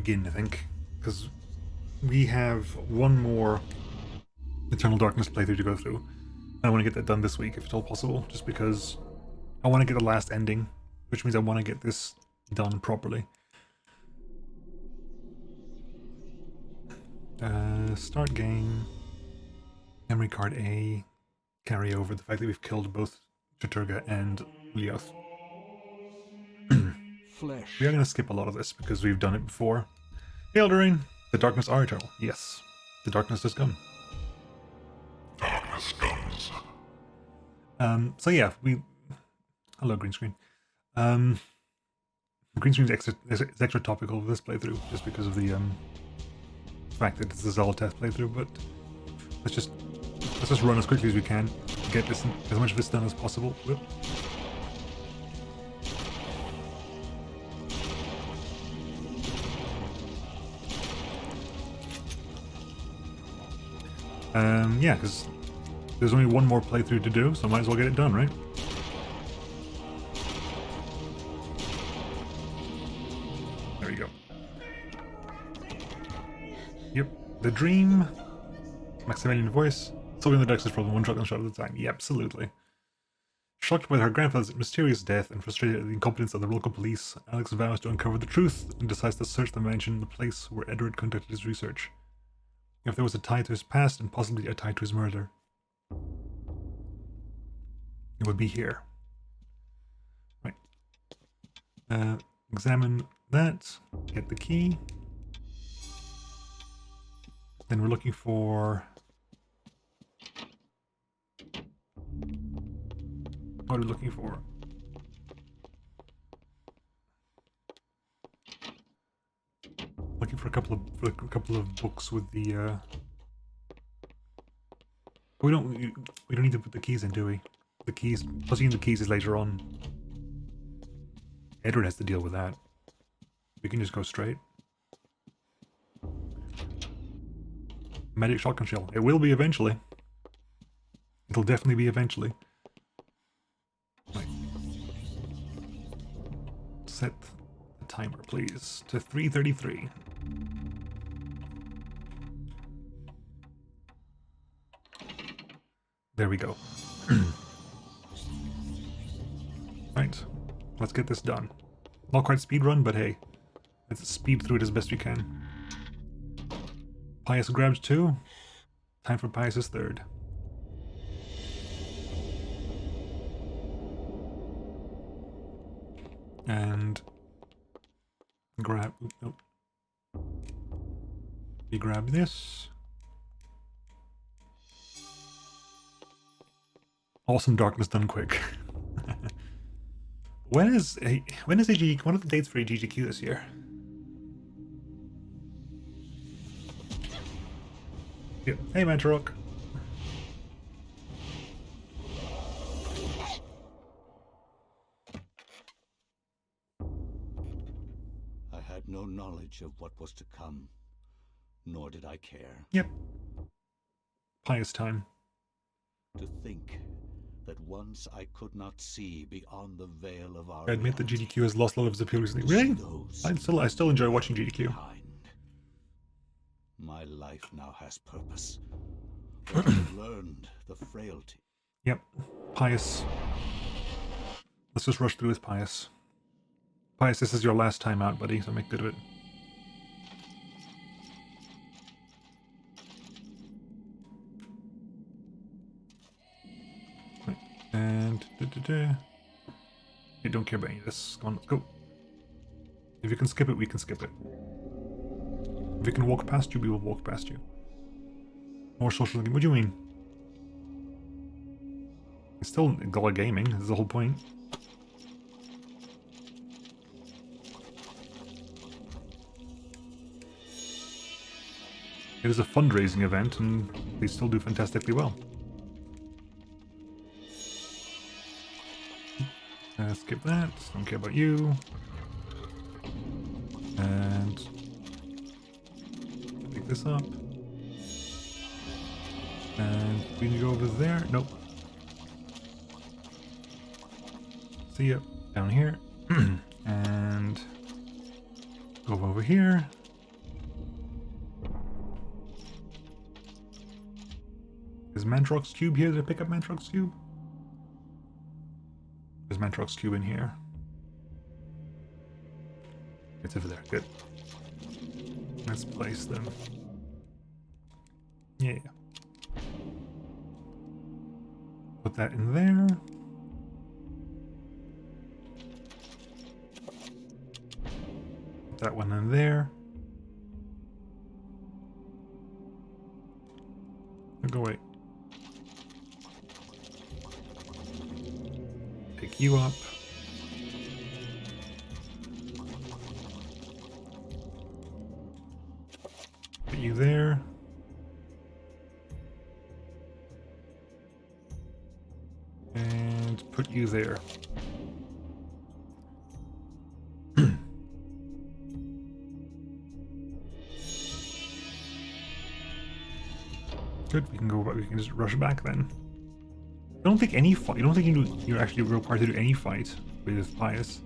begin, I think, because we have one more Eternal Darkness playthrough to go through. I want to get that done this week, if at all possible, just because I want to get the last ending, which means I want to get this done properly. Start game. Memory card A. Carry over the fact that we've killed both Chaturga and Leoth. Flesh. We are going to skip a lot of this because we've done it before. Hey, Eldarine! The darkness are eternal. Yes. The darkness does come. Darkness comes. So yeah, hello, green screen. Green screen is extra topical for this playthrough, just because of the fact that it's a Xel'lotath playthrough, but let's just run as quickly as we can to get this as much of this done as possible. Whoop. Yeah, because there's only one more playthrough to do, so I might as well get it done, right? There we go. Yep, the dream. Maximilian voice. Solving the Dexter's problem one shotgun shot at a time. Yeah, absolutely. Shocked by her grandfather's mysterious death and frustrated at the incompetence of the local police, Alex vows to uncover the truth and decides to search the mansion, the place where Edward conducted his research. If there was a tie to his past and possibly a tie to his murder, it would be here. Right. Examine that. Get the key. Then we're looking for... What are we looking for? Looking for a couple of books with the we don't need to put the keys in, do we? The keys, plugging the keys is later on. Edward has to deal with that. We can just go straight. Magic shotgun shell. It will be eventually. It'll definitely be eventually. Right. Set the timer, please, to 3:33. There we go. Right, let's get this done. Not quite speed run, but hey, let's speed through it as best we can. Pius grabs 2. Time for Pius's 3rd. And grab. Nope. You grab this. Awesome darkness done quick. When is AG? What are the dates for AGGQ this year? Yep. Hey, Mantarok. I had no knowledge of what was to come, nor did I care. Yep. Pious time. To think that once I could not see beyond the veil of our I admit that reality, GDQ has lost a lot of its appeal recently. Really? those I still enjoy watching GDQ. behind. My life now has purpose. But I've learned the frailty. Yep. Pious. Let's just rush through with Pious. Pious, this is your last time out, buddy, so make good of it. Right. And... You don't care about any of this. Come on, let's go. If you can skip it, we can skip it. If we can walk past you, we will walk past you. More social gaming. What do you mean? It's still Gala Gaming, is the whole point. It is a fundraising event, and they still do fantastically well. Skip that. Don't care about you. And pick this up. And we need to go over there. Nope. See ya. Down here. And go over here. Mantrox Cube here. Did I pick up Mantrox Cube? There's Mantrox Cube in here. It's over there. Good. Let's place them. Yeah. Put that in there. Put that one in there. Go away. Pick you up. Put you there. And put you there. Good, we can go back, we can just rush back then. I don't think any fight, I don't think you're actually required to do any fight with Pius.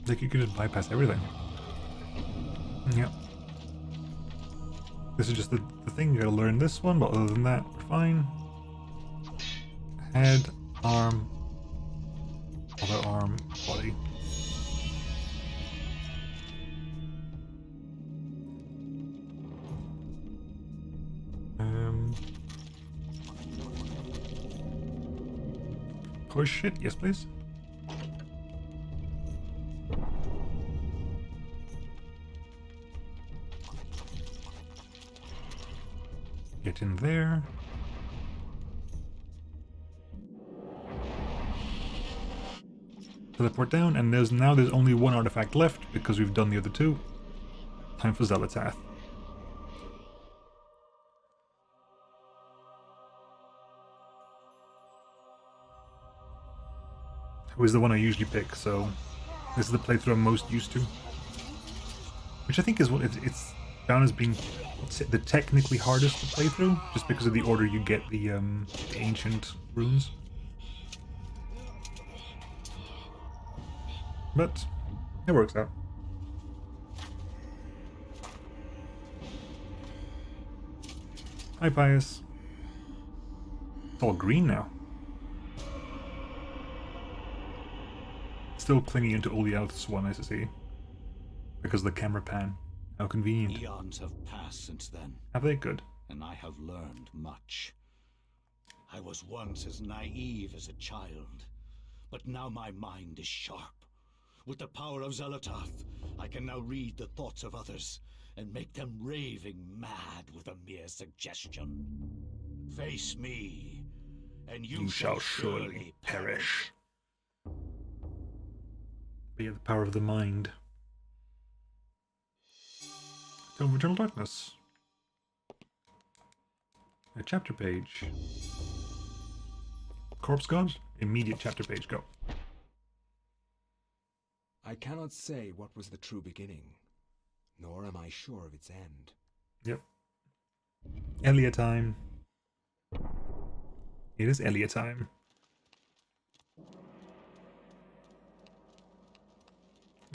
Like, you could just bypass everything. Yeah. This is just the thing, you gotta learn this one, but other than that, we're fine. Head, arm, other arm, body. Push it, yes please. Get in there. Teleport down, and there's only one artifact left because we've done the other two. Time for Xel'lotath. Who is the one I usually pick, so this is the playthrough I'm most used to. Which I think is what it's down as being the technically hardest to play through, just because of the order you get the ancient runes. But it works out. Hi, Pius. It's all green now. Still clinging into all the Altus one, I see. Because of the camera pan. How convenient. Eons have passed since then. Have they? Good. And I have learned much. I was once as naive as a child, but now my mind is sharp. With the power of Xel'lotath, I can now read the thoughts of others and make them raving mad with a mere suggestion. Face me, and you shall surely perish. But yeah, the power of the mind. Tome of Eternal Darkness. A chapter page. Corpse God? Immediate chapter page, go. I cannot say what was the true beginning, nor am I sure of its end. Yep. Elia time. It is Elia time.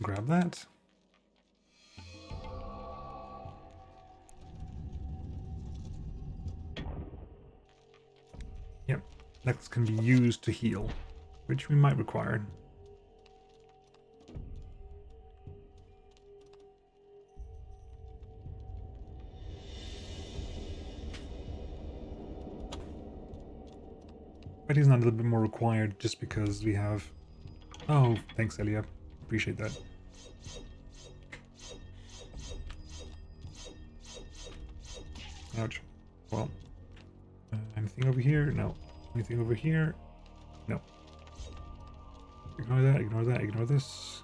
Grab that. Yep. That can be used to heal, which we might require. But he's not a little bit more required just because we have... Oh, thanks, Elia. Appreciate that. Ouch. Well, anything over here? No. Anything over here? No. Ignore that, ignore that, ignore this.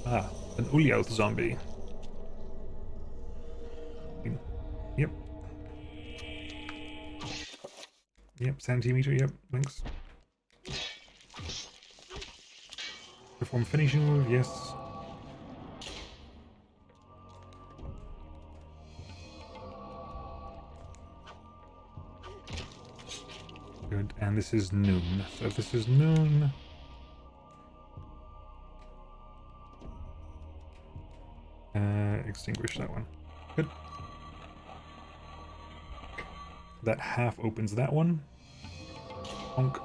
Ah, an Xel'lotath zombie. Yep. Yep, sanity meter, yep, thanks. Perform finishing move, yes. Good, and this is noon. So if this is noon... extinguish that one. Good. That half opens that one. Honk.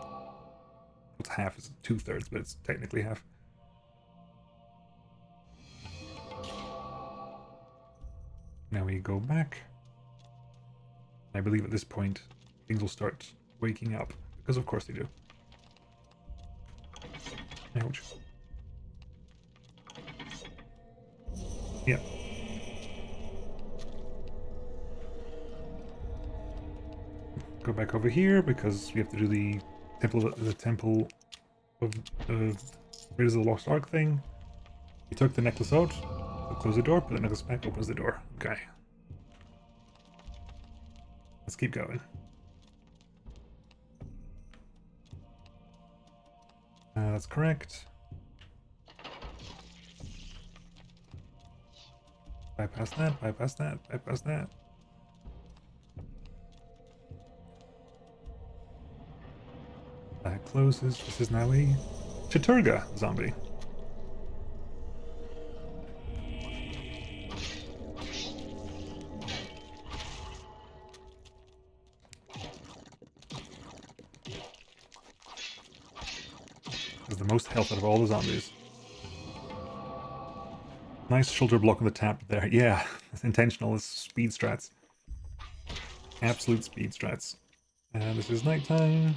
What's half? Is 2/3, but it's technically half. Now we go back. I believe at this point things will start waking up, because of course they do. Ouch. Yeah. Go back over here because we have to do the temple of Raiders of the Lost Ark thing. We took the necklace out, so close the door, put the necklace back, opens the door. Okay. Let's keep going. That's correct. Bypass that, bypass that, bypass that. That closes. This is now a Chaturga zombie. Has the most health out of all the zombies. Nice shoulder block on the tap there. Yeah, it's intentional. It's speed strats. Absolute speed strats. And this is nighttime.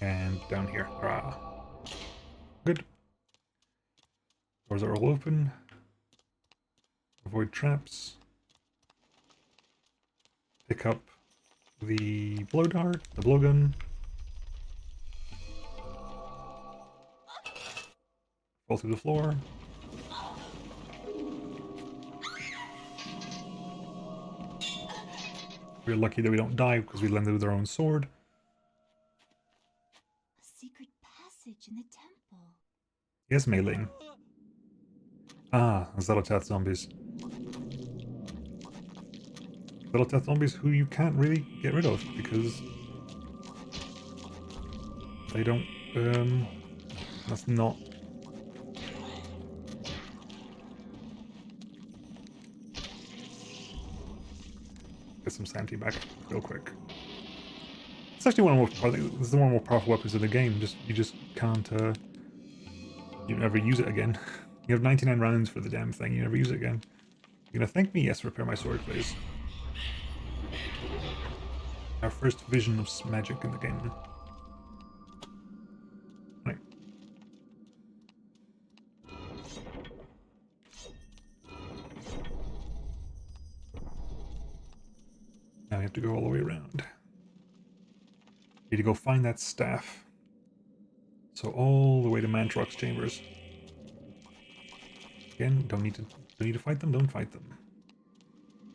And down here. Ah. Good. Doors are all open. Avoid traps. Pick up the blow dart, the blowgun. Fall through the floor. We're lucky that we don't die because we landed with our own sword. A secret passage in the temple. Yes, Mei-Ling. Ah, Xel'lotath zombies. Xel'lotath zombies who you can't really get rid of because they don't, that's not... Get some sanity back real quick. It's actually one of the more, I think this is one of the more powerful weapons in the game. You just can't, you never use it again. You have 99 rounds for the damn thing, you never use it again. You gonna thank me? Yes, repair my sword, please. Our first vision of magic in the game. Right. Now we have to go all the way around. Need to go find that staff. So all the way to Mantrock's chambers. Again, don't need to fight them, don't fight them.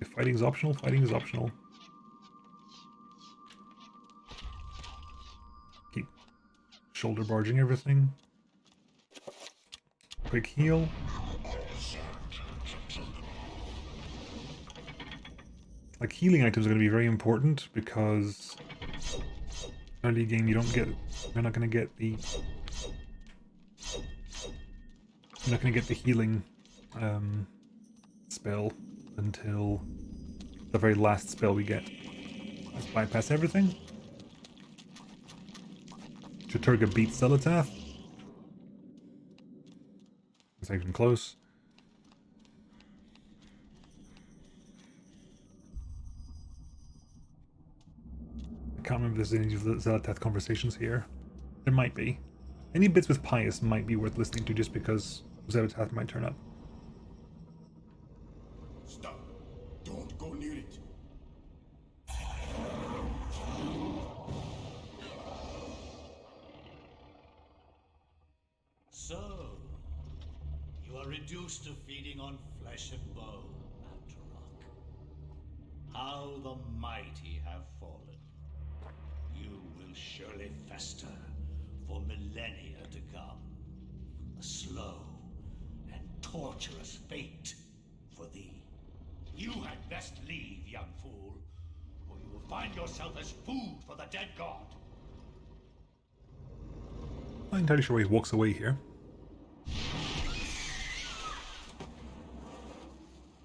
If fighting is optional, fighting is optional. Keep shoulder barging everything. Quick heal. Like, healing items are going to be very important because early game you're not going to get the healing spell until the very last spell we get. Let's bypass everything. Chaturga beats Xel'lotath. It's not even close. I can't remember if there's any of the Xel'lotath conversations here. There might be. Any bits with Pius might be worth listening to just because Xel'lotath might turn up. Stop. Don't go near it. So, you are reduced to feeding on flesh and bone, Mantrock. How the mighty have fallen. You will surely fester for millennia to come. A slow and torturous fate for thee. You had best leave, young fool, or you will find yourself as food for the dead god. I'm not entirely sure why he walks away here.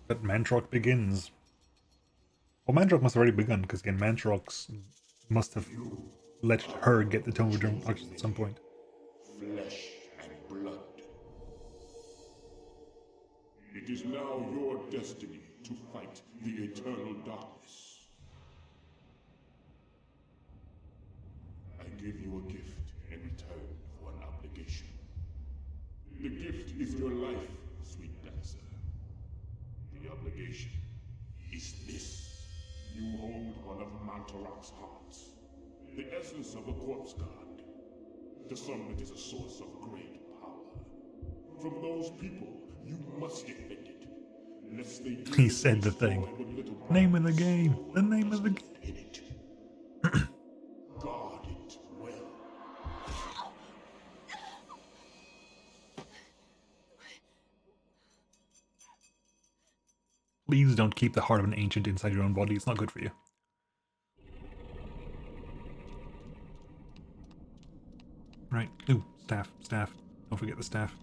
But Mantrock begins. Well, Mantrock must have already begun, because again, Mantrox must have let her get the Tome of Eternal Darkness at some point. Flesh and blood. It is now your destiny to fight the eternal darkness. I give you a gift in return for an obligation. The gift is your life, sweet dancer. The obligation is this. You hold one of Mantorok's hearts, the essence of a corpse god. To some it is a source of great power. From those people, you must defend it, lest they He said the thing. Name of the game. The name of the game. in it. Guard it well. Please don't keep the heart of an ancient inside your own body. It's not good for you. Right. Ooh, staff. Staff. Don't forget the staff.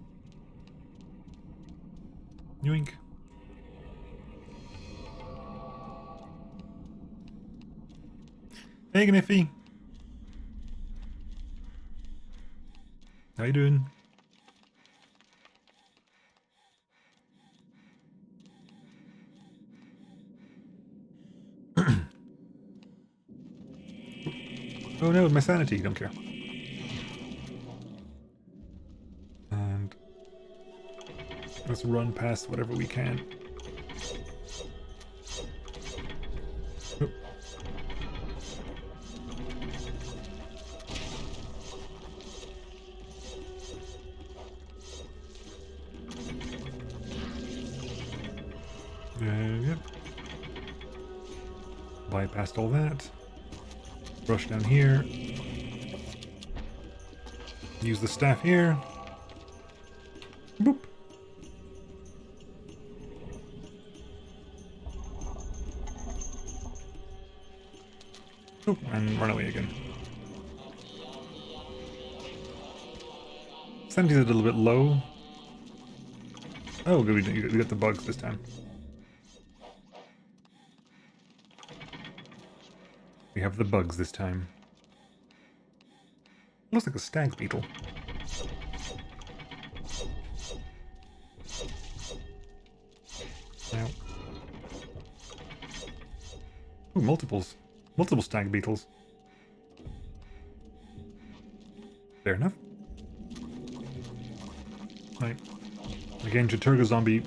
Yoink. Hey, Gniffy. How you doing? Oh no, my sanity. Don't care. And let's run past whatever we can. Oh. Yep. Bypassed all that. Brush down here. Use the staff here. Boop. Boop. And run away again. Sanity's a little bit low. Oh, good. We got the bugs this time. We have the bugs this time. Looks like a stag beetle. Now. Ooh, multiples. Multiple stag beetles. Fair enough. Right. Again, Jaturga Zombie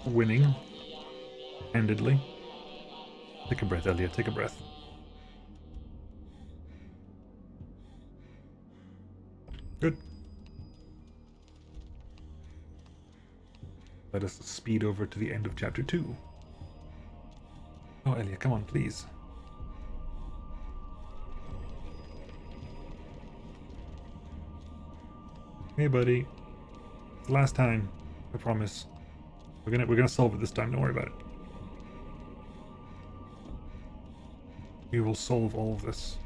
winning. Handedly. Take a breath, Elliot. Take a breath. Good. Let us speed over to the end of chapter 2. Oh, Elliot, come on, please. Hey, buddy. It's the last time. I promise. We're gonna solve it this time. Don't worry about it. We will solve all of this.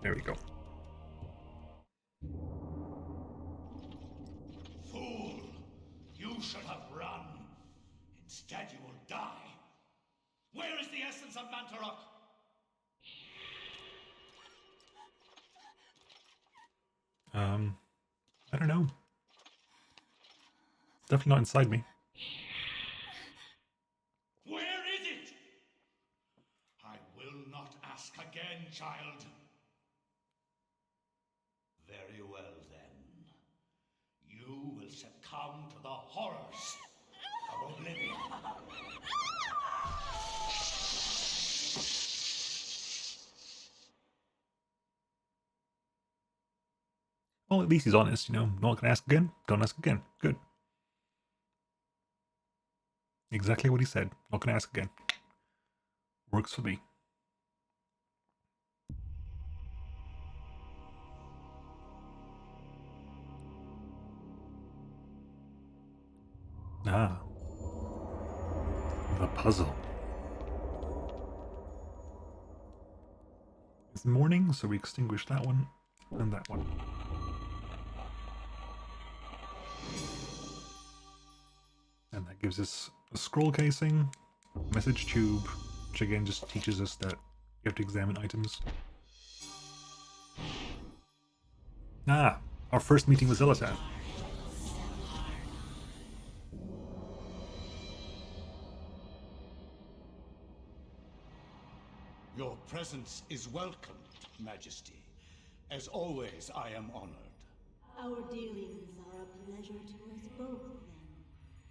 There we go. Fool! You should have run. Instead you will die. Where is the essence of Mantorok? I don't know. It's definitely not inside me. Where is it? I will not ask again, child. Very well, then. You will succumb to the horrors of oblivion. Well, at least he's honest, you know. Not gonna ask again? Don't ask again. Good. Exactly what he said. Not gonna ask again. Works for me. Ah. The puzzle. It's morning, so we extinguish that one and that one. And that gives us a scroll casing, message tube, which again just teaches us that you have to examine items. Ah, our first meeting with Xel'lotath. Your presence is welcome, Majesty. As always, I am honored. Our dealings are a pleasure to us both, then.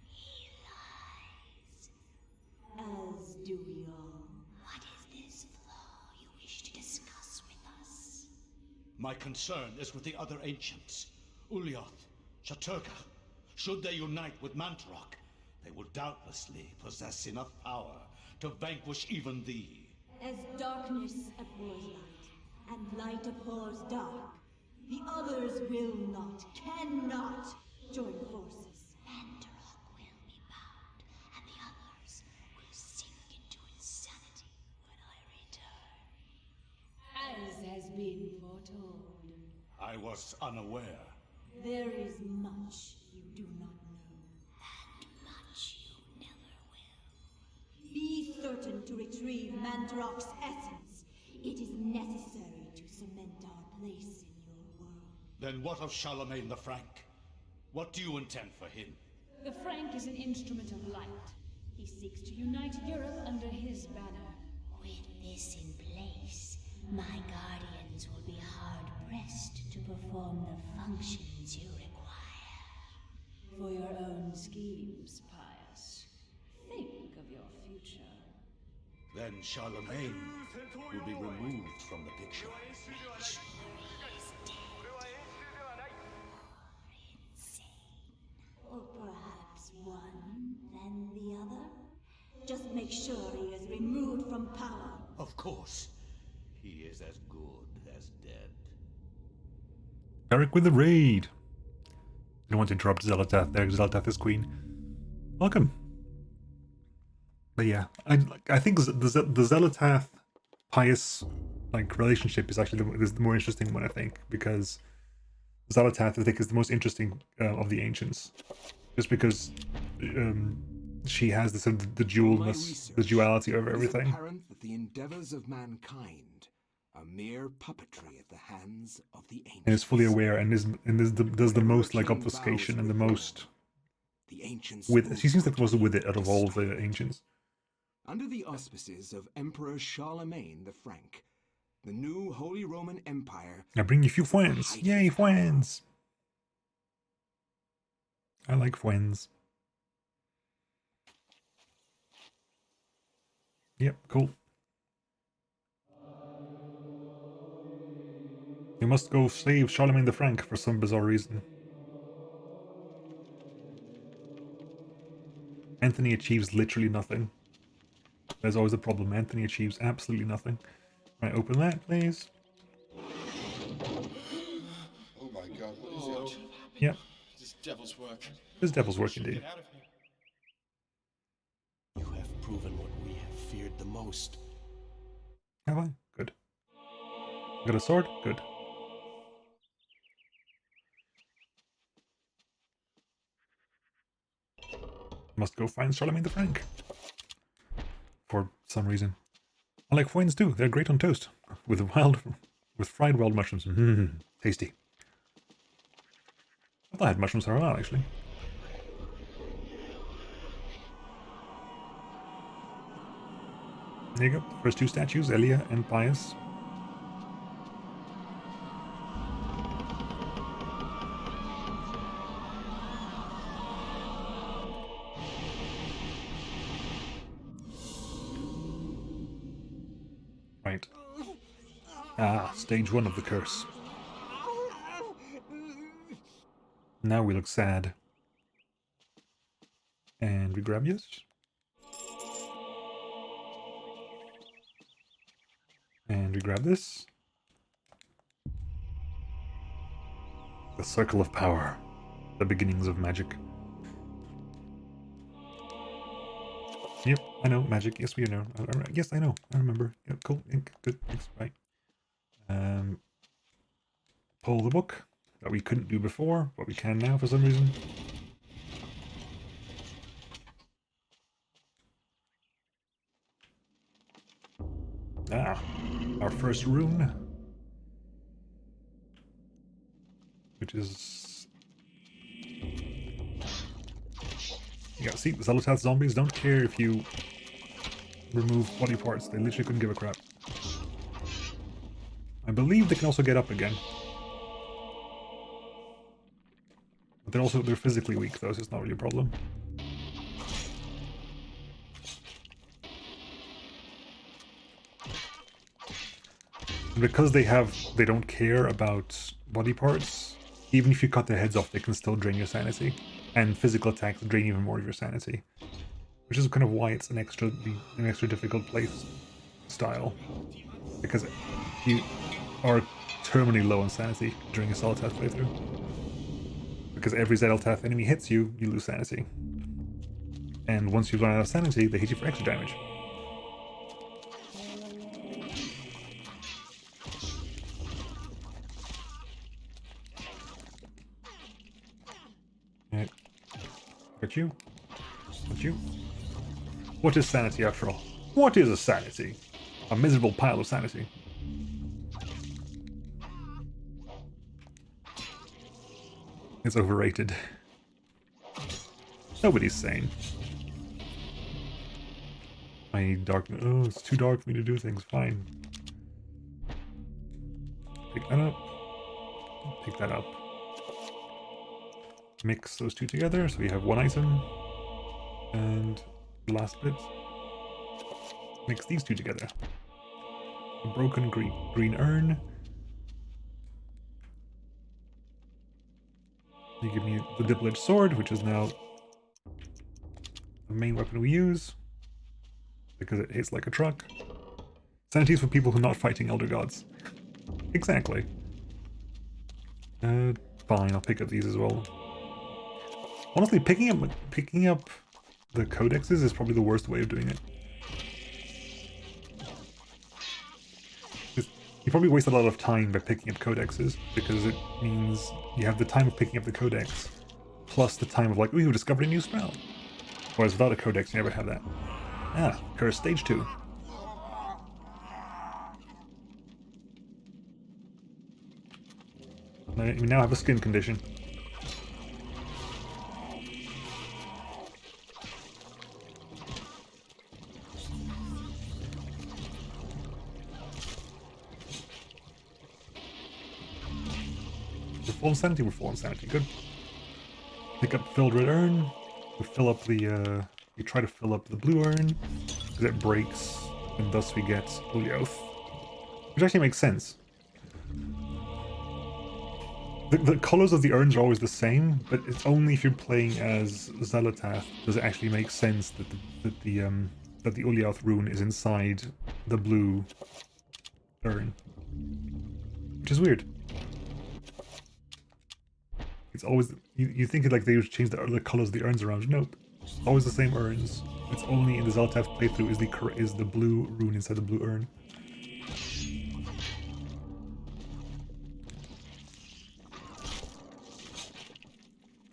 He lies. As do we all. What is this flaw you wish to discuss with us? My concern is with the other ancients. Xel'lotath, Satoru. Should they unite with Mantarok, they will doubtlessly possess enough power to vanquish even thee. As darkness abhors light, and light abhors dark, the others will not, cannot join forces. Mantarok will be bound, and the others will sink into insanity when I return. As has been foretold. I was unaware. There is much you do not know. And much you never will. Be certain to retrieve Mantarok's essence. It is necessary to cement our place in your world. Then what of Charlemagne the Frank? What do you intend for him? The Frank is an instrument of light. He seeks to unite Europe under his banner. With this in place, my guardians will be hard-pressed to perform the functions you require. For your own schemes, Pius. Think of your future. Then Charlemagne will be removed from the picture. Or perhaps one, then the other? Just make sure he is removed from power. Of course. He is as good as dead. Eric with the raid. Don't want to interrupt Xel'lotath there. Xel'lotath is queen. Welcome. But yeah, I think the Xel'lotath Pius relationship is actually the more interesting one, I think, because Xel'lotath I think is the most interesting of the ancients, just because she has the sort of the duality of everything. It is apparent that the endeavors of mankind are mere puppetry at the hands of the ancients. And is fully aware and does the most obfuscation and the most the ancients with. She seems like the most with it out of all the ancients. Under the auspices of Emperor Charlemagne the Frank, the new Holy Roman Empire. Now bring you a few friends. Yay, friends! I like friends. Yep, cool. You must go save Charlemagne the Frank for some bizarre reason. Anthony achieves literally nothing. There's always a problem. Anthony achieves absolutely nothing. Right, open that, please. Oh my god, what is it? Yep. This devil's work. This devil's work indeed. Get out of here. You have proven what we have feared the most. Have I? Good. Got a sword? Good. Must go find Charlemagne the Frank. For some reason. I like foins too. They're great on toast. With fried wild mushrooms. Tasty. I thought I had mushrooms for a while, actually. There you go. First two statues, Elia and Pius. Right. Ah, stage one of the curse. Now we look sad. And we grab this. And we grab this. The circle of power. The beginnings of magic. I know, magic. Yes, we know. Yes, I know. I remember. Yeah, cool. Good. Thanks. Right. Pull the book that we couldn't do before, but we can now for some reason. Ah, our first rune, which is yeah. See, Xel'lotath zombies don't care if you remove body parts; they literally couldn't give a crap. I believe they can also get up again. But they're physically weak though, so it's not really a problem. And because they don't care about body parts, even if you cut their heads off, they can still drain your sanity. And physical attacks drain even more of your sanity. Which is kind of why it's an extra difficult play style. Because you are terminally low on sanity during a Xel'lotath playthrough. Because every Xel'lotath enemy hits you, you lose sanity. And once you run out of sanity, they hit you for extra damage. Right. Got you. Got you. What is sanity after all? What is a sanity? A miserable pile of sanity. It's overrated. Nobody's sane. I need darkness. Oh, it's too dark for me to do things. Fine. Pick that up. Pick that up. Mix those two together so we have one item. And the last bit. Mix these two together. A broken green urn. You give me the double-edged sword, which is now the main weapon we use. Because it hits like a truck. Sanity is for people who are not fighting Elder Gods. Exactly. Fine, I'll pick up these as well. Honestly, picking up the codexes is probably the worst way of doing it. You probably waste a lot of time by picking up codexes, because it means you have the time of picking up the codex, plus the time of like, ooh, you discovered a new spell. Whereas without a codex, you never have that. Ah, Curse Stage 2. We now have a skin condition. We're full on sanity, good. Pick up filled red urn. We fill up the, we try to fill up the blue urn, because it breaks, and thus we get Xel'lotath. Which actually makes sense. The colors of the urns are always the same, but it's only if you're playing as Xel'lotath does it actually make sense that the Xel'lotath rune is inside the blue urn. Which is weird. It's always, you think it like they would change the colors of the urns around. Nope. It's always the same urns. It's only in the Xel'lotath playthrough is the blue rune inside the blue urn.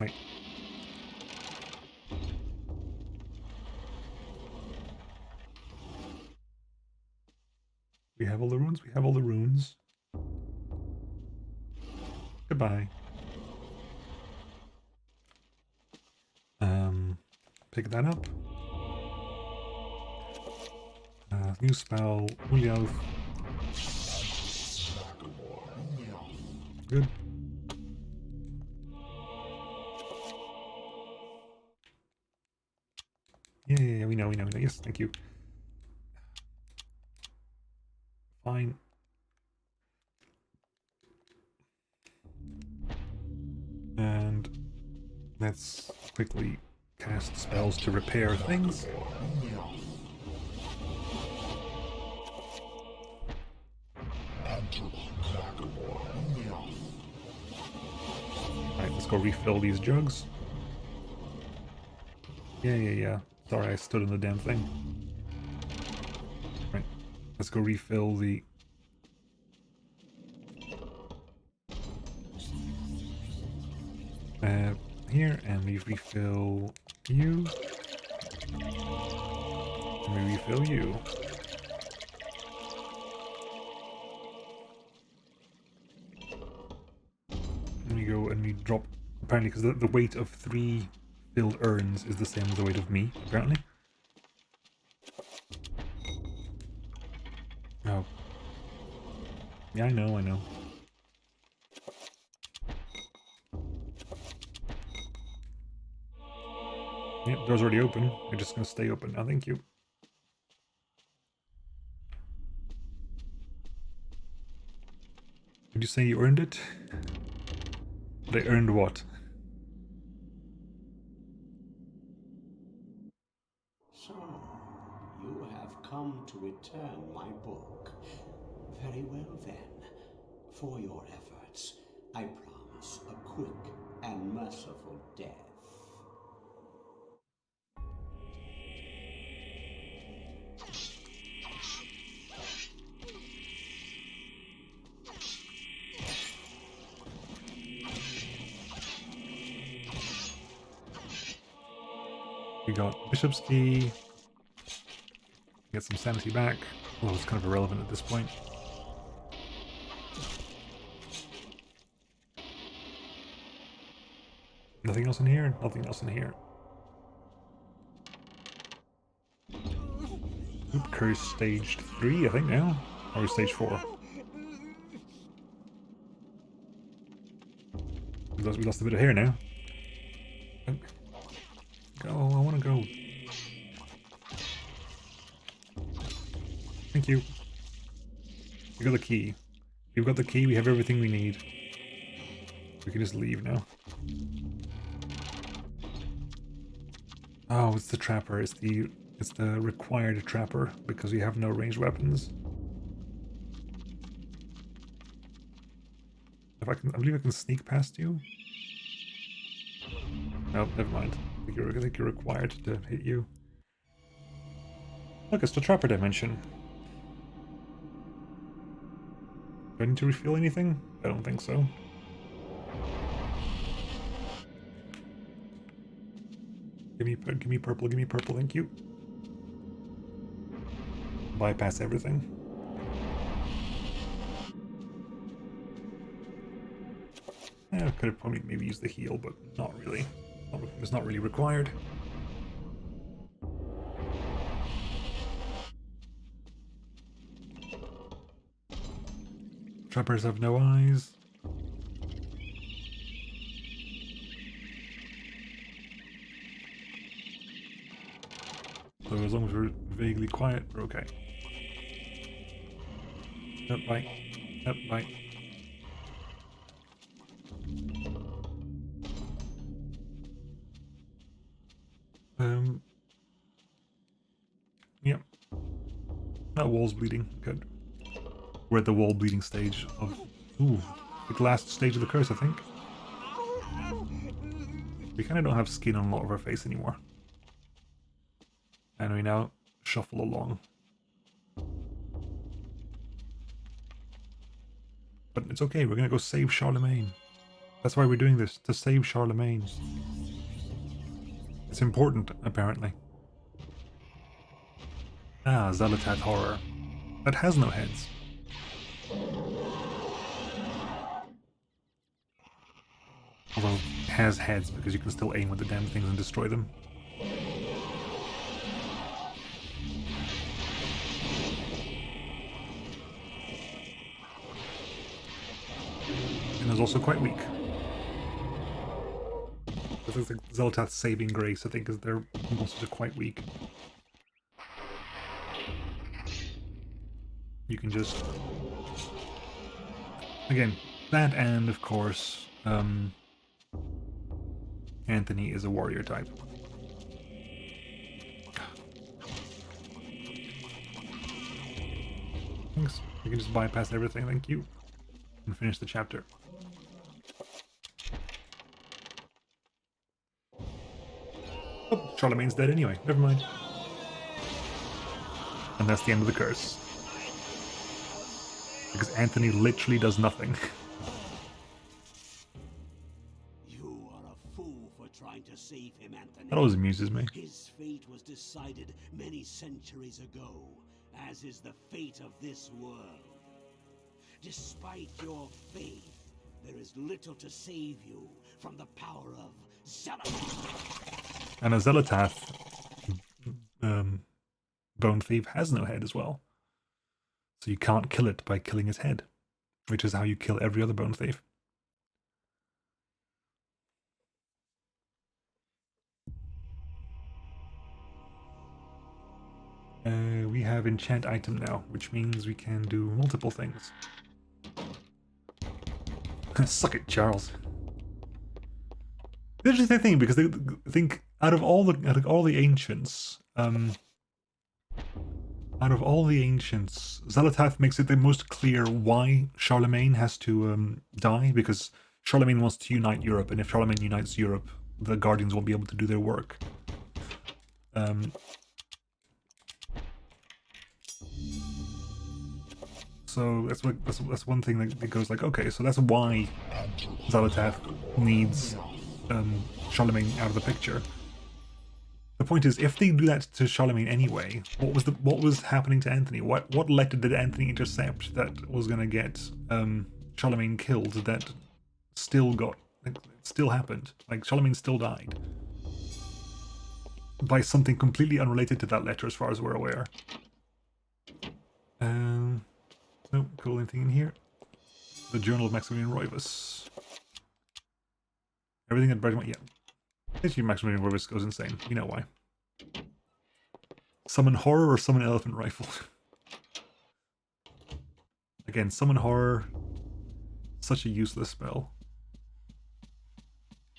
Right. We have all the runes? We have all the runes. Goodbye. Pick that up. New spell, Xel'lotath. Good. Yeah, we know. Yes, thank you. Fine. And let's quickly cast spells to repair things. Alright, let's go refill these jugs. Yeah. Sorry, I stood on the damn thing. Let's go refill the... here, and we refill you. And we refill you. And we go and we drop, apparently, because the weight of 3 filled urns is the same as the weight of me, apparently. Oh. Yeah, I know, I know. Yep, door's already open. We're just gonna stay open now, thank you. Did you say you earned it? They earned what? So, you have come to return my book. Very well then. For your efforts, I promise a quick and merciful death. We got Bishop's Key. Get some sanity back. Although it's kind of irrelevant at this point. Nothing else in here? Nothing else in here. Oop, curse stage 3, I think now. Or stage 4. We lost a bit of hair now. Go, I want to go. Thank you. We got the key. We've got the key, we have everything we need. We can just leave now. Oh, it's the trapper. It's the required trapper because we have no ranged weapons. If I believe I can sneak past you. No, never mind. I think you're required to hit you. Look, it's the trapper dimension. Do I need to refill anything? I don't think so. Give me purple, thank you. Bypass everything. Yeah, I could have probably maybe used the heal, but not really. It's not really required. Trappers have no eyes. So as long as we're vaguely quiet, we're okay. Yep, bye. Yep, bye. Yep. That wall's bleeding. Good. We're at the wall bleeding stage of... Ooh, the last stage of the curse, I think. We kind of don't have skin on a lot of our face anymore. And we now shuffle along. But it's okay, we're gonna go save Charlemagne. That's why we're doing this, to save Charlemagne. It's important, apparently. Ah, Xel'lotath horror. That has no heads. Although, it has heads because you can still aim with the damn things and destroy them. And is also quite weak. This is the Xel'lotath's saving grace, I think, is their monsters are quite weak. You can just... Again, that and, of course, Anthony is a warrior type. Thanks. You can just bypass everything, thank you. And finish the chapter. Oh, Charlemagne's dead anyway. Never mind. And that's the end of the curse. because Anthony literally does nothing. You are a fool for trying to save him, Anthony. That always amuses me. His fate was decided many centuries ago, as is the fate of this world. Despite your faith, there is little to save you from the power of Xel'lotath. And a Xel'lotath bone thief has no head as well. So you can't kill it by killing his head, which is how you kill every other bone thief. We have enchant item now, which means we can do multiple things. Suck it, Charles. The interesting thing, because I think out of all the ancients, Xel'lotath makes it the most clear why Charlemagne has to die, because Charlemagne wants to unite Europe, and if Charlemagne unites Europe, the Guardians won't be able to do their work. So that's one thing that goes like, okay, so that's why Xel'lotath needs Charlemagne out of the picture. The point is, if they do that to Charlemagne anyway, what was happening to Anthony? What letter did Anthony intercept that was going to get Charlemagne killed? That still happened. Like, Charlemagne still died by something completely unrelated to that letter, as far as we're aware. No cool anything in here. The Journal of Maximilian Roivus. Everything at Brighton. Yeah. Actually, Maximilian Roivus goes insane. You know why. Summon Horror or Summon Elephant Rifle? Again, Summon Horror. Such a useless spell.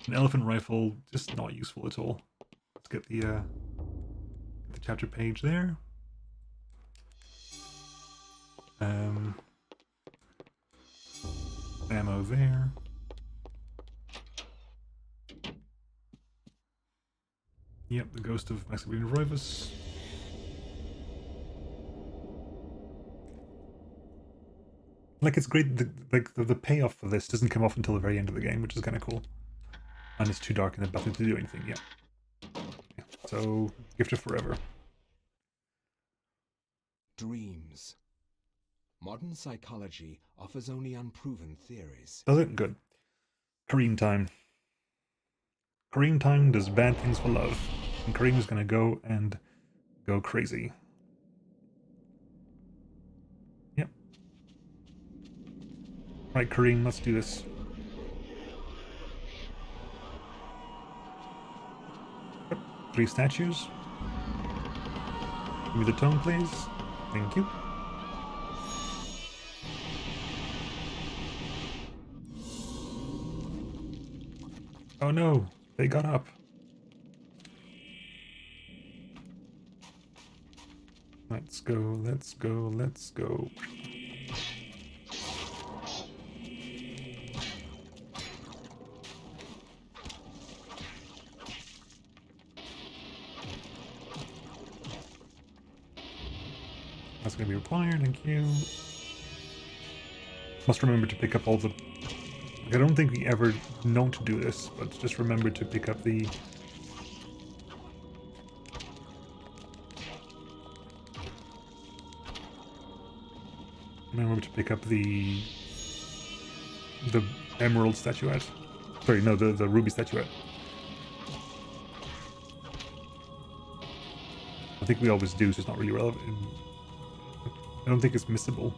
An Elephant Rifle, just not useful at all. Let's get the chapter page there. Ammo there. Yep, the Ghost of Maximilian Roivus. Like, it's great, the payoff for this doesn't come off until the very end of the game, which is kind of cool. And it's too dark in the bathroom to do anything, yeah. So, Gift of Forever. Dreams. Modern psychology offers only unproven theories. Does it? Good. Kareem time. Kareem time does bad things for love. And Kareem is going to go crazy. Yep. Right, Kareem, let's do this. Yep. 3 statues. Give me the tome, please. Thank you. Oh no, they got up. Let's go, let's go, let's go. That's going to be required, thank you. Must remember to pick up all the... I don't think we ever know to do this, but just remember to pick up the... Remember to pick up the emerald statuette. Sorry, no, the ruby statuette. I think we always do, so it's not really relevant. I don't think it's missable.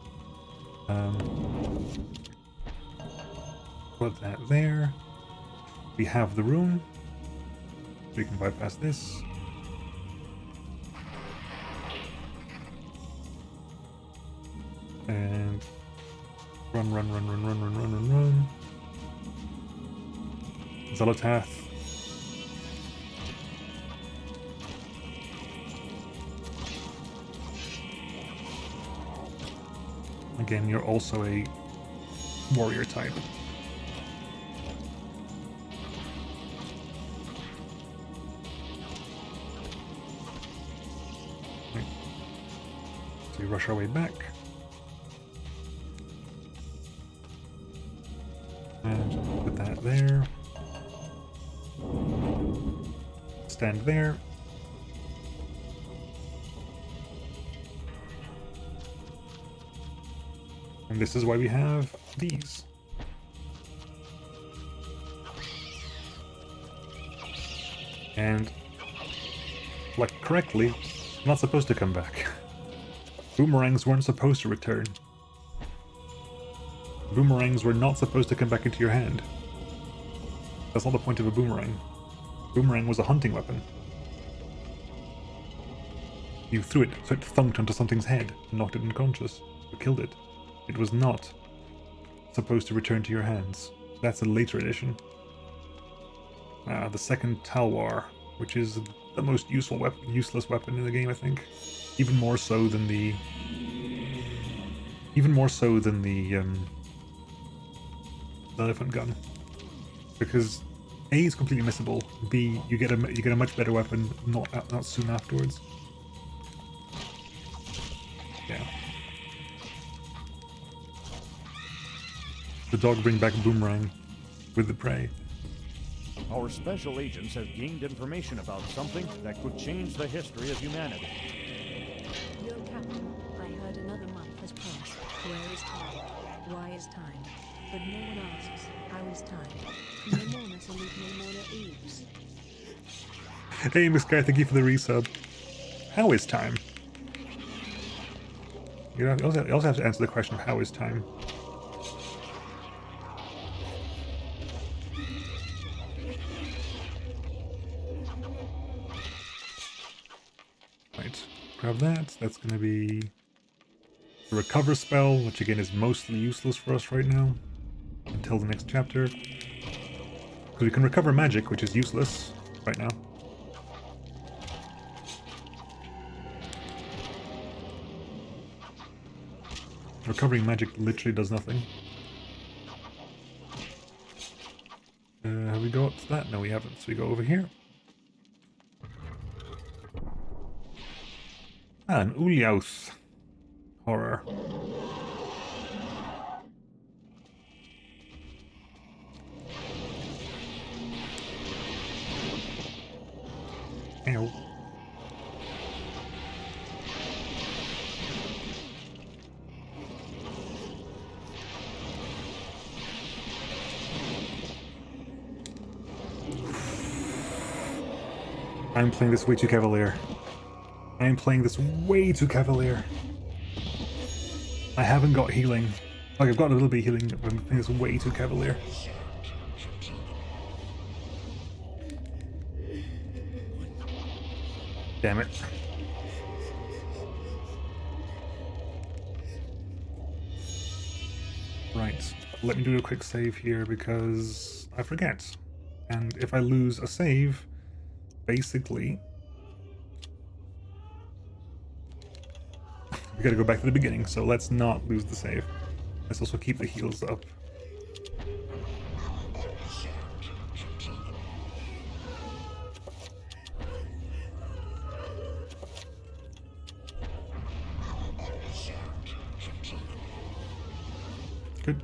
Put that there. We have the room. We can bypass this. And run. Xel'lotath. Again, you're also a warrior type. Right. So we rush our way back. stand there. And this is why we have these. And, like, correctly, not supposed to come back. Boomerangs weren't supposed to return. Boomerangs were not supposed to come back into your hand. That's not the point of a boomerang. Boomerang was a hunting weapon. You threw it, so it thunked onto something's head, and knocked it unconscious, or killed it. It was not supposed to return to your hands. That's a later edition. The second Talwar, which is the most useless weapon in the game, I think. Even more so than the elephant gun, because A is completely missable. B, you get a much better weapon not soon afterwards. Yeah. The dog bring back boomerang with the prey. Our special agents have gained information about something that could change the history of humanity. Your captain, I heard another month has passed. Where is time? Why is time? But no one asks, how is time? Nemona salute Nemona Eves. Hey, Miss Guy, thank you for the resub. How is time? You also have to answer the question of how is time. Right, grab that. That's going to be a recover spell, which again is mostly useless for us right now until the next chapter. Because we can recover magic, which is useless right now. Recovering magic literally does nothing. Have we got that? No, we haven't. So we go over here. An Ulyaus horror. Ow. I'm playing this way too cavalier. I'm playing this way too cavalier. I haven't got healing. Like, I've got a little bit of healing, but I'm playing this way too cavalier. Damn it. Right. Let me do a quick save here because I forget. And if I lose a save, basically, we gotta go back to the beginning, so let's not lose the save. Let's also keep the heals up. Good.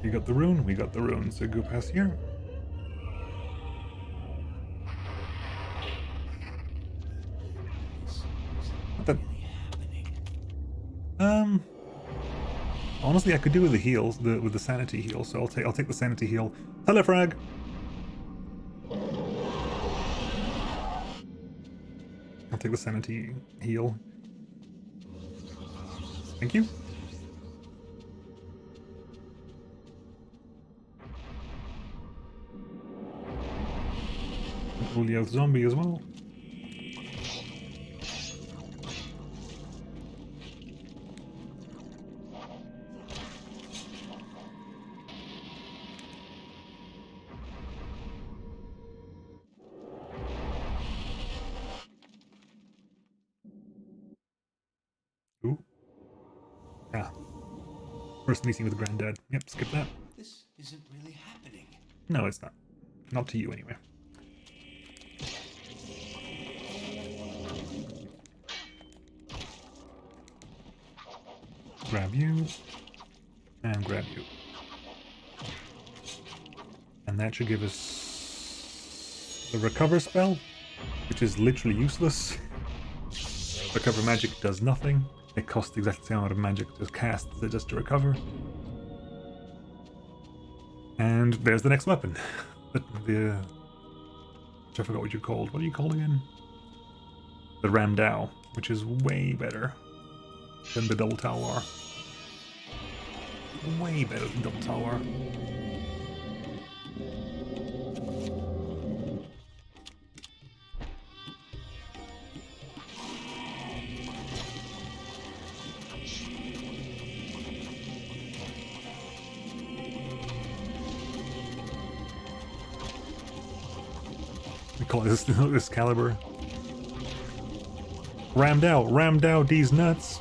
You got the rune? We got the rune, so go past here. Honestly, I could do with the heals, with the sanity heal. So I'll take the sanity heal. Telefrag. I'll take the sanity heal. Thank you. Ulyaus zombie as well. Ooh. Ah. First meeting with Granddad. Yep, skip that. This isn't really happening. No, it's not. Not to you, anyway. Grab you. And grab you. And that should give us the recover spell, which is literally useless. Recover magic does nothing. It costs the exact same amount of magic to cast as it does to recover. And there's the next weapon. Which I forgot what you called. What are you called again? The Ramdao, which is way better than the Double Talwar. Way better than Double Talwar. We call this Excalibur. Rammed out these nuts.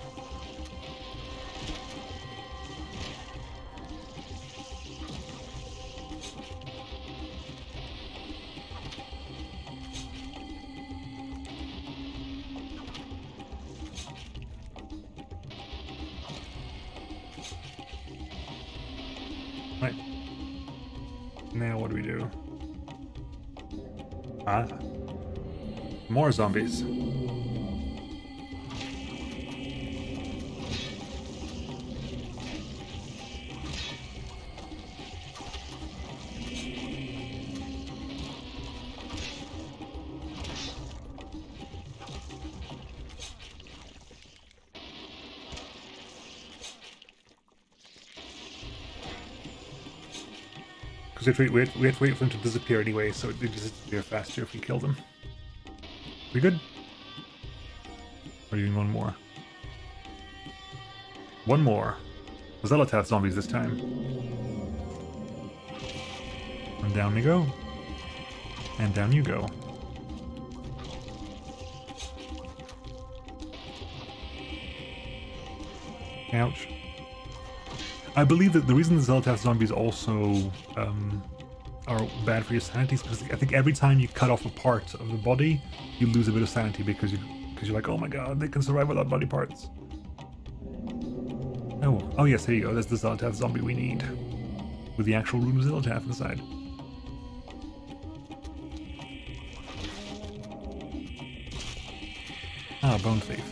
Right. Now what do we do? Ah. More zombies. Because we have to wait for them to disappear anyway, so they disappear faster if we kill them. We good? Or are you doing one more? One more. Xel'lotath zombies this time. And down we go. And down you go. Ouch. I believe that the reason the Xel'lotath zombies also are bad for your sanity is because I think every time you cut off a part of the body, you lose a bit of sanity because you're like, oh my god, they can survive without body parts. Oh yes, here you go. That's the Xel'lotath zombie we need, with the actual rune of Xel'lotath inside. Ah, Bone Thief.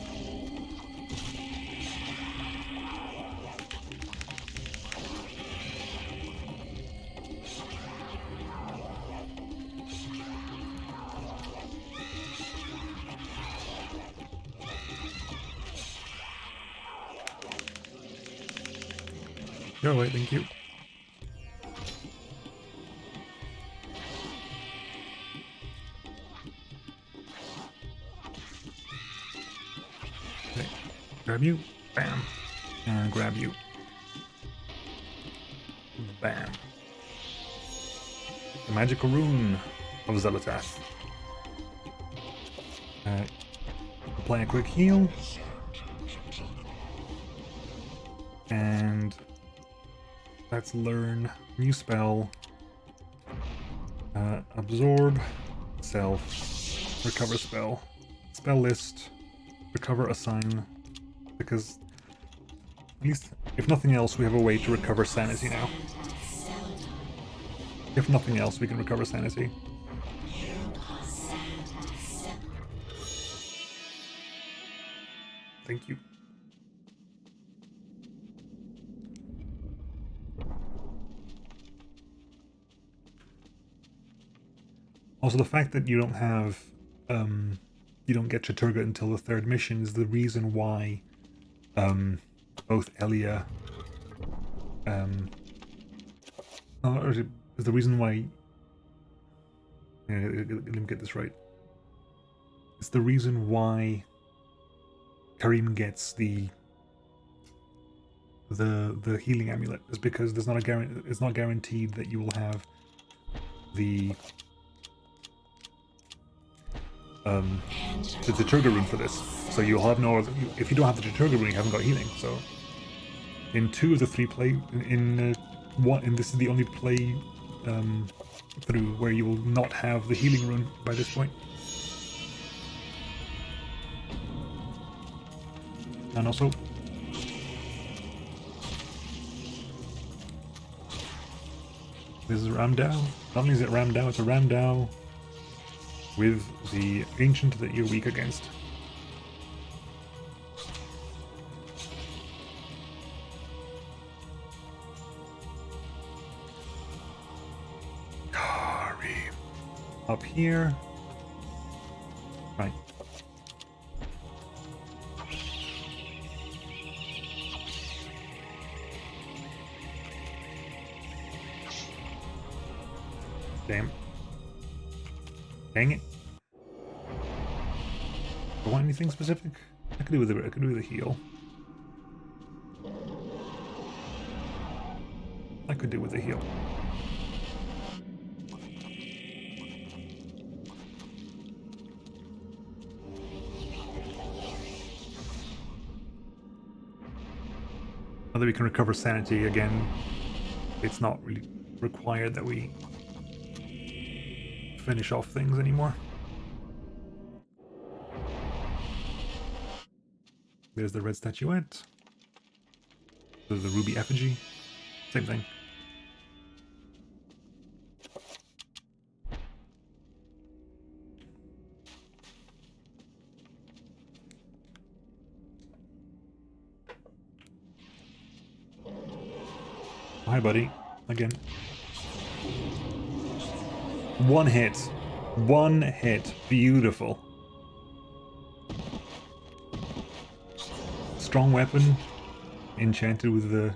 Go away, thank you. Okay, grab you, bam, and grab you, bam. The magical rune of Xel'lotath. Alright, apply a quick heal, and let's learn new spell. Absorb, self, recover spell, spell list, recover assign, because at least, if nothing else, we have a way to recover sanity now. If nothing else, we can recover sanity. Thank you. Also, the fact that you don't have, you don't get Chaturga until the third mission is the reason why, both Elia, or is the reason why, let me get this right. It's the reason why Karim gets the healing amulet, is because there's not a it's not guaranteed that you will have the Chaturga rune for this, so you'll have no other, if you don't have the Chaturga rune, you haven't got healing. So in 2 of the 3 play, in this is the only play through where you will not have the healing rune by this point. And also, this is Ramdao. Not only is it Ramdao, it's a Ramdao with the ancient that you're weak against. Up here. Right. Damn. Dang it. Do I want anything specific? I could do with a heal. I could do with a heal. Now that we can recover sanity again, it's not really required that we finish off things anymore. There's the red statuette. There's the ruby effigy. Same thing. Hi, buddy. Again. One hit. One hit. Beautiful. Strong weapon. Enchanted with the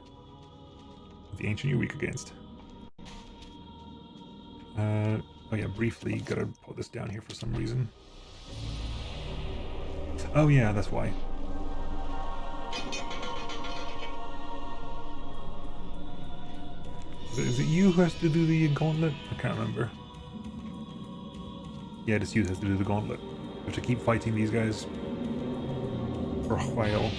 ancient you're weak against. Oh yeah, briefly gotta put this down here for some reason. Oh yeah, that's why. Is it you who has to do the gauntlet? I can't remember. Yeah, it's you who has to do the gauntlet. We have to keep fighting these guys for a while.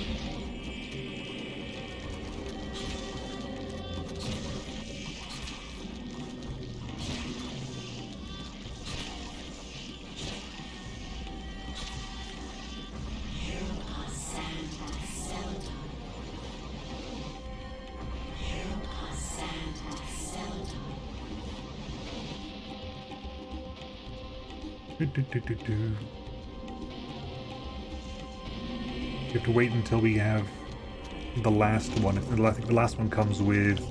You have to wait until we have the last one. I think the last one comes with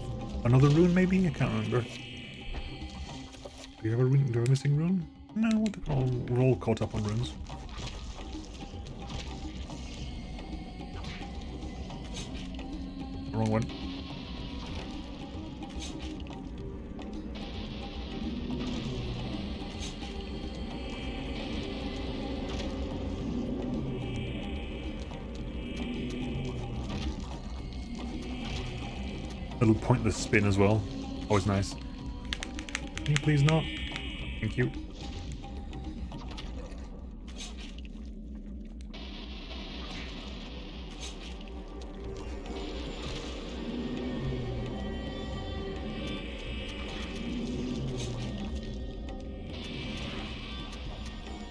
another rune, maybe? I can't remember. Do you have a rune? Do you have a missing rune? No, what the hell? We're all caught up on runes. Wrong one. Little pointless spin as well. Always nice. Can you please not? Thank you.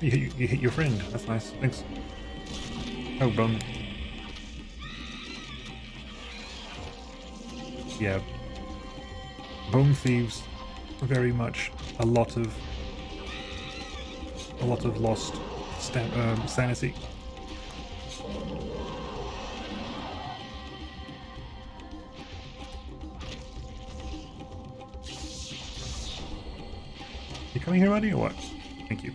You hit your friend. That's nice. Thanks. Oh, bum. Yeah, Bone Thieves, very much a lot of lost sanity. You coming here, buddy, or what? Thank you.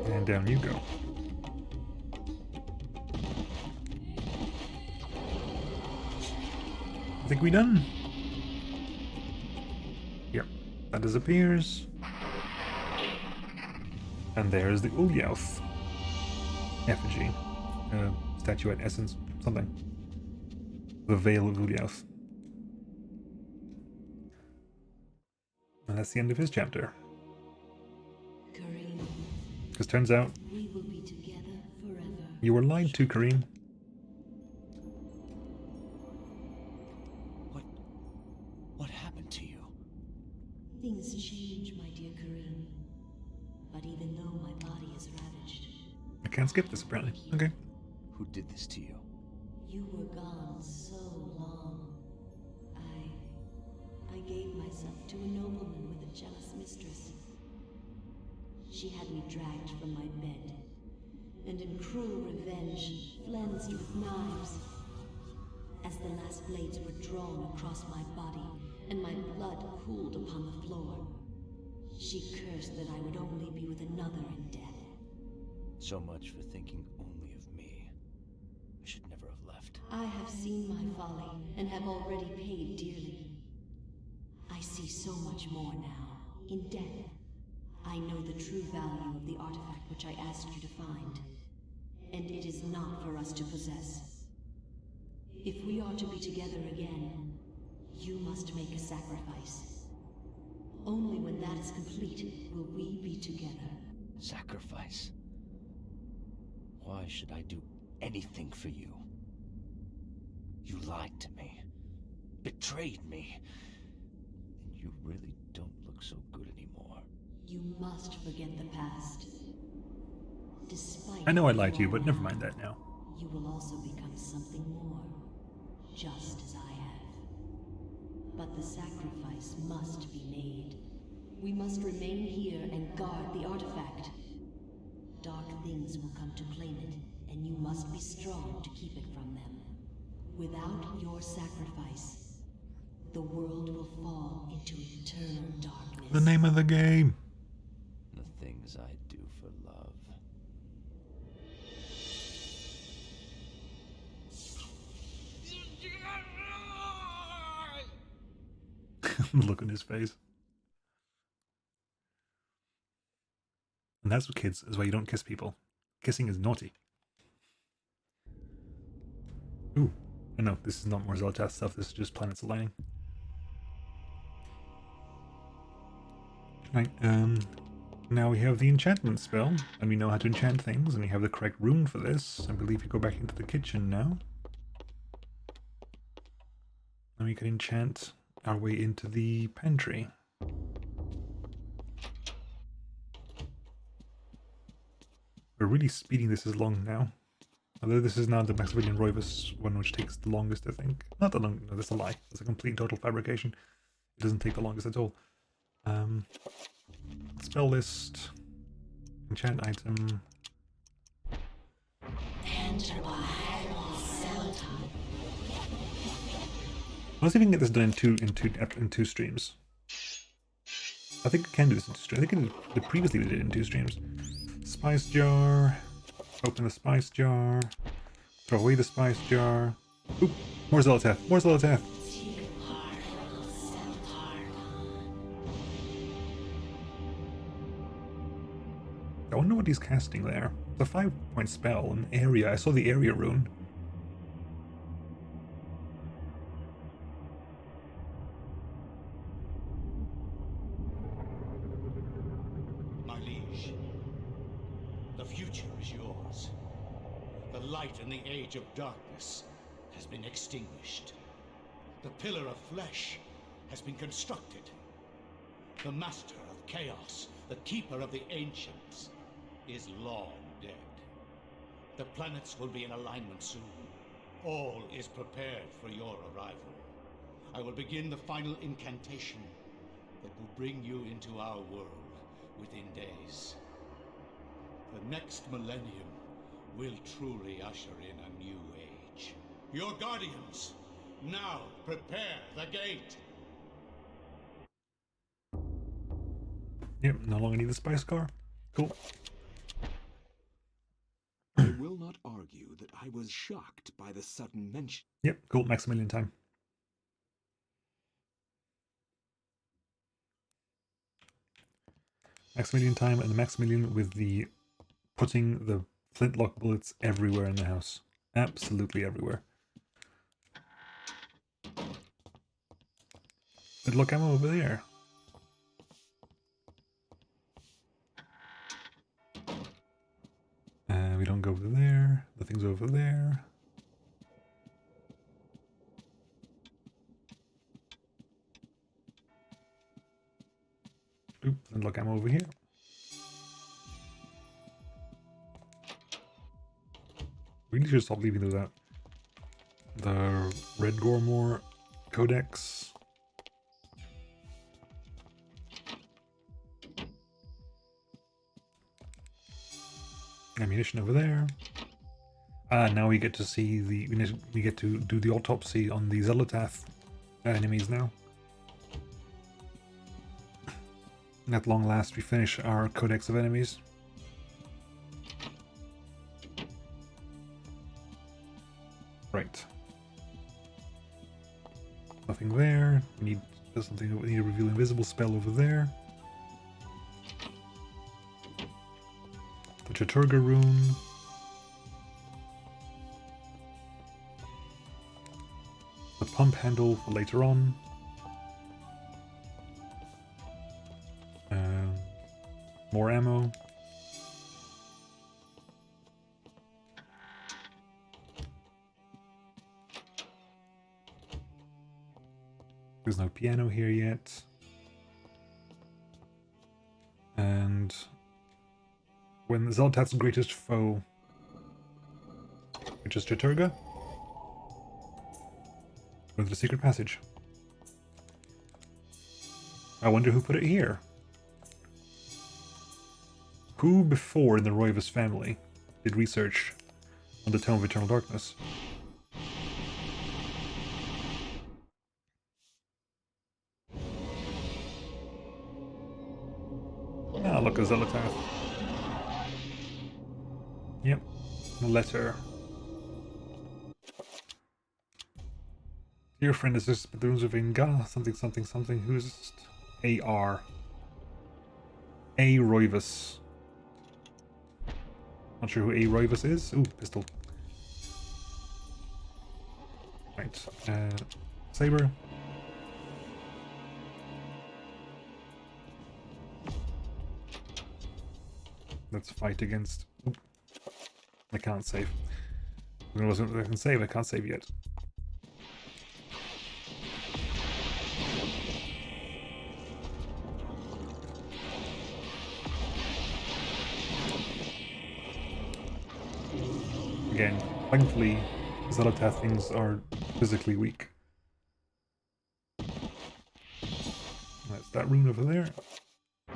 And down you go. I think we done. Yep, that disappears. And there's the Xel'lotath effigy, statuette, essence, something. The Veil of Xel'lotath. And that's the end of his chapter. Because turns out We will be together forever. you were lied to, Kareem. What happened to you? Things change, my dear Kareem. But even though my body is ravaged, I can't skip this, apparently. Okay. Who did this to you? You were gone so long. I gave myself to a nobleman with a jealous mistress. She had me dragged from my bed, and in cruel revenge, flensed with knives. As the last blades were drawn across my body, and my blood cooled upon the floor, she cursed that I would only be with another in death. So much for thinking only of me. I should never have left. I have seen my folly, and have already paid dearly. I see so much more now, in death. I know the true value of the artifact which I asked you to find, and it is not for us to possess. If we are to be together again, you must make a sacrifice. Only when that is complete will we be together. Sacrifice? Why should I do anything for you? You lied to me, betrayed me, and you really don't look so good anymore. You must forget the past. Despite I know I lied to you, but never mind that now. you will also become something more, just as I have. But the sacrifice must be made. We must remain here and guard the artifact. Dark things will come to claim it, and you must be strong to keep it from them. Without your sacrifice, the world will fall into eternal darkness. The name of the game. The things I do for love. The look on his face. And that's what kids is why you don't kiss people. Kissing is naughty. Ooh. Oh no, this is not more Xel'lotath stuff, this is just planets aligning. Right, now we have the enchantment spell, and we know how to enchant things, and we have the correct rune for this. I believe you go back into the kitchen now. And we can enchant our way into the pantry. We're really speeding this along now. Although this is now the Maximilian Roivus one, which takes the longest, I think. Not the long, no, that's a lie. That's a complete total fabrication. It doesn't take the longest at all. Spell list. Enchant item. Let's see if we can get this done in two streams. I think I can do this in 2 streams. I think previously we did it in 2 streams. Spice jar. Open the spice jar. Throw away the spice jar. Oop! More Xel'lotath! More Xel'lotath! I wonder what he's casting there. It's a 5-point spell, an area. I saw the area rune. My liege, the future is yours. The light in the age of darkness has been extinguished. The pillar of flesh has been constructed. The master of chaos, the keeper of the ancients, is long dead. The planets will be in alignment soon. All is prepared for your arrival. I will begin the final incantation that will bring you into our world within days. The next millennium will truly usher in a new age. Your guardians, now prepare the gate! Yep, no longer need the spice car. Cool. I will not argue that I was shocked by the sudden mention. Yep, cool. Maximilian time. Maximilian time, and the Maximilian with the putting the flintlock bullets everywhere in the house. Absolutely everywhere. But look, I'm over there. We don't go over there. The thing's over there. Oop, and look, I'm over here. Really should stop leaving those out. the Red Gormore Codex. Ammunition over there. Now we get to see we get to do the autopsy on the Xel'lotath enemies now. And at long last we finish our Codex of enemies. Right. Nothing there. We need something. We need a reveal invisible spell over there. The Chaturga rune. The pump handle for later on. More ammo. There's no piano here yet. And when Xel'lotath's greatest foe, which is Chaturga, go to the secret passage. I wonder who put it here. Who before in the Roivas family did research on the Tome of Eternal Darkness? Ah, look, a Xel'lotath. Yep, a letter. Dear friend, is this the runes of Inga? Something. Who's A.R. A. Roivas. Not sure who A. Roivas is. Ooh, pistol. Right. Saber. Let's fight against... Oop. I can't save. I can save, I can't save yet. Again, thankfully, Xel'lotath things are physically weak. That's that rune over there.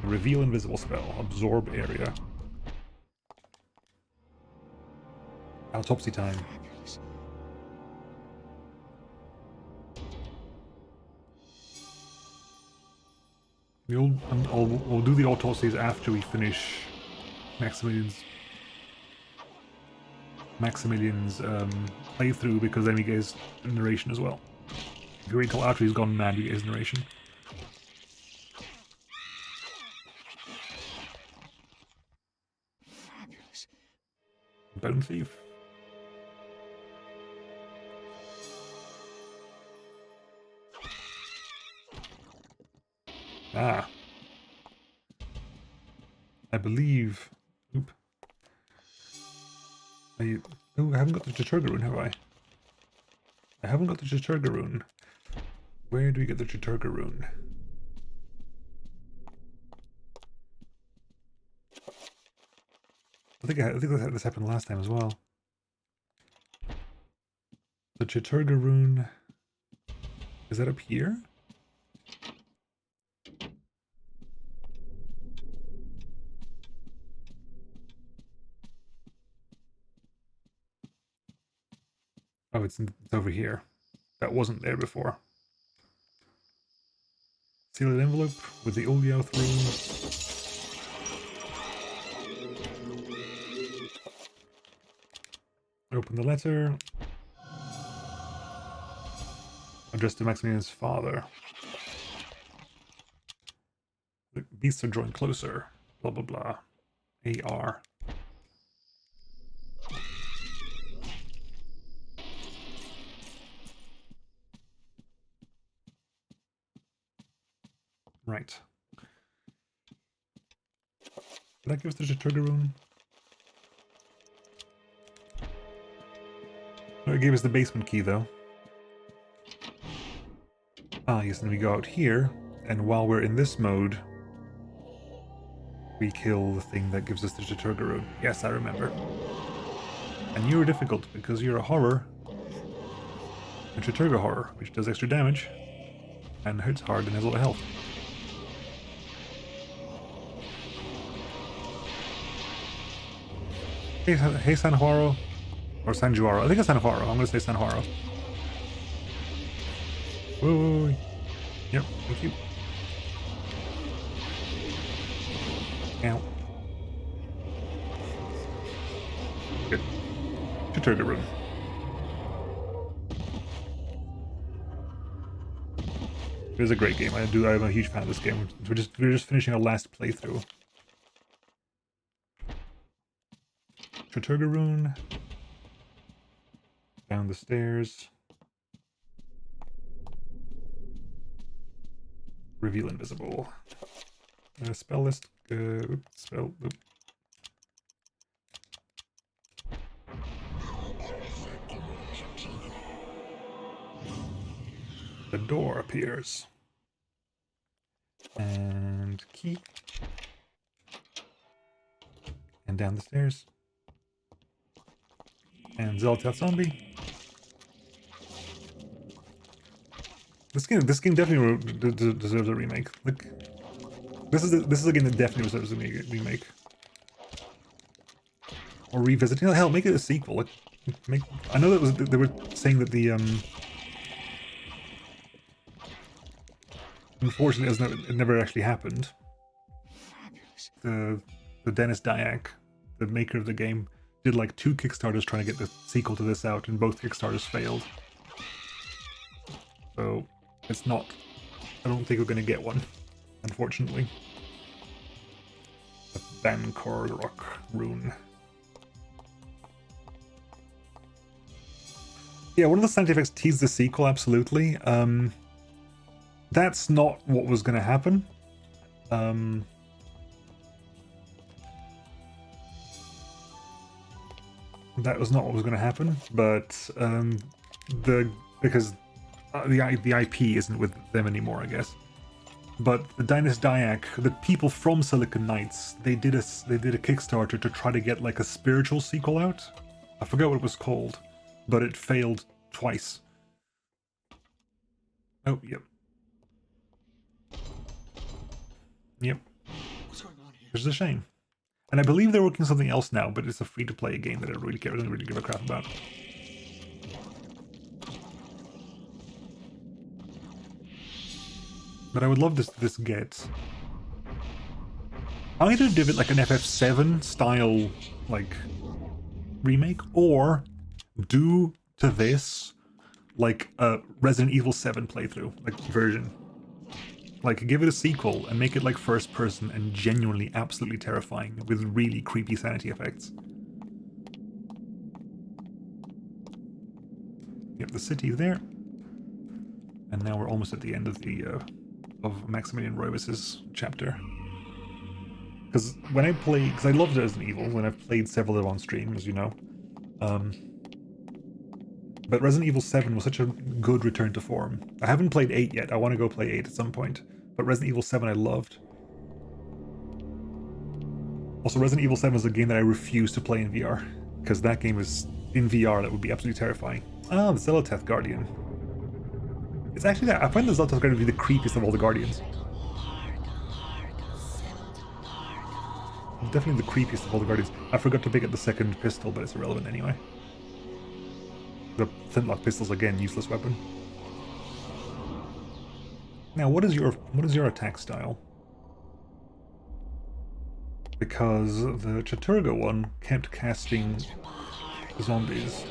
Reveal invisible spell. Absorb area. Autopsy time. We'll do the autopsies after we finish Maximilian's playthrough, because then we get his narration as well. If you wait until after he's gone mad, we get his narration. Fabulous. Bone thief. Ah. I believe... Oop. Oh, I haven't got the Chaturga rune, have I? I haven't got the Chaturga rune. Where do we get the Chaturga rune? I think this happened last time as well. The Chaturga rune... Is that up here? Oh, it's over here. That wasn't there before. Sealed envelope with the Ulyaoth rune. Open the letter. Addressed to Maximilian's father. The beasts are drawing closer. Blah blah blah. AR. Right. Did that give us the Chaturga rune? No, it gave us the basement key, though. Ah, yes, and we go out here, and while we're in this mode, we kill the thing that gives us the Chaturga rune. Yes, I remember. And you're difficult, because you're a horror. a Chaturga Horror, which does extra damage and hurts hard and has a lot of health. Hey Sanjuaro, or Sanjuaro. I think it's Sanjuaro. I'm gonna say Sanjuaro. Woo! Yep, thank you. Ow. Good. Chaturga Rune. It is a great game. I'm a huge fan of this game. We're just finishing our last playthrough. Chaturga Rune. Down the stairs. Reveal invisible. Spell list. Spell. Oop. The door appears. And key. And down the stairs. And Xel'lotath zombie. This game definitely deserves a remake. Like, this is a game that definitely deserves a remake. Or revisit. You know, hell, make it a sequel. Like, I know that they were saying that the unfortunately, it never actually happened. The Dennis Dyack, the maker of the game, did like 2 Kickstarters trying to get the sequel to this out, and both Kickstarters failed. So it's not. I don't think we're going to get one, unfortunately. The Bankorok Rune. Yeah, one of the Sanity effects teased the sequel, absolutely. That's not what was going to happen. That was not what was going to happen, but because the IP isn't with them anymore, I guess. But the Dennis Dyack, the people from Silicon Knights, they did a Kickstarter to try to get like a spiritual sequel out. I forgot what it was called, but it failed twice. Oh, yep. Yep. What's going on here? Which is a shame. And I believe they're working on something else now, but it's a free-to-play game that I don't really give a crap about. But I would love this get either give it like an FF7 style like remake, or do to this like a Resident Evil 7 playthrough like version. Like, give it a sequel and make it like first person and genuinely absolutely terrifying with really creepy sanity effects. Yep, the city's there. And now we're almost at the end of the of Maximilian Roivas's chapter. Because when I played, because I loved Resident Evil, when I've played several of them on stream, as you know. But Resident Evil 7 was such a good return to form. I haven't played 8 yet. I want to go play 8 at some point. But Resident Evil 7 I loved. Also, Resident Evil 7 is a game that I refuse to play in VR. Because that game is, in VR, that would be absolutely terrifying. Ah, the Xel'lotath Guardian. It's actually that. I find the Xel'lotath Guardian to be the creepiest of all the Guardians. Definitely the creepiest of all the Guardians. I forgot to pick up the second pistol, but it's irrelevant anyway. The flintlock pistol's again useless weapon. Now, what is your attack style? Because the Chaturga one kept casting zombies.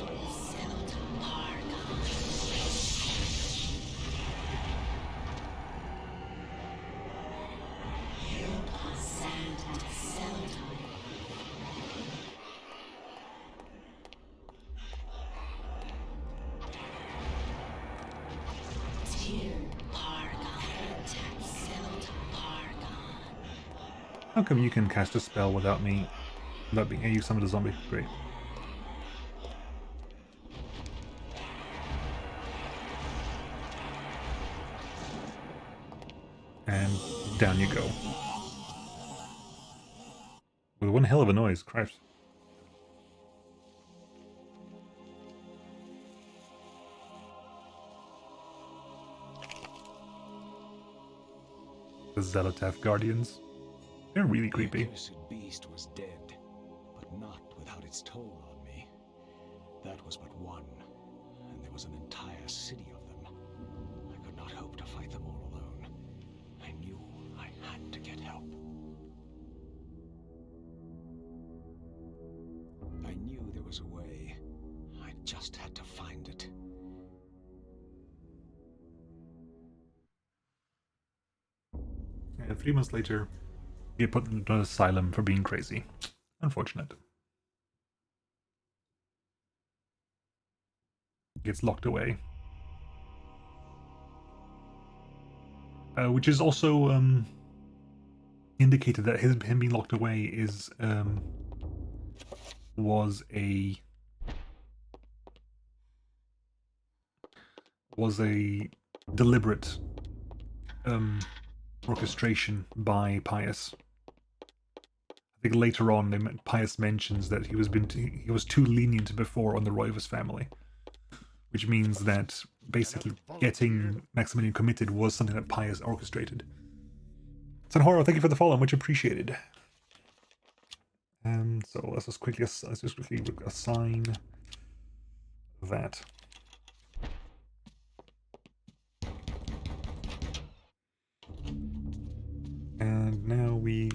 How come you can cast a spell without being you summon a zombie? Great. And down you go. With one hell of a noise, Christ. The Xel'lotath Guardians. They're really creepy. The accursed beast was dead, but not without its toll on me. That was but one, and there was an entire city of them. I could not hope to fight them all alone. I knew I had to get help. I knew there was a way. I just had to find it. And 3 months later, you get put into an asylum for being crazy. Unfortunate. Gets locked away. Which is also indicated that him being locked away is was a deliberate orchestration by Pius. I think later on, Pius mentions that he was too lenient before on the Roivas family, which means that basically getting Maximilian committed was something that Pius orchestrated. Sunhoro, thank you for the follow, much appreciated. And so let's just quickly assign that. And now we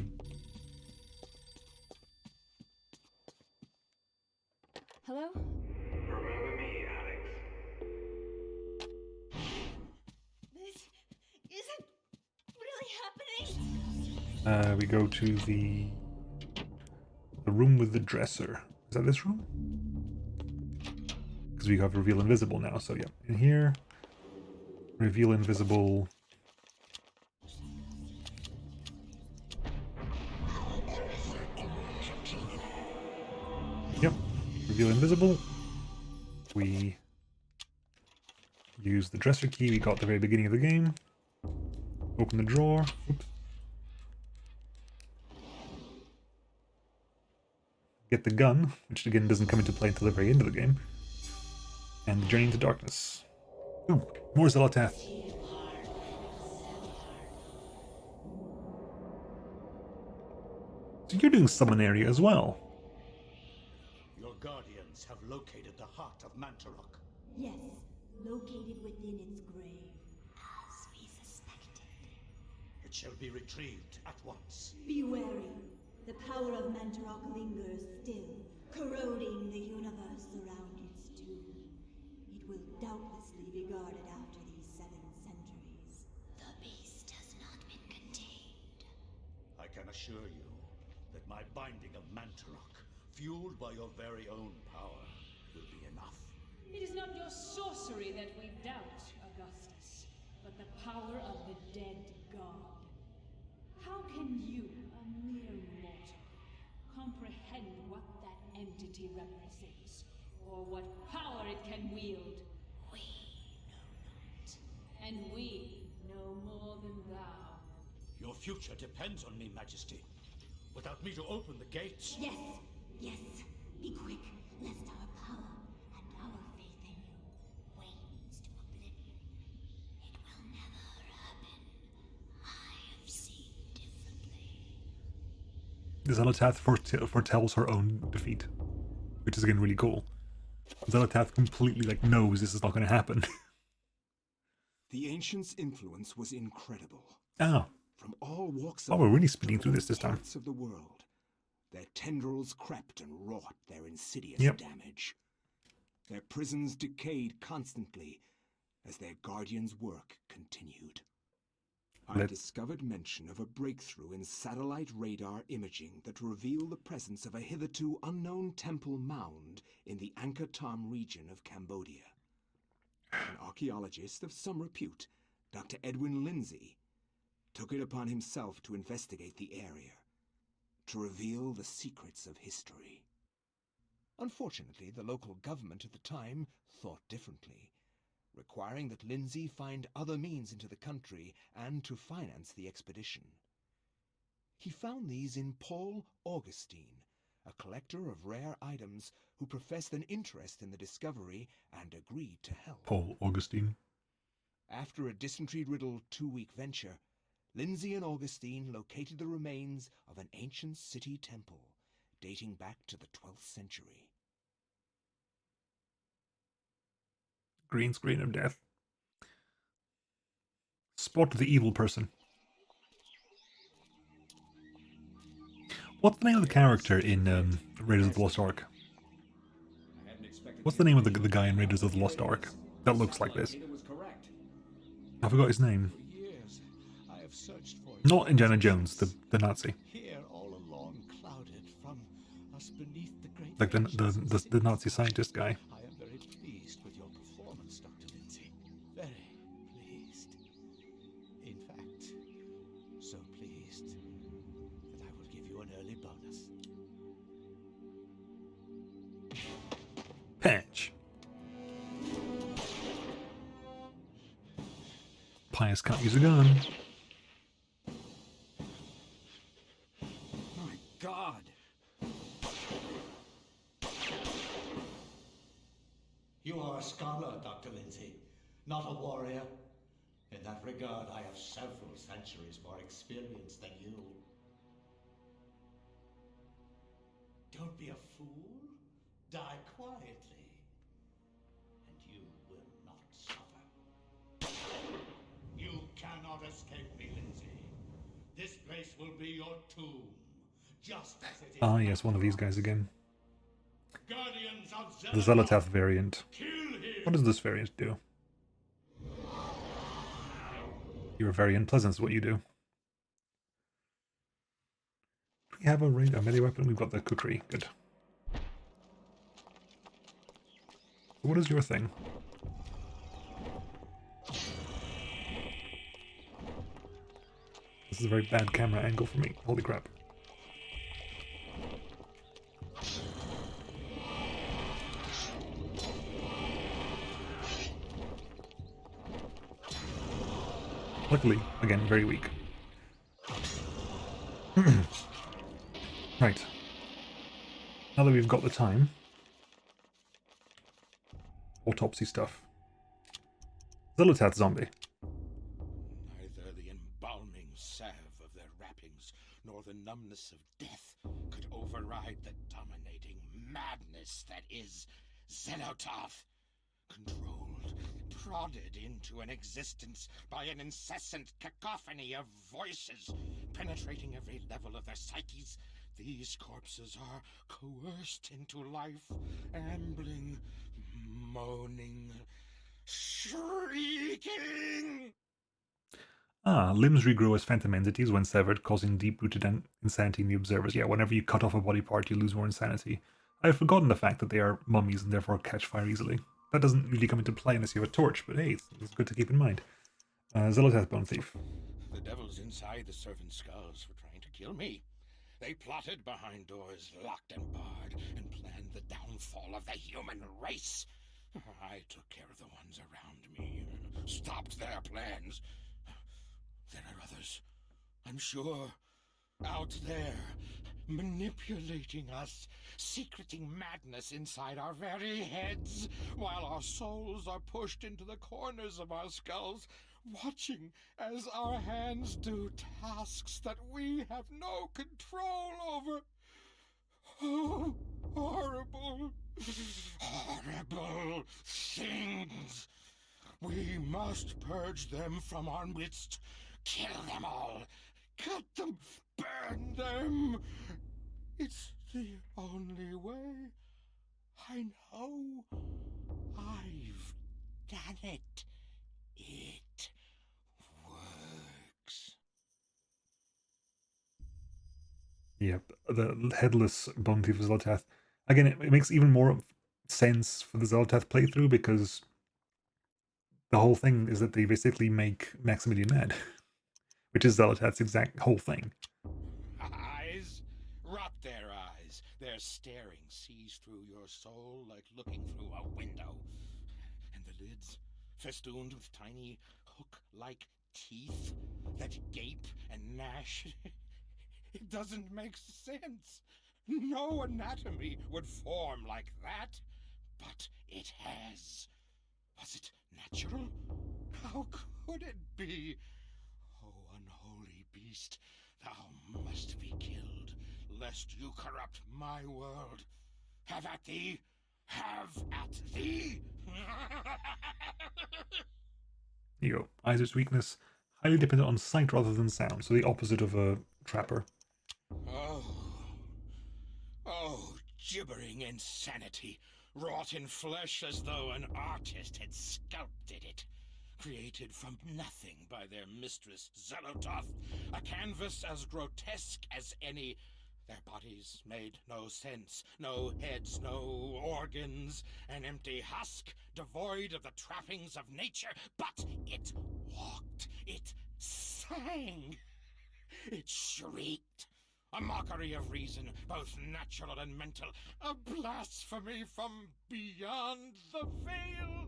Hello? Remember me, Alex? This isn't really happening. we go to the room with the dresser. Is that this room? Because we have reveal invisible now. So yeah, in here, reveal invisible. Yep, reveal invisible. We use the dresser key we got at the very beginning of the game. Open the drawer. Oops. Get the gun, which again doesn't come into play until the very end of the game. And the journey into darkness. Ooh, more Xel'lotath. So you're doing summon area as well. Your guardians have located the heart of Mantarok. Yes, located within its grave, as we suspected. It shall be retrieved at once. Be wary. The power of Mantarok lingers still, corroding the universe around its tomb. It will doubtlessly be guarded after these 7 centuries. The beast has not been contained. I can assure you that my binding of Mantarok, fueled by your very own power, will be enough. It is not your sorcery that we doubt, Augustus, but the power of the dead god. How can you, a mere mortal, comprehend what that entity represents, or what power it can wield? We know not. And we know more than thou. Your future depends on me, Majesty. Without me to open the gates... Yes, yes. Be quick, lest our power and our faith in you wanes to oblivion. It will never happen. I have seen differently. Xel'lotath foretells her own defeat, which is again really cool. Xel'lotath completely knows this is not going to happen. The Ancients' influence was incredible. Oh. From all walks of we're really speeding through this time. Parts of the world, their tendrils crept and wrought their insidious damage. Their prisons decayed constantly as their guardians' work continued. I discovered mention of a breakthrough in satellite radar imaging that revealed the presence of a hitherto unknown temple mound in the Angkor Thom region of Cambodia. An archaeologist of some repute, Dr. Edwin Lindsay, took it upon himself to investigate the area, to reveal the secrets of history. Unfortunately, the local government at the time thought differently, requiring that Lindsay find other means into the country and to finance the expedition. He found these in Paul Augustine, a collector of rare items who professed an interest in the discovery and agreed to help. Paul Augustine. After a dysentery-riddled 2-week venture, Lindsay and Augustine located the remains of an ancient city temple dating back to the 12th century. Green screen of death. Spot the evil person. What's the name of the character in Raiders of the Lost Ark? What's the name of the guy in Raiders of the Lost Ark that looks like this? I forgot his name. Not Indiana Jones, the Nazi. Here all along, clouded from us beneath the great Like the Nazi scientist guy. I am very pleased with your performance, Dr. Lindsay. Very pleased. In fact, so pleased that I will give you an early bonus. Patch. Pius can't use a gun. My God! You are a scholar, Dr. Lindsay, not a warrior. In that regard, I have several centuries more experience than you. Don't be a fool. Die quietly, and you will not suffer. You cannot escape me, Lindsay. This place will be your tomb, just as it is. Ah, yes, one of these guys again. Guardians of The Xel'lotath variant. Kill him. What does this variant do? You're very unpleasant, is what you do. Do we have a melee weapon? We've got the kukri. Good. What is your thing? This is a very bad camera angle for me. Holy crap. Luckily, again, very weak. Right. Now that we've got the time, autopsy stuff. Xel'lotath zombie. Neither the embalming salve of their wrappings nor the numbness of death could override the dominating madness that is Xel'lotath. Controlled, prodded into an existence by an incessant cacophony of voices, penetrating every level of their psyches, these corpses are coerced into life, ambling, moaning, shrieking. Ah, limbs regrow as phantom entities when severed, causing deep-rooted insanity in the observers. Yeah, whenever you cut off a body part, you lose more insanity. I've forgotten the fact that they are mummies and therefore catch fire easily. That doesn't really come into play unless you have a torch, but hey, it's good to keep in mind. Xel'lotath Bone Thief. The devils inside the servants' skulls were trying to kill me. They plotted behind doors locked and barred and planned the downfall of the human race. I took care of the ones around me, stopped their plans. There are others, I'm sure, out there, manipulating us, secreting madness inside our very heads, while our souls are pushed into the corners of our skulls, watching as our hands do tasks that we have no control over. Oh, horrible, horrible things. We must purge them from our midst, kill them all, cut them, burn them. It's the only way. I know. I've done it. It works. Yep, the headless Bone Thief of Xel'lotath. Again, it makes even more sense for the Xel'lotath playthrough because the whole thing is that they basically make Maximilian mad, which is Xel'lotath's exact whole thing. Eyes? Rot their eyes. Their staring sees through your soul like looking through a window. And the lids, festooned with tiny hook-like teeth that gape and gnash. It doesn't make sense. No anatomy would form like that. But it has. Was it natural? How could it be? Oh, unholy beast, thou must be killed, lest you corrupt my world. Have at thee! Have at thee! Here you go. Eyes' weakness. Highly dependent on sight rather than sound, so the opposite of a trapper. Oh, gibbering insanity, wrought in flesh as though an artist had sculpted it. Created from nothing by their mistress Xel'lotath, a canvas as grotesque as any. Their bodies made no sense, no heads, no organs, an empty husk, devoid of the trappings of nature, but it walked, it sang, it shrieked. A mockery of reason, both natural and mental, a blasphemy from beyond the veil.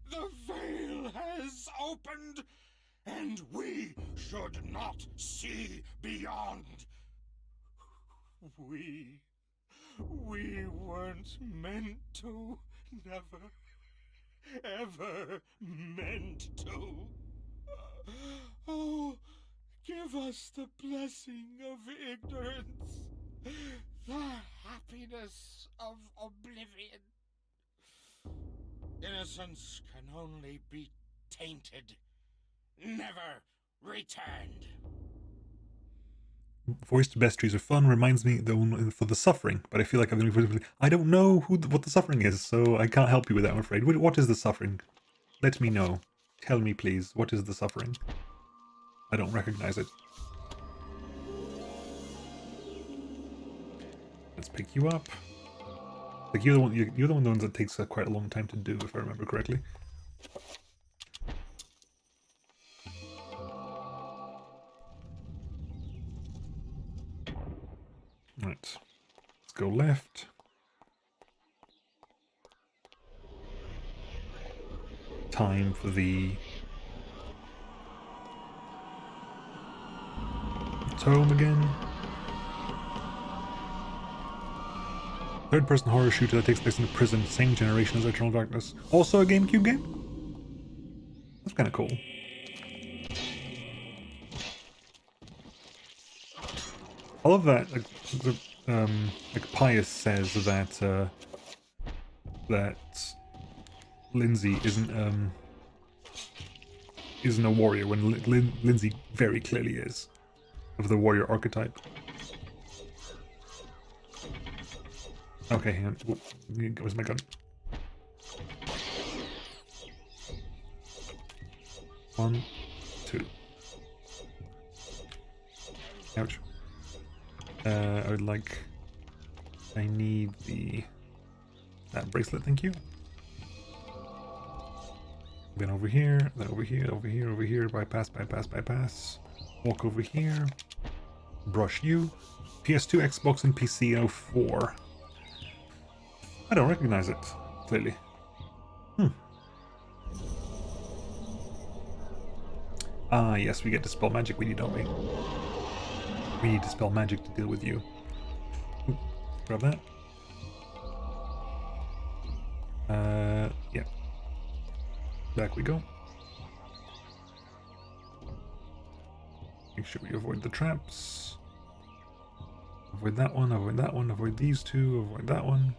The veil has opened, and we should not see beyond. We weren't meant to, never, ever meant to. Oh, give us the blessing of ignorance, the happiness of oblivion. Innocence can only be tainted, never returned. Voiced bestiaries are fun, reminds me though for the suffering, but I feel like I don't know what the suffering is, so I can't help you with that, I'm afraid. What is the suffering? Let me know. Tell me, please, what is the suffering? I don't recognize it. Let's pick you up. Like you're the one that takes quite a long time to do, if I remember correctly. Right, let's go left. Time for the tome again. Third-person horror shooter that takes place in a prison, same generation as Eternal Darkness. Also a GameCube game? That's kind of cool. I love that. Like Pius says that that Lindsay isn't a warrior when Lindsay very clearly is of the warrior archetype. Okay, where's my gun? 1, 2. Ouch. I need that bracelet, thank you. Then over here, over here, bypass. Walk over here. Brush you. PS2, Xbox, and PC 04. I don't recognize it, clearly. Ah, yes, we get to spell magic with you, don't we? We need to spell magic to deal with you. Ooh, grab that. Yeah. Back we go. Make sure we avoid the traps. Avoid that one, avoid these two, avoid that one.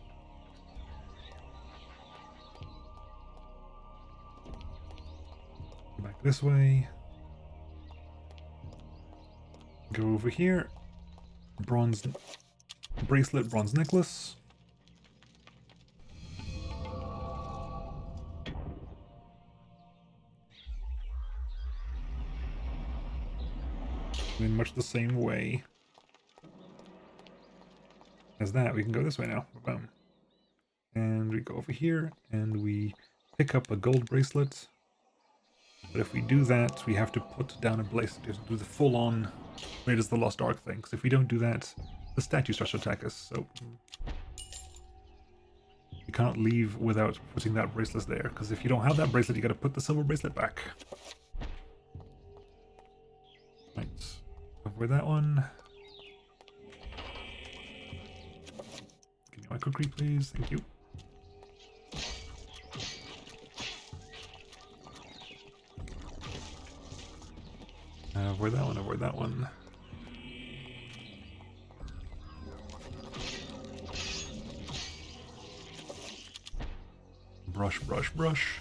Back this way. Go over here. Bronze bracelet, bronze necklace. In much the same way as that, we can go this way now. Boom. And we go over here and we pick up a gold bracelet. But if we do that, we have to put down a bracelet. We have to do the full-on Raiders of the Lost Ark thing. Because if we don't do that, the statue starts to attack us. So you can't leave without putting that bracelet there. Because if you don't have that bracelet, you got to put the silver bracelet back. Right. Avoid that one. Give me my cookery, please. Thank you. Avoid that one, avoid that one. Brush, brush, brush.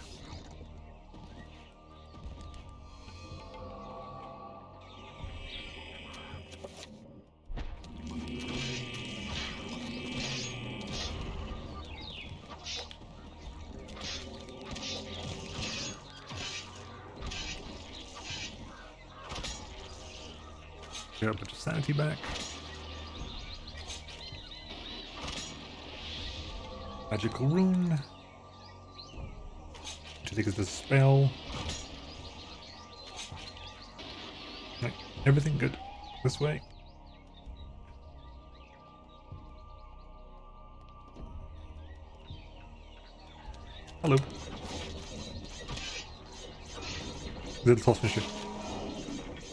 Get a bunch of sanity back. Magical rune. Which I think is the spell. Right, everything good. This way. Hello. Little toss finisher.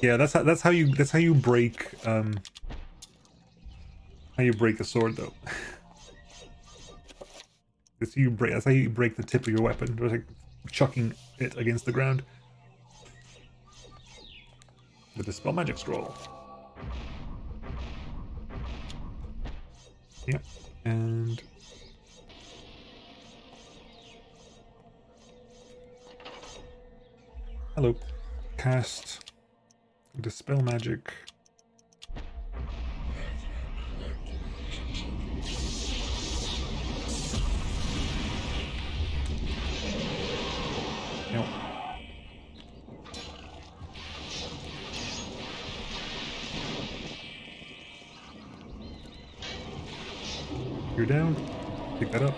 Yeah, that's how you break the sword though. That's how you break the tip of your weapon, just like chucking it against the ground. With the spell magic scroll. Yeah, and hello. Cast Dispel magic. No. You're down. Pick that up.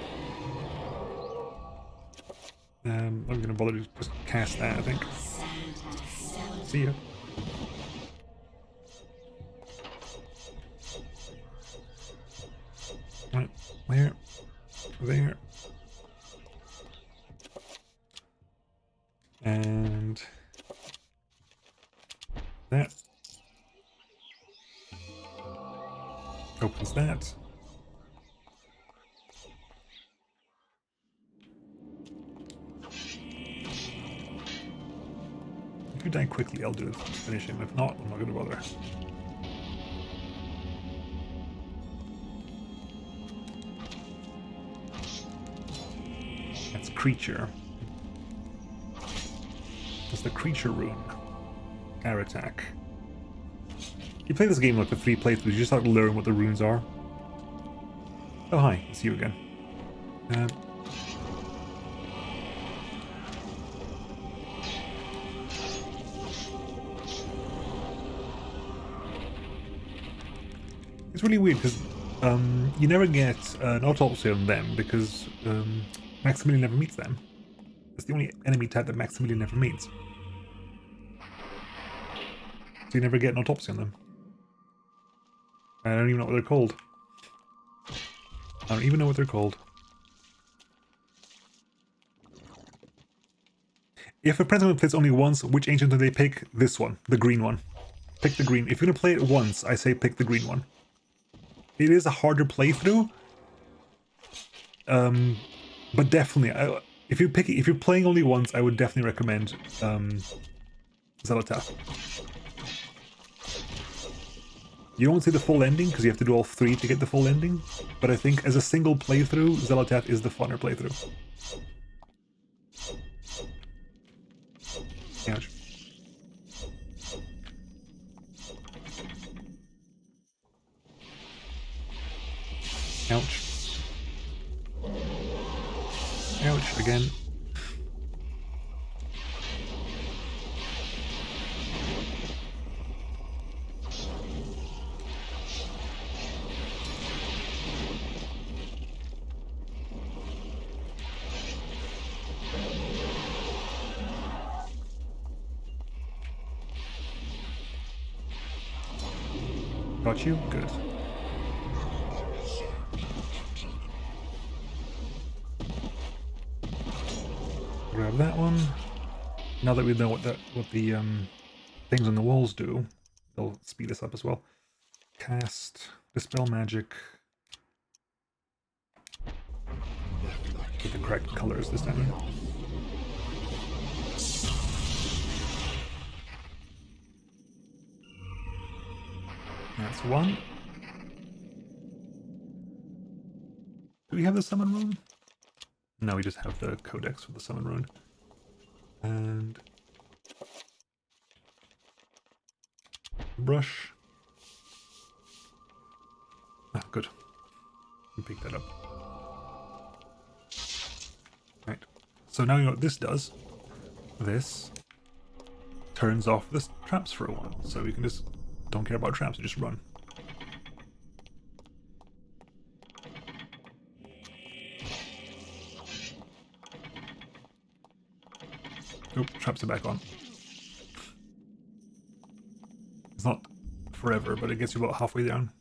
I'm gonna bother to just cast that, I think. See ya. Right, there, and that opens that. If you die quickly, I'll do it. Finish him. If not, I'm not going to bother. That's creature. That's the creature rune. Air attack. You play this game like for 3 playthroughs, you just start to learn what the runes are. Oh hi, it's you again. It's really weird because you never get an autopsy on them because Maximilian never meets them. It's the only enemy type that Maximilian never meets. So you never get an autopsy on them. I don't even know what they're called. I don't even know what they're called. If a Prince plays only once, which ancient do they pick? This one, the green one. Pick the green. If you're gonna play it once, I say pick the green one. It is a harder playthrough, but definitely, if you're playing only once, I would definitely recommend Xel'lotath. You don't see the full ending because you have to do all 3 to get the full ending, but I think as a single playthrough, Xel'lotath is the funner playthrough. Ouch. Ouch. Ouch again. Got you? Good. Grab that one. Now that we know what the things on the walls do, they'll speed us up as well. Cast Dispel Magic. Get the correct colors this time. That's one. Do we have the summon rune? No, we just have the codex for the summon rune. And brush. Ah, good. We pick that up. Right. So now you know what this does. This turns off the traps for a while, so we can just don't care about traps, we just run. Oop, traps are back on. It's not forever, but it gets you about halfway down.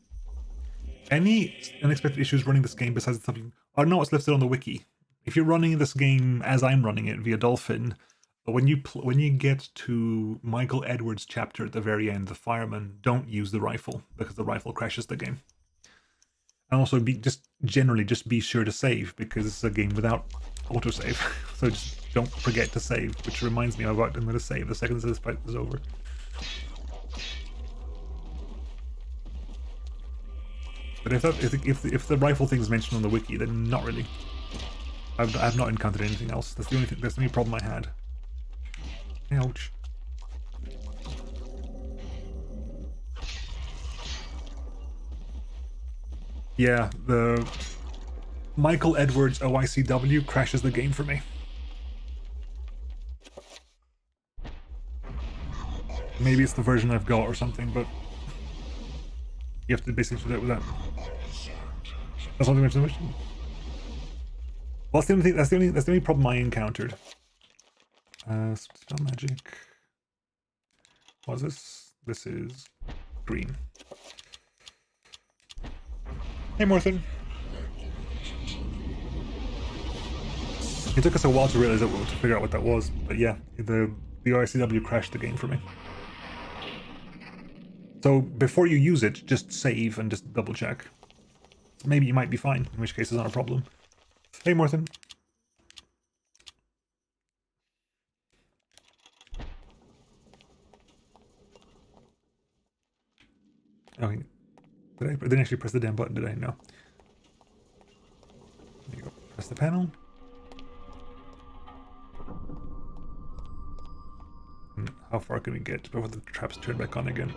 Any unexpected issues running this game besides something... I don't know what's listed on the wiki. If you're running this game as I'm running it via Dolphin, when you get to Michael Edwards' chapter at the very end, the fireman, don't use the rifle, because the rifle crashes the game. And also generally be sure to save, because this is a game without autosave. So just don't forget to save, which reminds me I'm going to save the second this fight is over. But if the rifle thing is mentioned on the wiki, then not really. I've not encountered anything else. That's the only problem I had. Ouch. Yeah, the Michael Edwards OICW crashes the game for me. Maybe it's the version I've got or something, but you have to basically do it with that. That's not the mention. Well, that's the only problem I encountered. Spell magic. What is this? This is green. Hey, Morthen. It took us a while to realize to figure out what that was, but yeah, the OICW crashed the game for me. So before you use it, just save and just double check. Maybe you might be fine, in which case it's not a problem. Hey, Morthen. Oh, I didn't actually press the damn button, did I? No. There you go. Press the panel. And how far can we get before the traps turn back on again?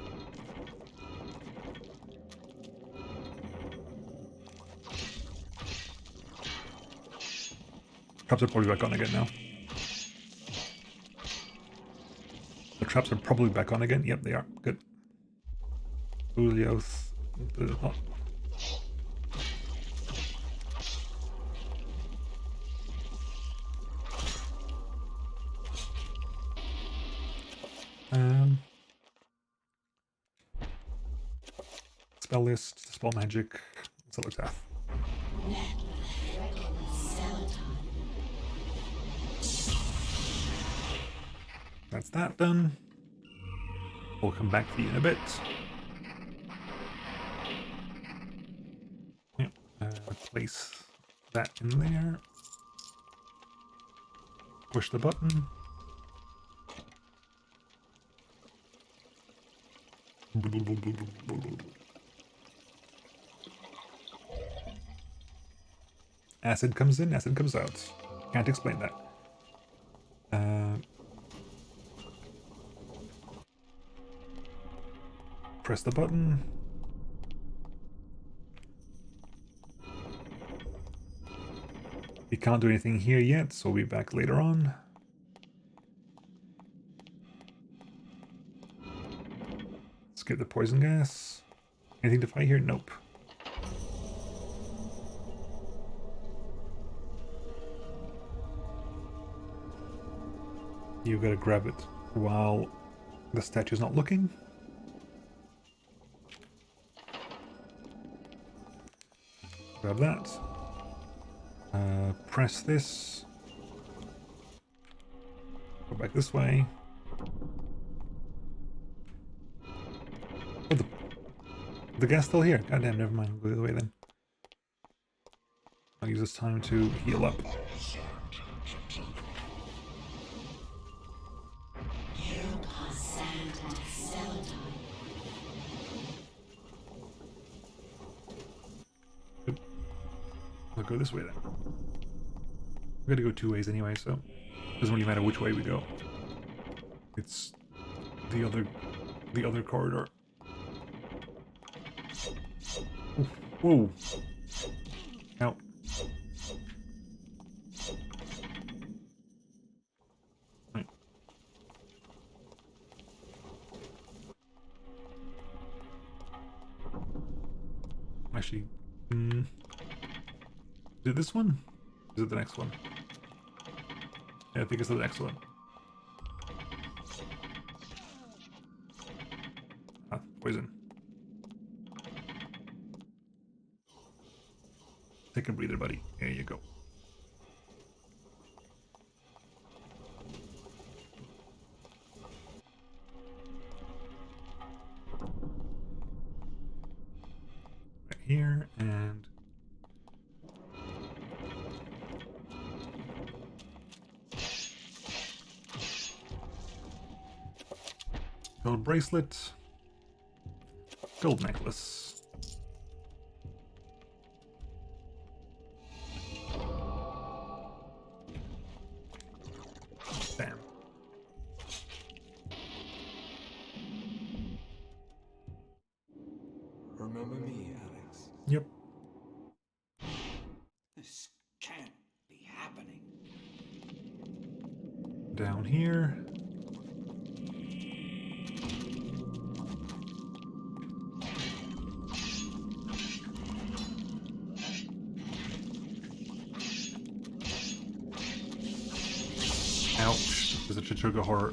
Traps are probably back on again now. The traps are probably back on again. Yep, they are. Good. Xel'lotath. Spell list, spell magic, Xel'lotath. That's that done. We'll come back for you in a bit. Yep, place that in there. Push the button. Acid comes in, acid comes out. Can't explain that. Press the button. We can't do anything here yet, so we'll be back later on. Skip the poison gas. Anything to fight here? Nope. You gotta grab it while the statue's not looking. Grab that. Press this. Go back this way. Oh, the gas still here. Goddamn, never mind. Go the other way then. I'll use this time to heal up. go this way then. We gotta go 2 ways anyway, so it doesn't really matter which way we go. It's the other corridor. Oof. Whoa! Ow. Right. Actually, is it this one? Is it the next one? Yeah, I think it's the next one. Ah, poison. Take a breather, buddy. There you go. Right here, and gold bracelet, gold necklace. Damn. Remember me, Alex? Yep. This can't be happening. Down here. Ouch. There's a Chaturga horror.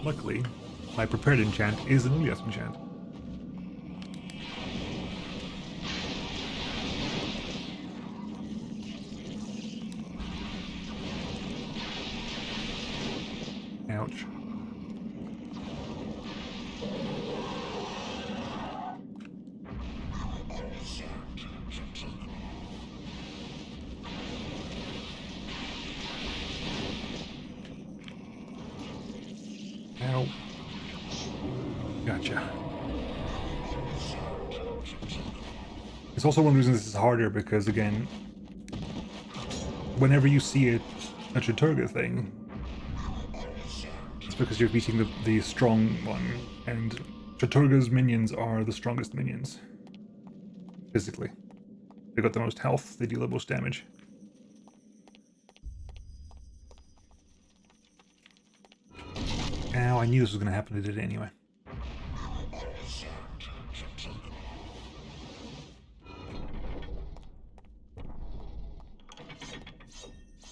Luckily, my prepared enchant is an Ilias enchant. Ouch. Ow. Gotcha. It's also one reason this is harder because, again, whenever you see a Chaturga thing, it's because you're beating the strong one, and Chaturga's minions are the strongest minions. Physically. They got the most health, they deal the most damage. Ow, I knew this was going to happen, I did it anyway.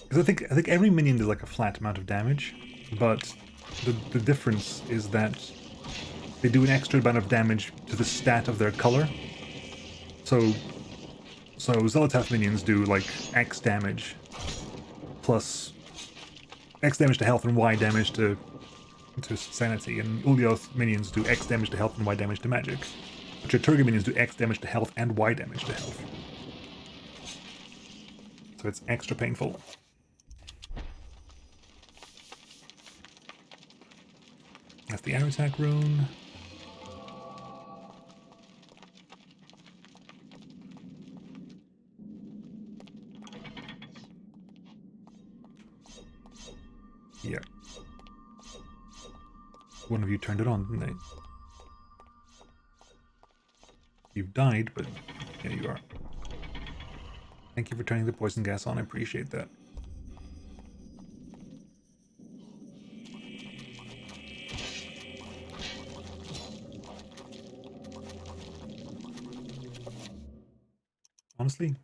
Because I think every minion does like a flat amount of damage, but the difference is that they do an extra amount of damage to the stat of their color. So Xel'lotath minions do like X damage plus X damage to health and Y damage to sanity, and Xel'lotath minions do X damage to health and Y damage to magic. But Chaturga minions do X damage to health and Y damage to health. So it's extra painful. That's the air attack rune. Yeah. One of you turned it on, didn't they? You've died, but yeah, you are. Thank you for turning the poison gas on, I appreciate that. Honestly?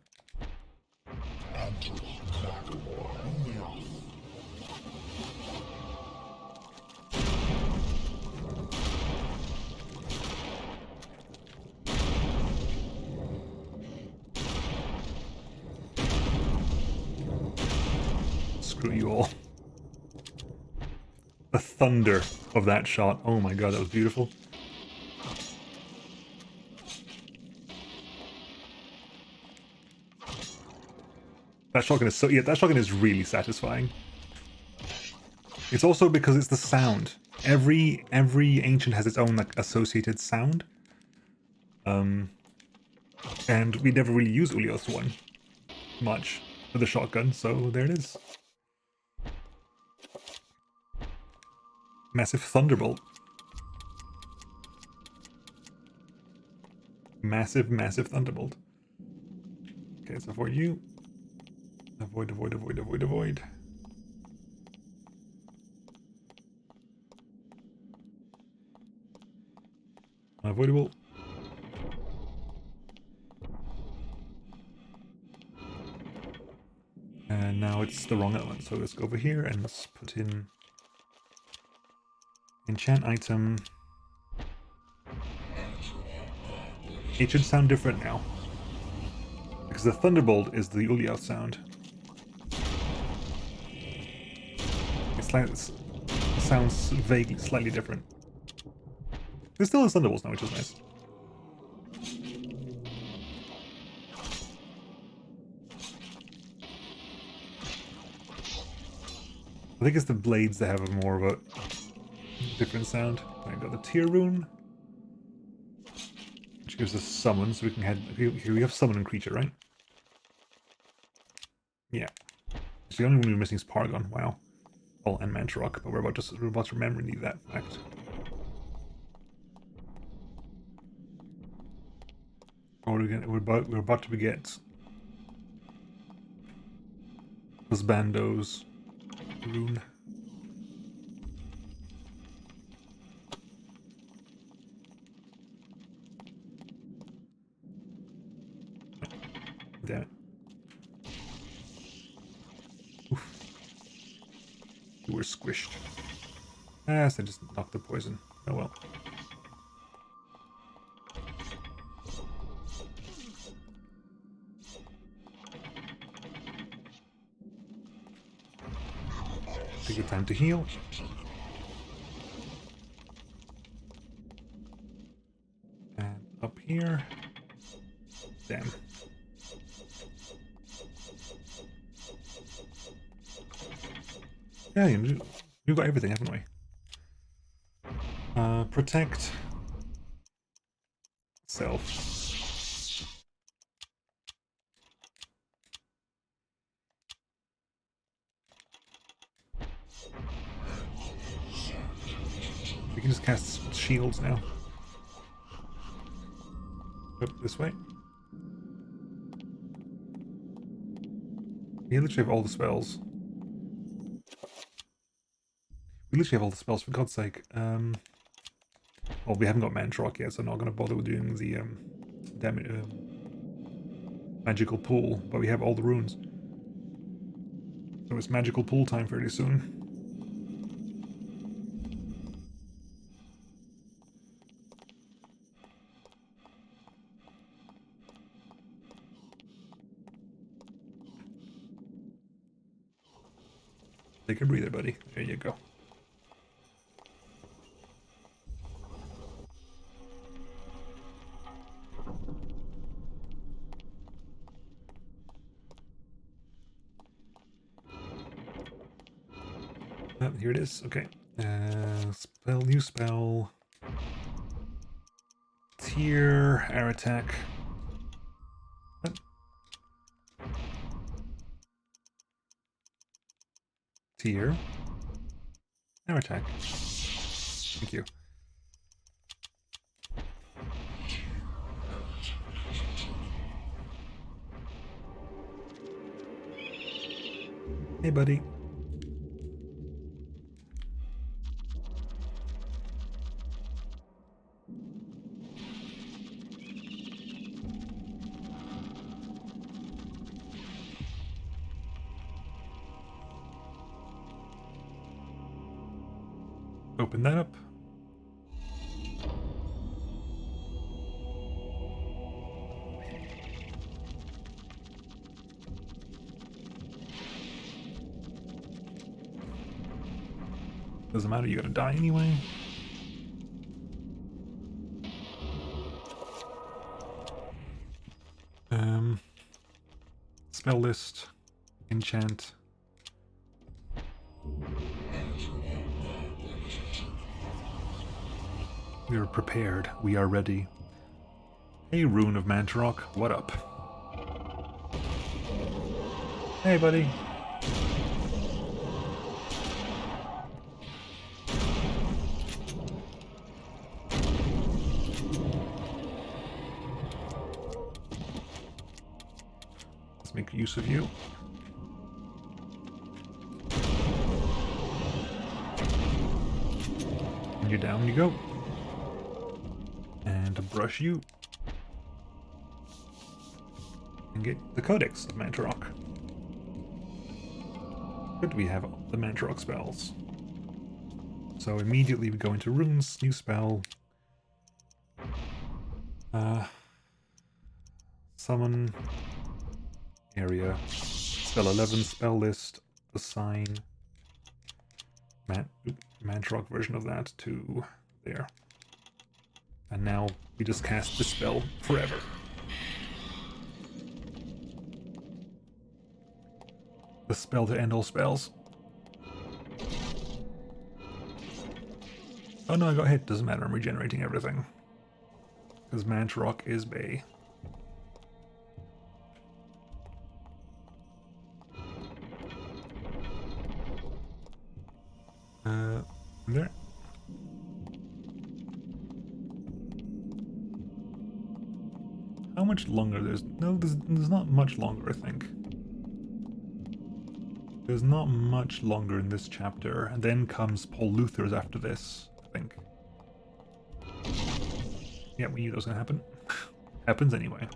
Screw you all. The thunder of that shot. Oh my god, that was beautiful. That shotgun is that shotgun is really satisfying. It's also because it's the sound. Every ancient has its own like associated sound. And we never really use Ulioth's one much for the shotgun, so there it is. Massive Thunderbolt. Massive Thunderbolt. Okay, so for you. Avoid. Unavoidable. And now it's the wrong element, so let's go over here and let's put in enchant item. It should sound different now, because the Thunderbolt is the Ulioth sound. It sounds vaguely, slightly different. There's still a Thunderbolt now, which is nice. I think it's the blades that have more of a different sound. I got the Tear Rune, which gives us summon, so we can head. Here we have summon and creature, right? Yeah. So the only one we're missing is Paragon. Wow. Oh, and Mantarok, but we're about to remember that fact. Or we're about to get Husbando's rune. Damn it. Oof. You were squished. Ah, so I just knocked the poison. Oh well. Take your time to heal. And up here. Damn. Yeah, we've got everything, haven't we? Protect. Self. We can just cast shields now. Up this way. We literally have all the spells. We literally have all the spells, for God's sake. Well, we haven't got Mantarok yet, so I'm not going to bother with doing the magical pool, but we have all the runes. So it's magical pool time fairly soon. Take a breather, buddy. There you go. Oh, here it is. Okay. New spell. Tier, air attack. What? Tier, air attack. Thank you. Hey, buddy. Open that up. Doesn't matter, you're gonna die anyway. Spell list. Enchant. We are prepared. We are ready. Hey, Rune of Mantarok, what up? Hey, buddy. Let's make use of you. And you're down you go. And to brush you. And get the Codex of Mantarok. Good, we have the Mantarok spells. So immediately we go into runes, new spell. Summon. Area. Spell 11, spell list, assign. Mantarok version of that to there. And now we just cast the spell forever. The spell to end all spells. Oh no, I got hit. Doesn't matter, I'm regenerating everything. Because Mantarok is Bay. There. How much longer? There's not much longer, I think. There's not much longer in this chapter, and then comes Paul Luther's after this, I think. Yeah, we knew that was gonna happen. Happens anyway.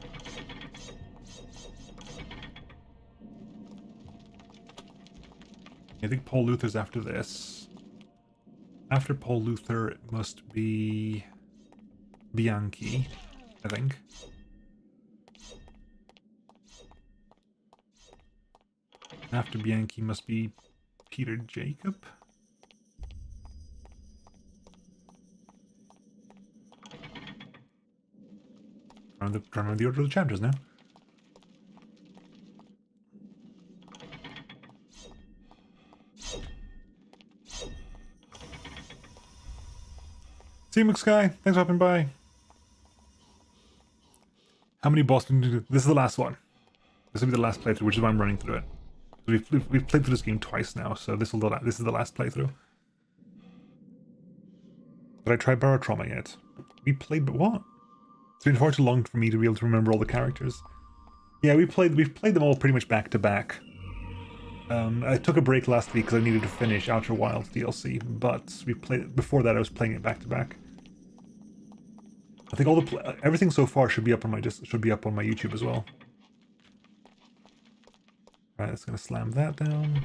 I think Paul Luther's after this. After Paul Luther, it must be Bianchi, I think. After Bianchi must be Peter Jacob. Trying to remember the order of the chapters now. See you, McSky. Thanks for hopping by. How many bosses did we do? This is the last one. This will be the last playthrough, which is why I'm running through it. We've played through this game twice now, so this is the last playthrough. Did I try Barotrauma yet? We played, but what? It's been far too long for me to be able to remember all the characters. Yeah, we've played them all pretty much back to back. I took a break last week because I needed to finish Outer Wilds DLC, but before that I was playing it back to back. I think everything so far should be up on my YouTube as well. Alright, that's gonna slam that down.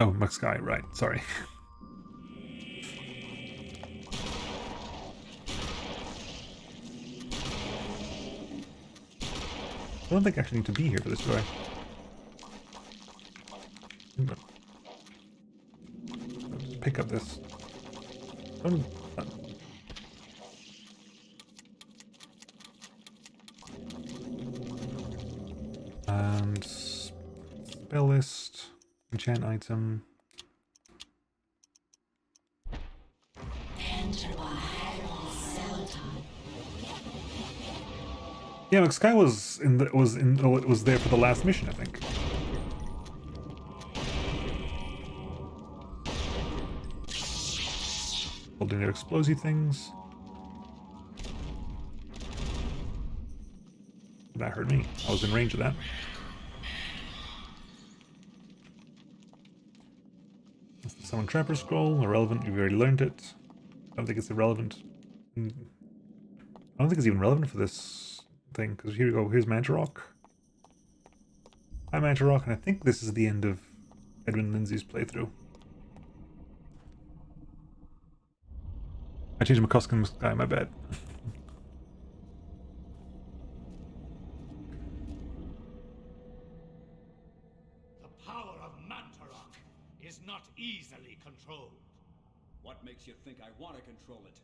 Oh, McSky, right, sorry. I don't think I actually need to be here for this, do I? Just pick up this. And spell list, enchant item. Yeah, like Sky was there for the last mission, I think. Holding their explosive things. That hurt me. I was in range of that. That's the Summon Trapper Scroll. Irrelevant. We've already learned it. I don't think it's irrelevant. I don't think it's even relevant for this thing, because here we go. Here's Mantarok. Hi, Mantarok, and I think this is the end of Edwin Lindsay's playthrough. I changed McCuskins guy, my bad. The power of Mantarok is not easily controlled. What makes you think I want to control it?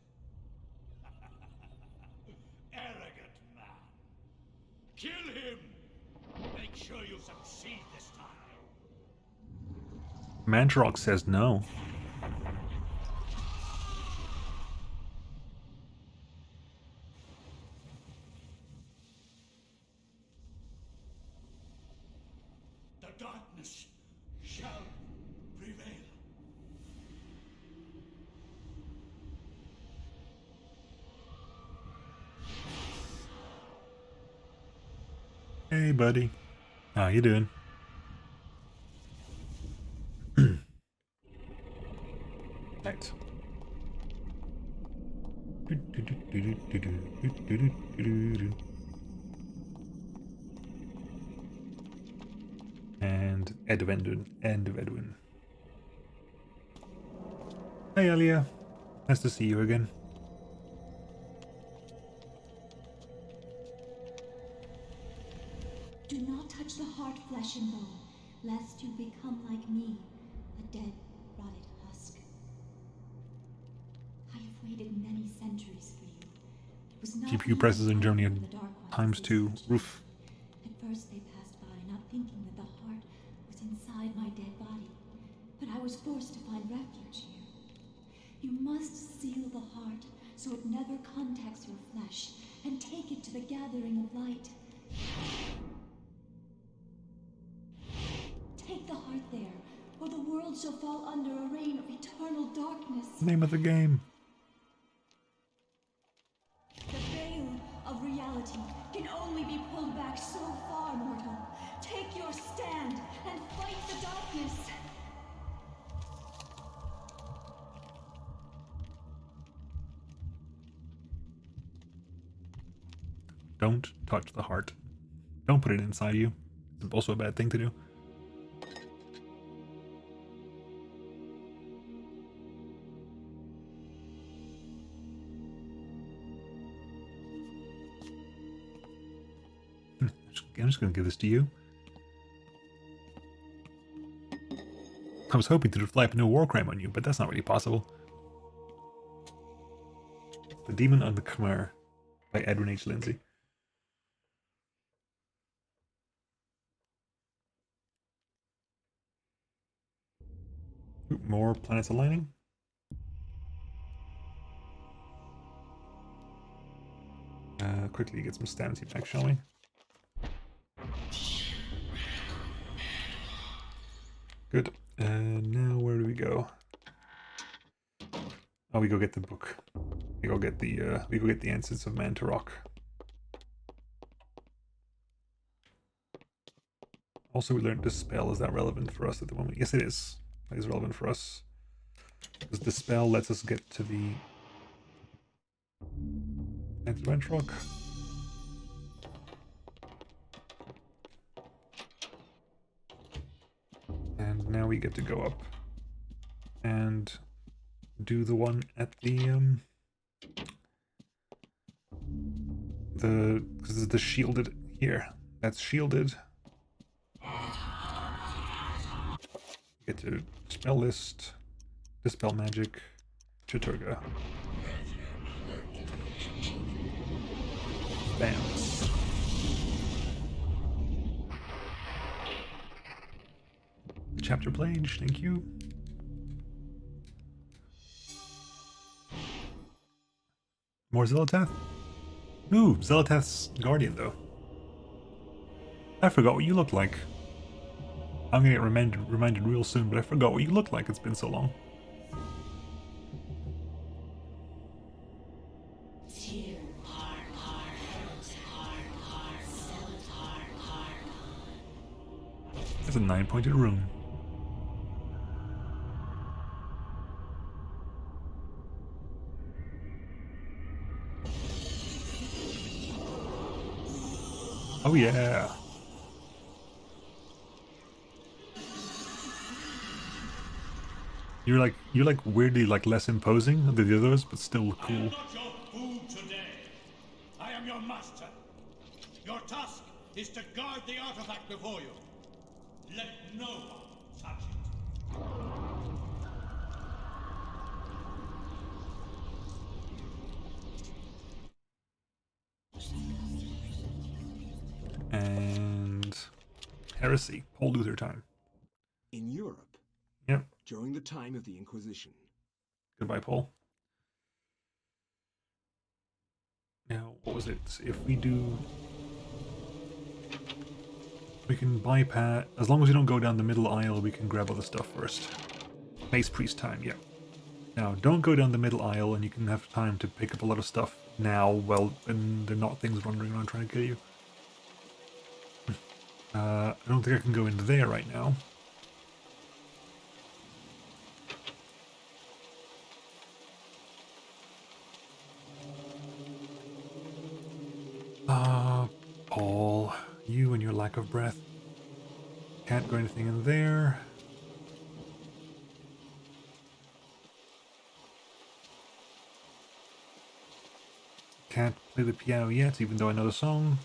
arrogant man. Kill him! Make sure you succeed this time. Mantarok says no. The darkness shall prevail. Hey, buddy. How you doing? Right. And Edwin. Hey, Alia. Nice to see you again. Do not touch the heart, flesh and bone, lest you become like me, a dead, rotted husk. I have waited many centuries for you. It was not GPU prices in Germany when the Dark One times was 2 essential. roof. At first they passed by, not thinking that the heart was inside my dead body. But I was forced to find refuge here. You must seal the heart so it never contacts your flesh, and take it to the gathering of light. Take the heart there, or the world shall fall under a reign of eternal darkness. Name of the game. The veil of reality can only be pulled back so far, mortal. Take your stand and fight the darkness. Don't touch the heart. Don't put it inside you. It's also a bad thing to do. I'm just going to give this to you. I was hoping to deflect no war crime on you, but that's not really possible. The Demon on the Khmer by Edwin H. Lindsay. Ooh, more planets aligning. Quickly get some sanity back, shall we? Good. Now where do we go? Oh, we go get the book. We go get the Answers of Mantarok. Also, we learned Dispel. Is that relevant for us at the moment? Yes, it is. It is relevant for us. Because Dispel lets us get to the Answers of Mantarok. And now we get to go up and do the one at the because it's the shielded here. That's shielded. Get to spell list, dispel magic, Chaturga. Bam. Chapter page, thank you. More Xel'lotath? Ooh, Xel'lotath's guardian though. I forgot what you look like. I'm gonna get reminded real soon, but I forgot what you look like. It's been so long. It's a 9-pointed rune. Oh yeah. You're like weirdly like less imposing than the others, but still cool. I am not your food today. I am your master. Your task is to guard the artifact before you. Let no one touch it. Heresy. Paul Luther time. In Europe, Yep. during the time of the Inquisition. Goodbye, Paul. Now, what was it? If we do... We can bypass... As long as we don't go down the middle aisle, we can grab other stuff first. Mace Priest time, yeah. Now, don't go down the middle aisle, and you can have time to pick up a lot of stuff now, well, and there are not things wandering around trying to kill you. I don't think I can go into there right now. Paul, you and your lack of breath. Can't go anything in there. Can't play the piano yet, even though I know the song.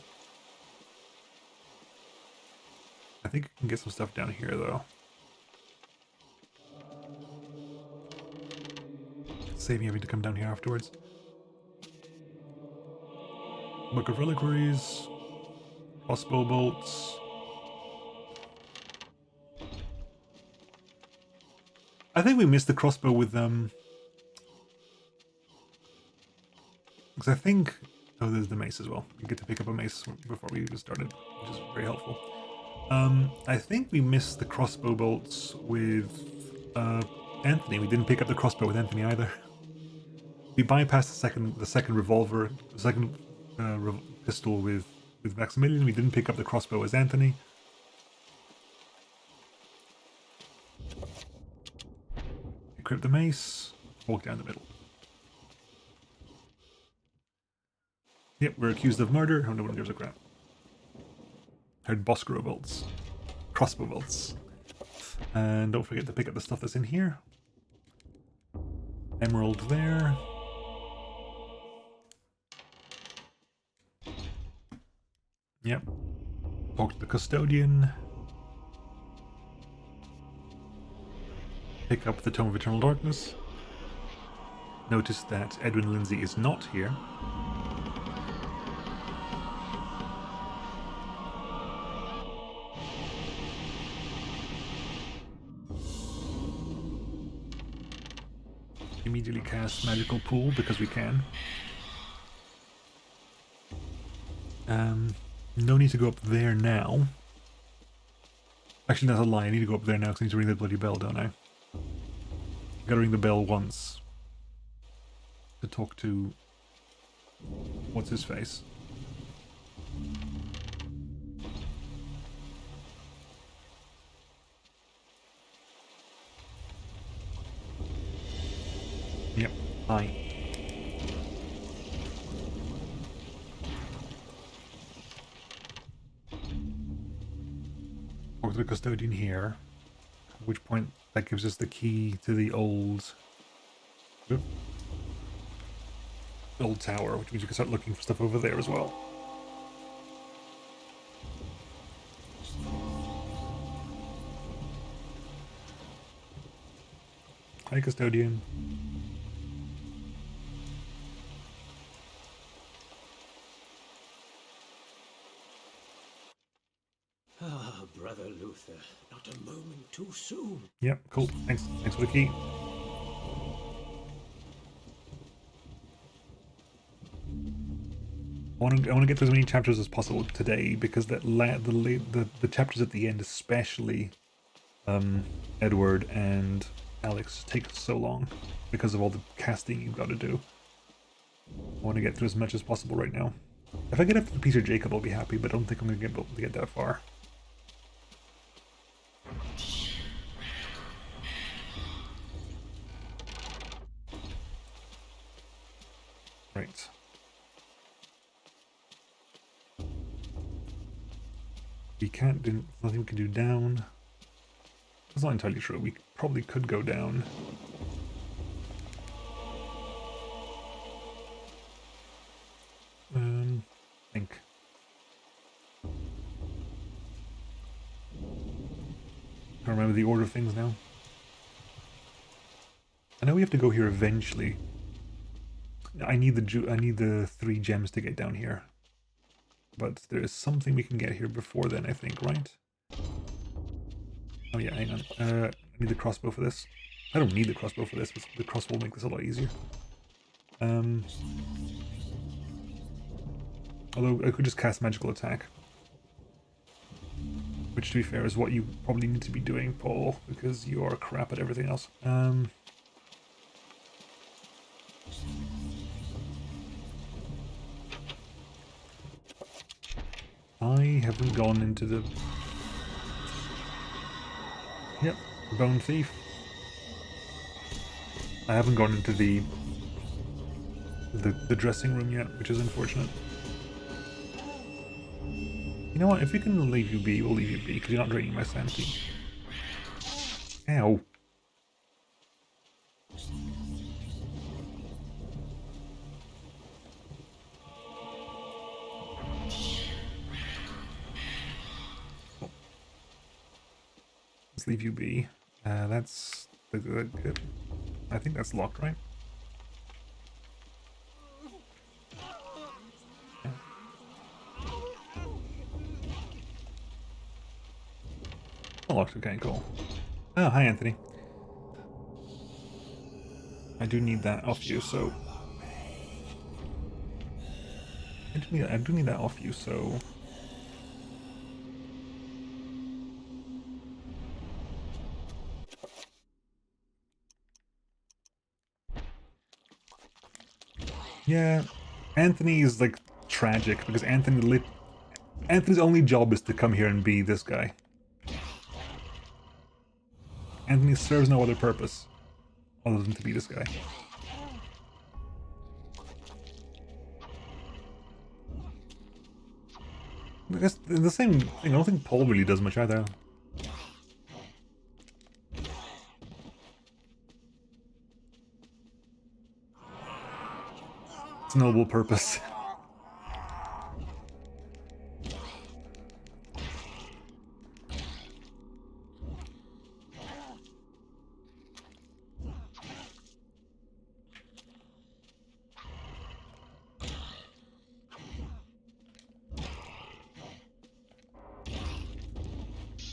I think I can get some stuff down here, though. Save me having to come down here afterwards. Book of Reliquaries. Crossbow bolts. I think we missed the crossbow with them. Because I think... Oh, there's the mace as well. We get to pick up a mace before we even started, which is very helpful. I think we missed the crossbow bolts with Anthony. We didn't pick up the crossbow with Anthony either. We bypassed the second revolver, the second pistol with Maximilian. We didn't pick up the crossbow as Anthony. Equip the mace. Walk down the middle. Yep, we're accused of murder. Oh, no one gives a crap. Heard Boscro bolts. Crossbow bolts. And don't forget to pick up the stuff that's in here. Emerald there. Yep. Talk to the custodian. Pick up the Tome of Eternal Darkness. Notice that Edwin Lindsay is not here. Immediately cast Magical Pool because we can. No need to go up there now. Actually, that's a lie. I need to go up there now because I need to ring the bloody bell, don't I? Gotta ring the bell once to talk to what's his face. Yep. Hi. Talk to the custodian here. At which point that gives us the key to the old tower, which means you can start looking for stuff over there as well. Hi, custodian. Ah, Brother Luther, not a moment too soon. Yep, cool. Thanks for the key. I want to get through as many chapters as possible today because the chapters at the end, especially Edward and Alex, take so long because of all the casting you've got to do. I want to get through as much as possible right now. If I get up to Peter Jacob, I'll be happy, but I don't think I'm going to be able to get that far. Right. We can't do... nothing we can do down. That's not entirely true. We probably could go down. I think. I don't remember the order of things now. I know we have to go here eventually. I need the 3 gems to get down here. But there is something we can get here before then, I think, right? Oh yeah, hang on. I need the crossbow for this. I don't need the crossbow for this, but the crossbow will make this a lot easier. Although I could just cast magical attack. Which, to be fair, is what you probably need to be doing, Paul, because you are crap at everything else. I haven't gone into the... Yep, Bone Thief. I haven't gone into the dressing room yet, which is unfortunate. You know what, if we can leave you be, we'll leave you be, because you're not draining my sanity. Ow. Let's leave you be. That's... I think that's locked, right? Locked, okay, cool. Oh, hi Anthony. I do need that off you, so... I do need that off you, so... Yeah, Anthony is like tragic, because Anthony's only job is to come here and be this guy. Anthony serves no other purpose other than to be this guy. I guess the same thing, I don't think Paul really does much either. It's a noble purpose.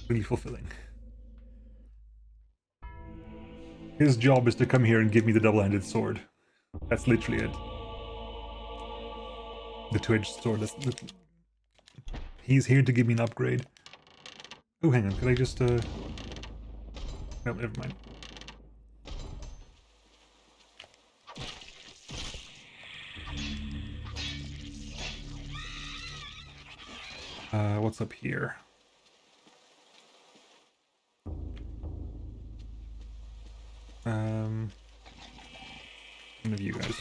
Really fulfilling. His job is to come here and give me the double-handed sword. That's literally it. The two-edged sword. He's here to give me an upgrade. Oh, hang on. Could I just no, never mind. What's up here? One of you guys.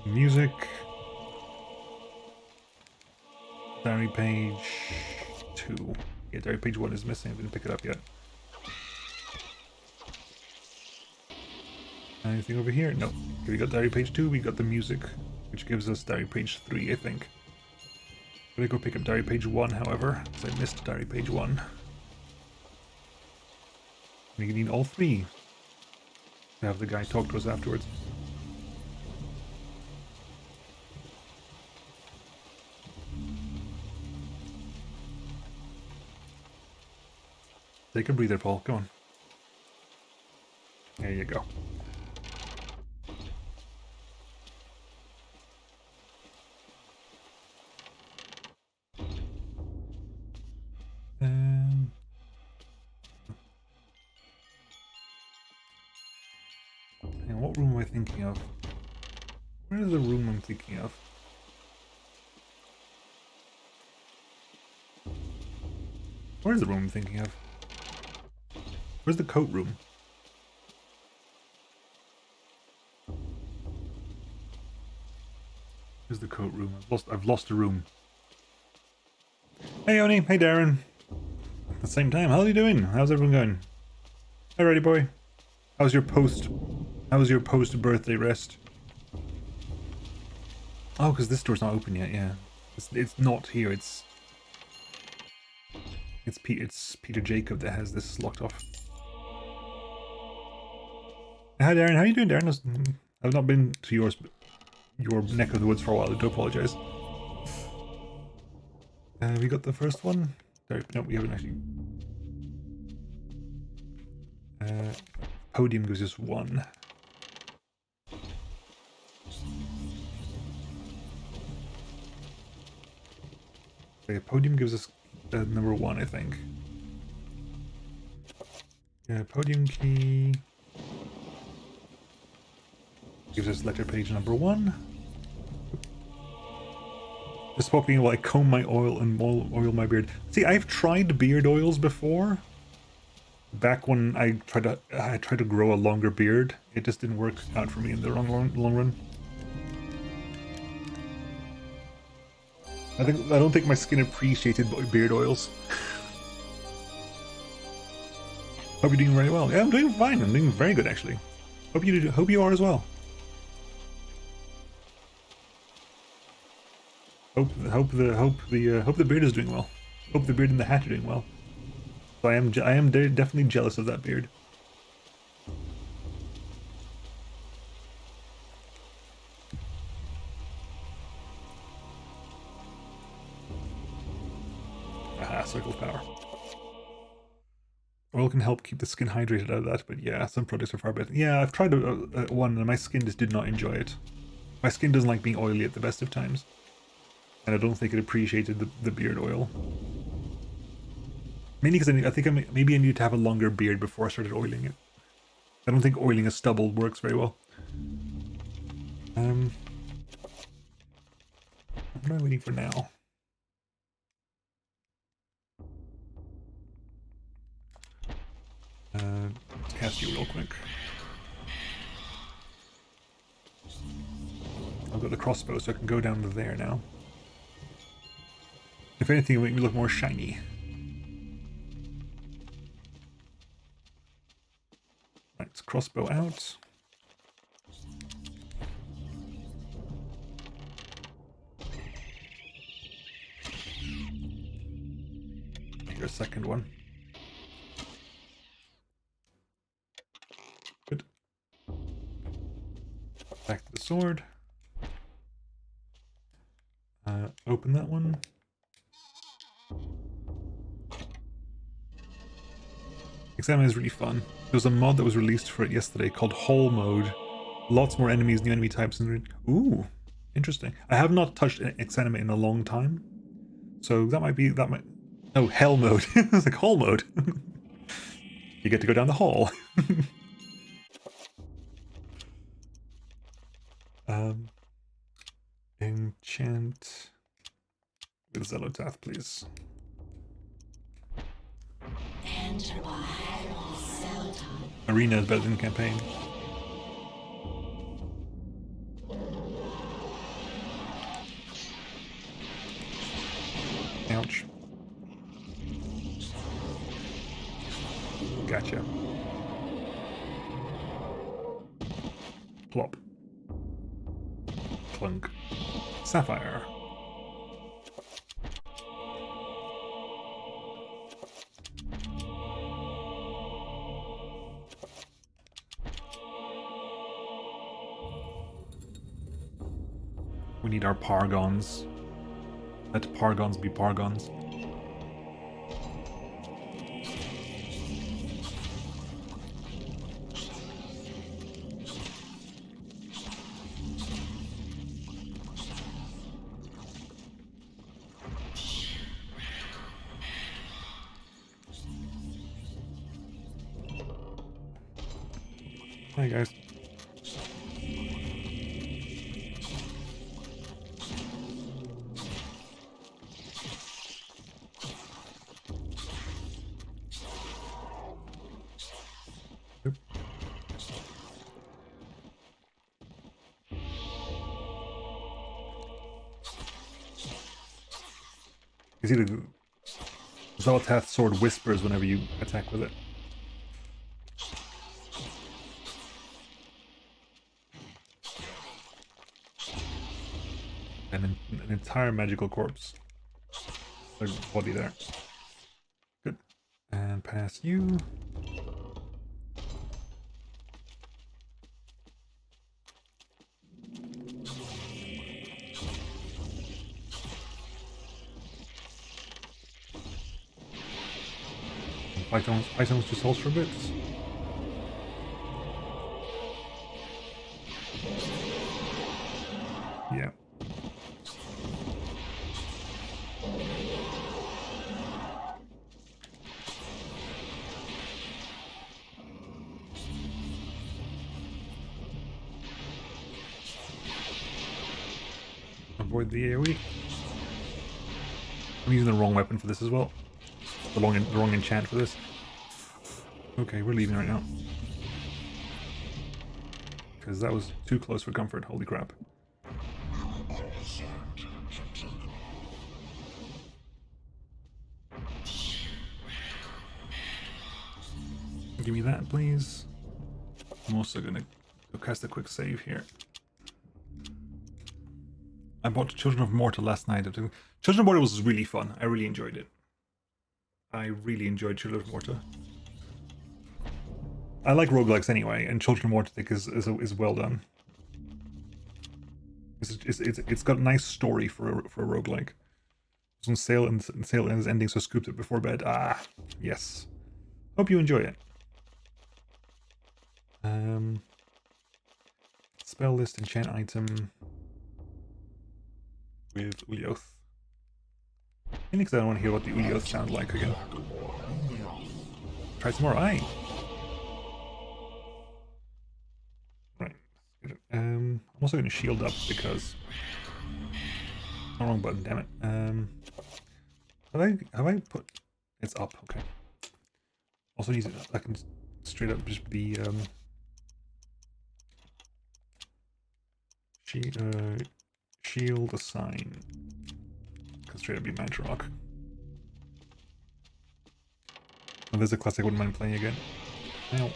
Music. Diary page 2. Yeah, diary page 1 is missing. I didn't pick it up yet. Anything over here? No. Okay, we got diary page 2. We got the music, which gives us diary page 3, I think. I'm gonna go pick up diary page 1, however, because I missed diary page 1. We need all 3 to have the guy talk to us afterwards. Take a breather, Paul. Go on. There you go. And what room am I thinking of? Where is the room I'm thinking of? Where is the room I'm thinking of? Where's the coat room? Where's the coat room? I've lost a room. Hey Oni, hey Darren. At the same time, how are you doing? How's everyone going? Alrighty boy. How's your post birthday rest? Oh, because this door's not open yet, yeah. It's not here, it's Peter Jacob that has this locked off. Hi Darren, how are you doing, Darren? I've not been to your neck of the woods for a while, I do apologize. We got the first one. Sorry, no, we haven't actually. Podium gives us 1. Okay, podium gives us number 1, I think. Yeah, podium key gives us letter page number 1. Just talking while I comb my oil and oil my beard. See, I've tried beard oils before. Back when I tried to grow a longer beard, it just didn't work out for me in the long run. I don't think my skin appreciated beard oils. Hope you're doing very well. Yeah, I'm doing fine. I'm doing very good actually. Hope you are as well. Hope the beard is doing well. Hope the beard and the hat are doing well. So I am definitely jealous of that beard. Aha, circle of power. Oil can help keep the skin hydrated out of that, but yeah, some products are far better. Yeah, I've tried one and my skin just did not enjoy it. My skin doesn't like being oily at the best of times. And I don't think it appreciated the beard oil. Mainly because I think maybe I need to have a longer beard before I started oiling it. I don't think oiling a stubble works very well. What am I waiting for now? Let's cast you real quick. I've got the crossbow, so I can go down to there now. If anything, it'll make me look more shiny. Right, let's crossbow out. Here's a second one. Good. Back to the sword. Open that one. Examine is really fun. There was a mod that was released for it yesterday called Hole Mode. Lots more enemies, new enemy types, and ooh, interesting. I have not touched Examine in a long time, so that might. Oh, Hell Mode. It's like Hole Mode. You get to go down the hall. Enchant with Xel'lotath, please. Arena is better than campaign. Ouch. Gotcha. Plop. Clunk. Sapphire. We need our Pargons. Let Pargons be Pargons. Hi guys. You see the Xel'lotath sword whispers whenever you attack with it. And an entire magical corpse. Their body there. Good. And pass you. fight someone's two souls for a bit. Yeah. Avoid the AoE. I'm using the wrong weapon for this as well. The wrong enchant for this. Okay, we're leaving right now. Because that was too close for comfort, holy crap. Give me that, please. I'm also gonna go cast a quick save here. I bought Children of Morta last night. Children of Morta was really fun. I really enjoyed it. I really enjoyed Children of Morta. I like roguelikes anyway, and Children of Morta is well done. It's got a nice story for a roguelike. It's on sale and is ending, so scooped it before bed. Ah, yes. Hope you enjoy it. Spell list, enchant item with Xel'lotath. Mainly because I don't want to hear what the Xel'lotath sound like again. Try some more. Aye. Right. I'm also going to shield up because. Oh, wrong button. Damn it. Have I put? It's up. Okay. Also need to. I can straight up just be shield assign. Can straight up be Manta Rock. Oh, there's a class I wouldn't mind playing again. Ow.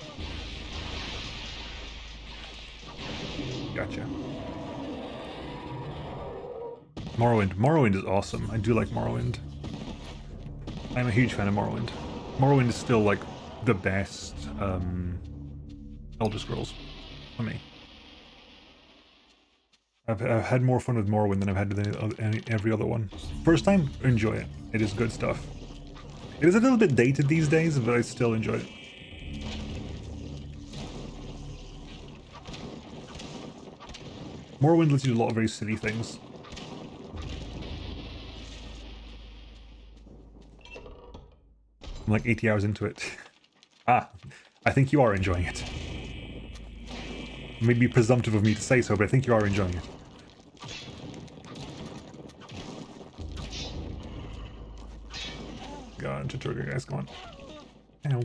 Gotcha. Morrowind. Morrowind is awesome. I do like Morrowind. I'm a huge fan of Morrowind. Morrowind is still like the best Elder Scrolls for me. I've had more fun with Morrowind than I've had with every other one. First time, enjoy it. It is good stuff. It is a little bit dated these days, but I still enjoy it. Morrowind lets you do a lot of very silly things. I'm like 80 hours into it. Ah, I think you are enjoying it. It may be presumptive of me to say so, but I think you are enjoying it. God, tutorial guys, come on. Ow.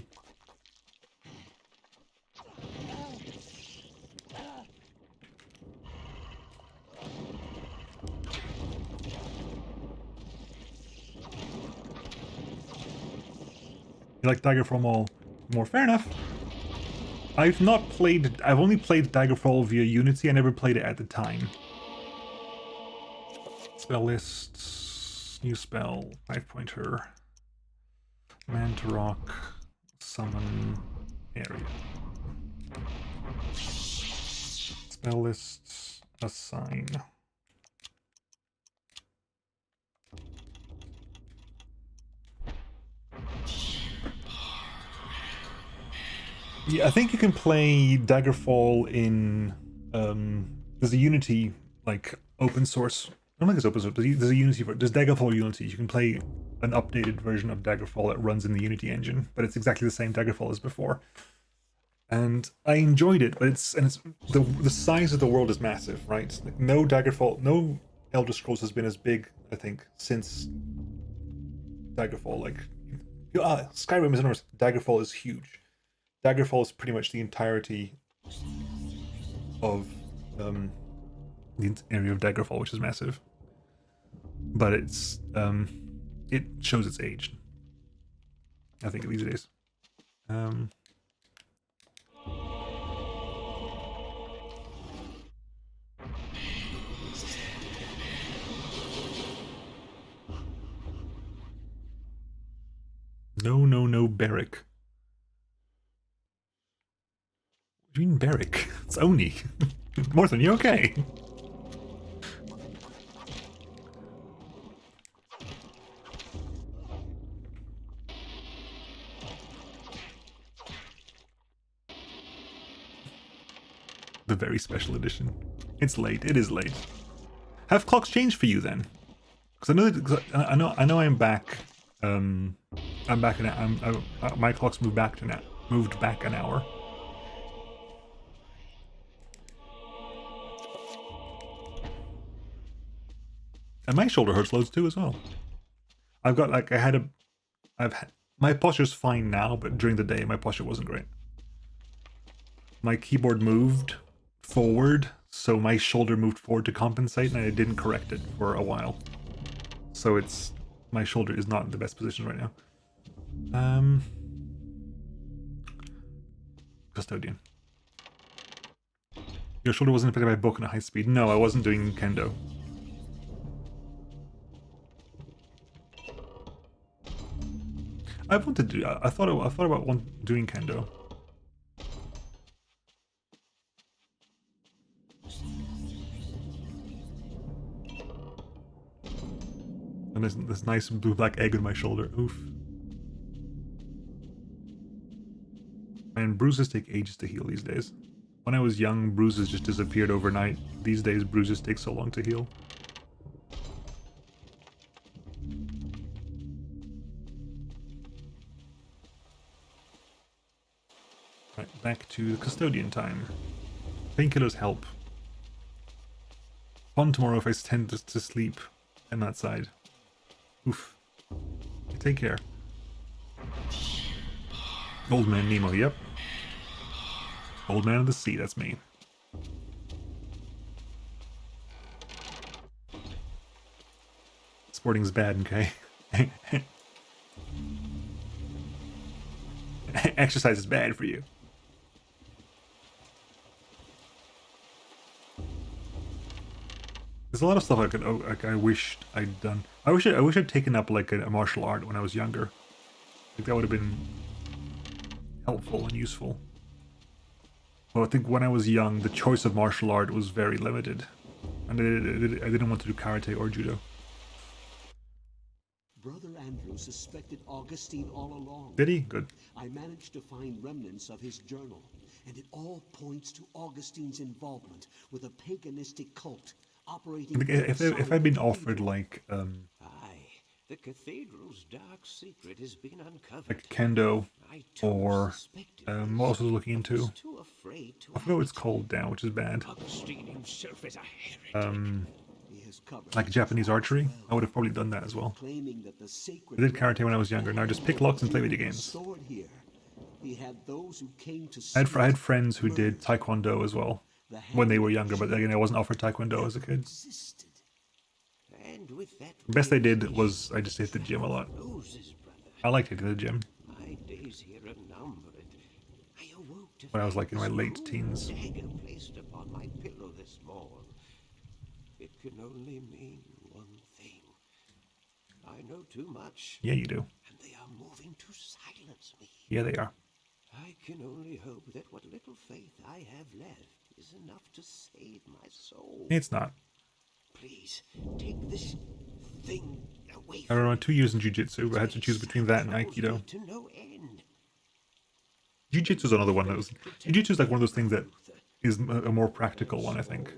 You like Daggerfall more? Fair enough. I've only played Daggerfall via Unity. I never played it at the time. Spell list, new spell, 5-pointer, Manta Rock, summon, area. Spell list, assign. Yeah, I think you can play Daggerfall in there's a Unity like open source. I don't think it's open source, but there's a Unity there's Daggerfall Unity. You can play an updated version of Daggerfall that runs in the Unity engine, but it's exactly the same Daggerfall as before. And I enjoyed it, but it's the size of the world is massive, right? No Daggerfall, no Elder Scrolls has been as big, I think, since Daggerfall. Like Skyrim is enormous. Daggerfall is huge. Daggerfall is pretty much the entirety of the area of Daggerfall, which is massive. But it's it shows its age, I think, these days. No, Beric. What do you mean Beric? It's Oni. Morthan, you okay? The very special edition. It's late. It is late. Have clocks changed for you then? Because I know I'm back. I'm back my clocks moved back an hour. And my shoulder hurts loads too as well. I've got like my posture's fine now, but during the day my posture wasn't great. My keyboard moved forward, so my shoulder moved forward to compensate, and I didn't correct it for a while. So my shoulder is not in the best position right now. Custodian. Your shoulder wasn't affected by a book at high speed. No, I wasn't doing kendo. I thought about doing kendo. And there's this nice blue black egg on my shoulder. Oof. And bruises take ages to heal these days. When I was young, bruises just disappeared overnight. These days, bruises take so long to heal. Right, back to the custodian time. Painkillers help. Fun tomorrow if I tend to sleep on that side. Oof. Take care. Old man Nemo, yep. Old man of the sea, that's me. Sporting's bad, okay? Exercise is bad for you. There's a lot of stuff I wished I'd done. I wish I'd taken up like a martial art when I was younger. I think that would have been helpful and useful. Well, I think when I was young, the choice of martial art was very limited, and I didn't want to do karate or judo. Brother Andrew suspected Augustine all along. Did he? Good. I managed to find remnants of his journal, and it all points to Augustine's involvement with a paganistic cult operating. If I'd been offered like the cathedral's dark secret has been uncovered. Like kendo, or what else was I looking into? I forgot what it's called now, which is bad. Like Japanese archery, I would have probably done that as well. I did karate when I was younger. Now just pick locks and play video games. I had friends who did taekwondo as well when they were younger, but again, I wasn't offered taekwondo as a kid. The best I did was I just hit the gym a lot. I liked hitting the gym. When I was like in my late teens. It can only mean one thing. I know too much. Yeah, you do. And they are moving to silence me. Yeah, they are. I can only hope that what little faith I have left is enough to save my soul. It's not. Please, take this thing away I ran 2 years in jiu-jitsu, but I had to choose between that and aikido. to no end. Jiu-jitsu is another one that was... Jiu-jitsu is like one of those things that is a more practical one, I think.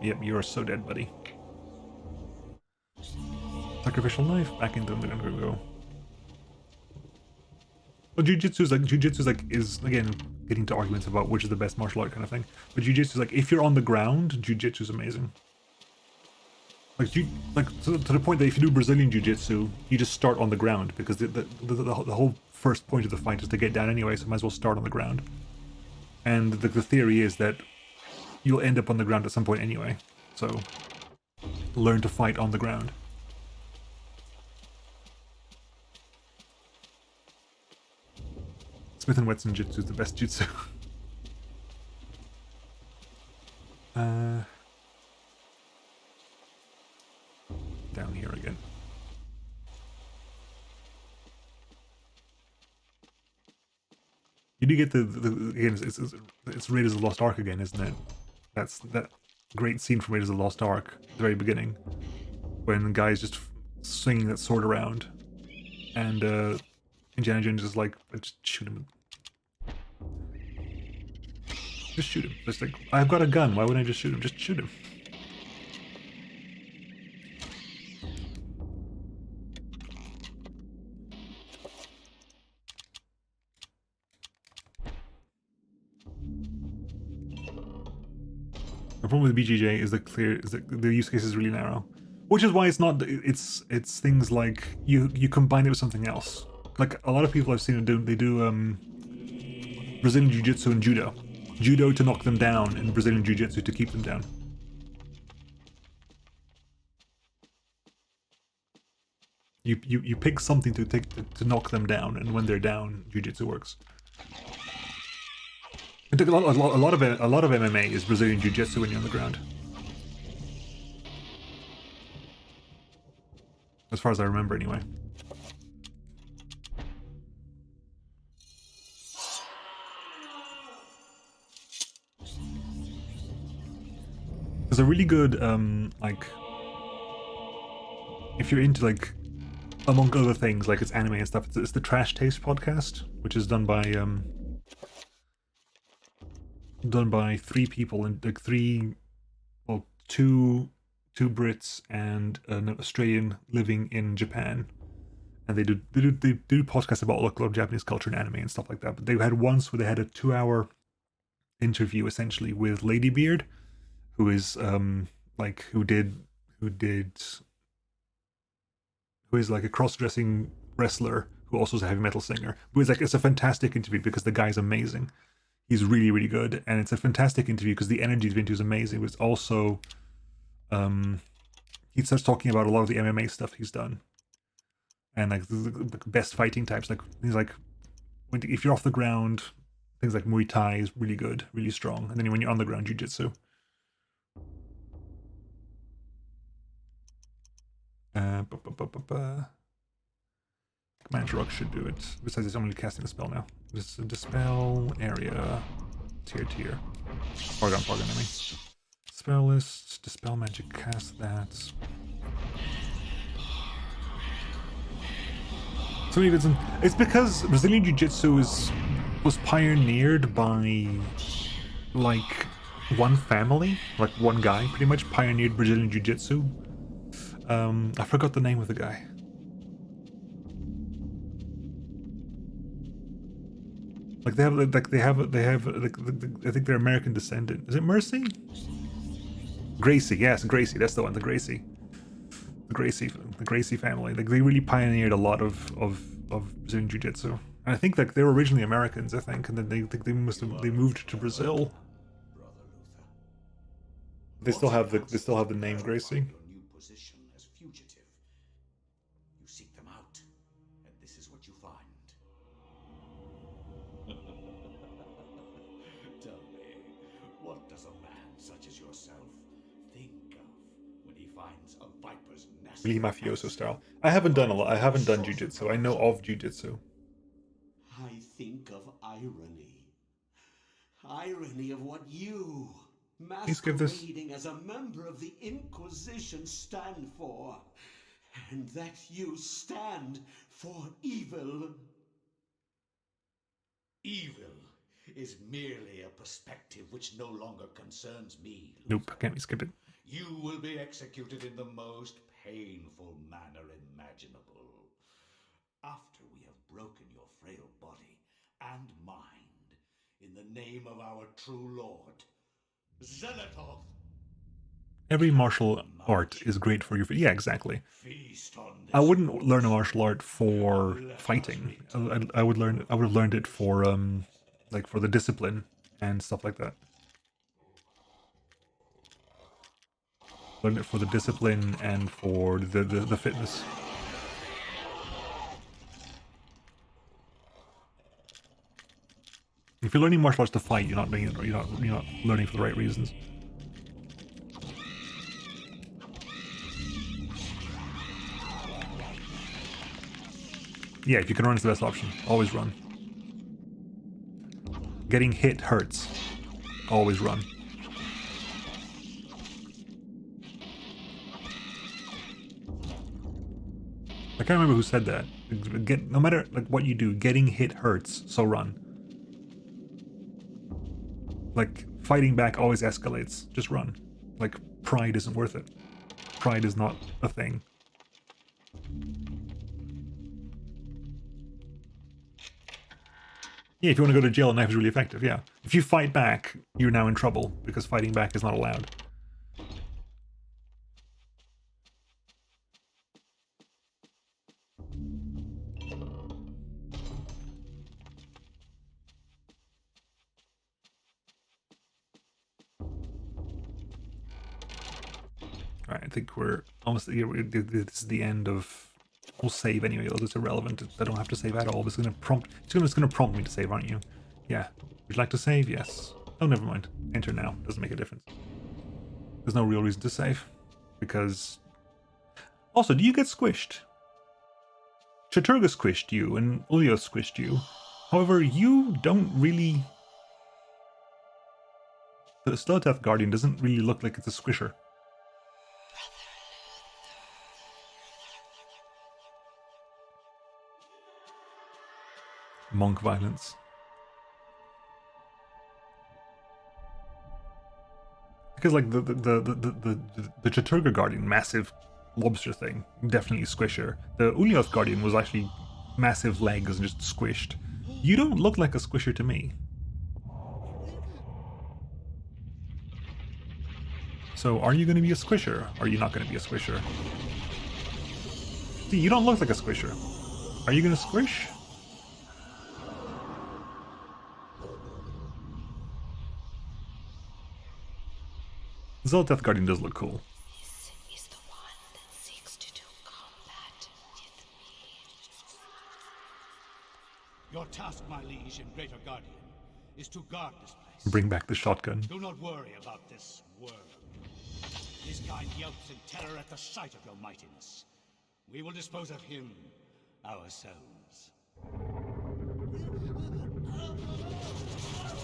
Yep, you are so dead, buddy. Sacrificial knife, back into the go. Well, jiu-jitsu is again getting to arguments about which is the best martial art kind of thing. But jiu-jitsu is like, if you're on the ground, jiu-jitsu is amazing. Like to the point that if you do Brazilian jiu-jitsu, you just start on the ground because the whole first point of the fight is to get down anyway, so might as well start on the ground. And the theory is that you'll end up on the ground at some point anyway. So learn to fight on the ground. Smith & Wesson Jutsu is the best jutsu. Down here again. You do get the again. It's rated as a Lost Ark again, isn't it? great scene from Raiders of the Lost Ark at the very beginning, when the guy's just swinging that sword around, and Indiana Jones is like, just shoot him. Just shoot him. Just like, I've got a gun. Why wouldn't I just shoot him? Just shoot him. The problem with BJJ is the use case is really narrow, which is why it's not. It's things like you combine it with something else. Like a lot of people I've seen do Brazilian Jiu-Jitsu and Judo. Judo to knock them down, and Brazilian Jiu-Jitsu to keep them down. You pick something to knock them down, and when they're down, Jiu-Jitsu works. A lot of MMA is Brazilian Jiu-Jitsu when you're on the ground. As far as I remember, anyway. There's a really good, like, if you're into, like, among other things, like it's anime and stuff, it's the Trash Taste podcast, which is done by three people, and like two Brits and an Australian living in Japan, and they do podcasts about a lot of Japanese culture and anime and stuff like that. But they had once where they had a 2-hour interview essentially with Ladybeard, who is like who is like a cross-dressing wrestler who also is a heavy metal singer. Who is like, it's a fantastic interview because the guy's amazing. He's really, really good, and it's a fantastic interview because the energy he's been to is amazing. But it's also, he starts talking about a lot of the MMA stuff he's done, and like the best fighting types. Like he's like, if you're off the ground, things like Muay Thai is really good, really strong, and then when you're on the ground, Jiu-Jitsu. Command Rock should do it. Besides, it's only casting a spell now. This is a dispel area. Tier. Porygon, I mean. Spell list, dispel magic, cast that. So many bits. It's because Brazilian Jiu-Jitsu was pioneered by like one family, like one guy, pretty much pioneered Brazilian Jiu-Jitsu. I forgot the name of the guy. Like they have I think they're American descendant. Is it Mercy? Gracie, yes, Gracie. That's the one. The Gracie family. Like they really pioneered a lot of Brazilian Jiu-Jitsu. And I think like they were originally Americans, I think, and then they moved to Brazil. They still have the name Gracie. Really mafioso style. I haven't done Jiu-Jitsu. I know of Jiu-Jitsu. I think of irony. Irony of what you, masquerading as a member of the Inquisition, stand for. And that you stand for evil. Evil is merely a perspective which no longer concerns me. Nope, can't skip it. You will be executed in the most painful manner imaginable. After we have broken your frail body and mind in the name of our true lord, Xel'lotath. Every martial art is great for you. Yeah, exactly. I wouldn't learn a martial art for fighting. I would have learned it for like for the discipline and stuff like that. Learn it for the discipline and for the fitness. If you're learning martial arts to fight, you're not learning for the right reasons. Yeah, if you can run, it's the best option. Always run. Getting hit hurts. Always run. I can't remember who said that. No matter like what you do, getting hit hurts, so run. Like, fighting back always escalates. Just run. Like, pride isn't worth it. Pride is not a thing. Yeah, if you want to go to jail, a knife is really effective, yeah. If you fight back, you're now in trouble, because fighting back is not allowed. Alright, I think we're almost here. This is the end of... We'll save anyway, although it's irrelevant. I don't have to save at all. It's gonna prompt me to save, aren't you? Yeah. Would you like to save? Yes. Oh, never mind. Enter now. Doesn't make a difference. There's no real reason to save. Because... Also, do you get squished? Chaturga squished you, and Ulyo squished you. However, you don't really... The Xel'lotath Guardian doesn't really look like it's a squisher. Monk violence. Because like the Chaturga Guardian, massive lobster thing, definitely squisher. The Ulyoth Guardian was actually massive legs and just squished. You don't look like a squisher to me. So are you going to be a squisher? Or are you not going to be a squisher? See, you don't look like a squisher. Are you going to squish? Xel'lotath Guardian does look cool. This is the one that seeks to do combat with me. Your task, my liege and greater guardian, is to guard this place. Bring back the shotgun. Do not worry about this worm. His kind yelps in terror at the sight of your mightiness. We will dispose of him ourselves.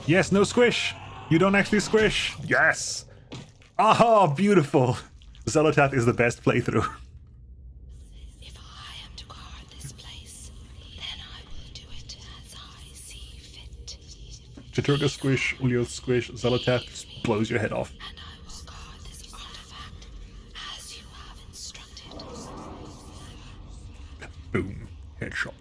Yes, no squish! You don't actually squish! Yes! Ah, beautiful! Xel'lotath is the best playthrough. If I am to guard this place, then I will do it as I see fit. Chaturga squish, Ulyoth squish, Xel'lotath just blows your head off. And I will guard this artifact as you have instructed. Boom. Headshot.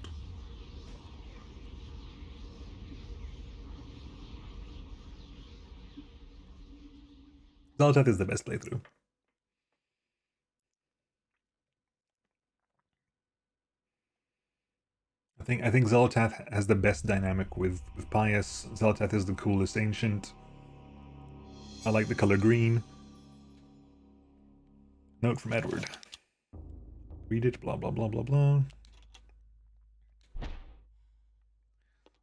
Xel'lotath is the best playthrough. I think Xel'lotath has the best dynamic with Pius. Xel'lotath is the coolest ancient. I like the color green. Note from Edward. Read it, blah blah blah blah blah.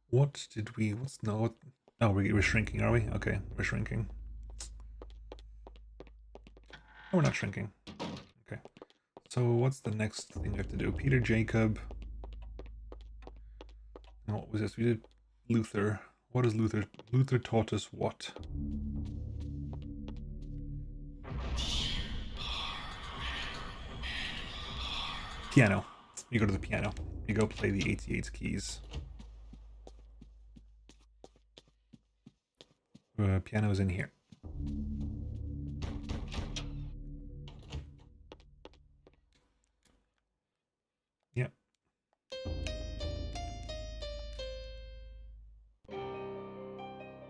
What did we... Oh, we're shrinking, are we? Okay, we're shrinking. Oh, we're not shrinking. Okay. So what's the next thing we have to do? Peter Jacob. And what was this? We did Luther. What is Luther? Luther taught us what? Piano. You go to the piano. You go play the 88 keys. Piano is in here. Yeah.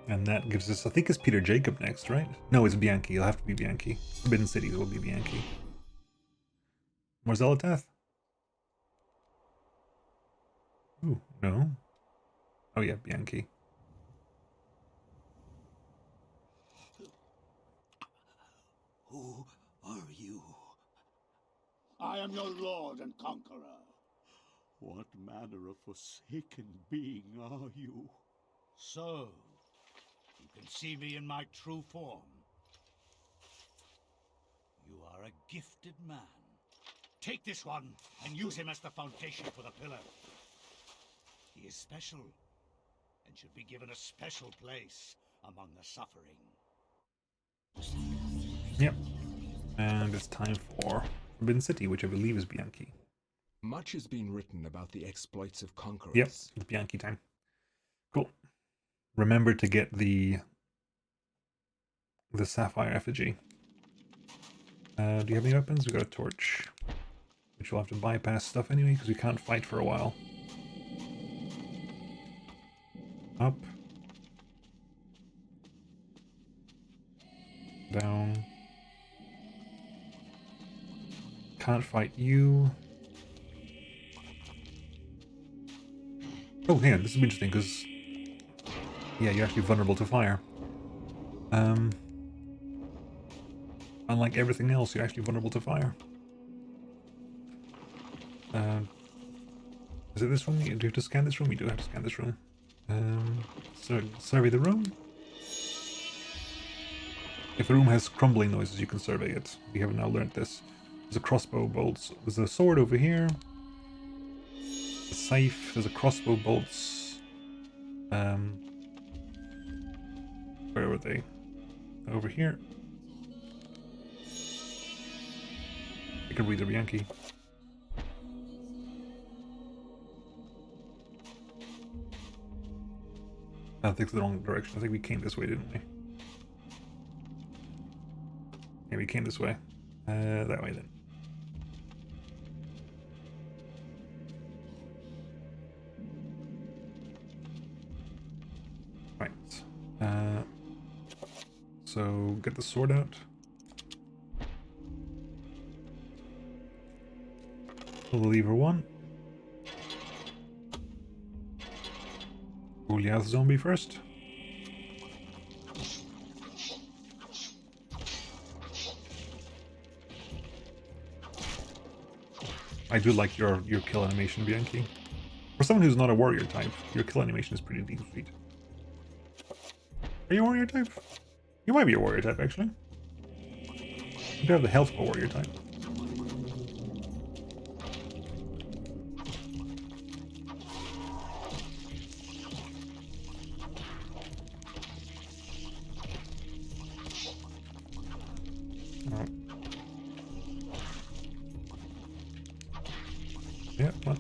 And that gives us, I think it's Peter Jacob next, right? No, it's Bianchi. It'll have to be Bianchi. Forbidden City will be Bianchi. More Xel'lotath? Ooh, no. Oh yeah, Bianchi. Who are you? I am your lord and conqueror. What manner of forsaken being are you? So, you can see me in my true form. You are a gifted man. Take this one and use him as the foundation for the pillar. He is special and should be given a special place among the suffering. Yep. And it's time for Forbidden City, which I believe is Bianchi. Much has been written about the exploits of conquerors. Yep, Bianchi time. Cool. Remember to get the sapphire effigy. Do you have any weapons? We got a torch, which we'll have to bypass stuff anyway because we can't fight for a while. Up. Down. Can't fight you. Oh, hang on, this is interesting because, yeah, you're actually vulnerable to fire. Unlike everything else, you're actually vulnerable to fire. Is it this room? Do you have to scan this room? You do have to scan this room. So survey the room. If the room has crumbling noises, you can survey it. We have now learned this. There's a crossbow bolts. There's a sword over here. A safe. There's a crossbow bolts. Where were they? Over here. I can read the Bianchi. I think it's the wrong direction. I think we came this way, didn't we? Yeah, we came this way. That way then. Right. So get the sword out. Pull the lever 1. Goliath zombie first. I do like your kill animation, Bianchi. For someone who's not a warrior type, your kill animation is pretty decent. Are you a warrior type? You might be a warrior type, actually. You do have the health of a warrior type. Yeah, well.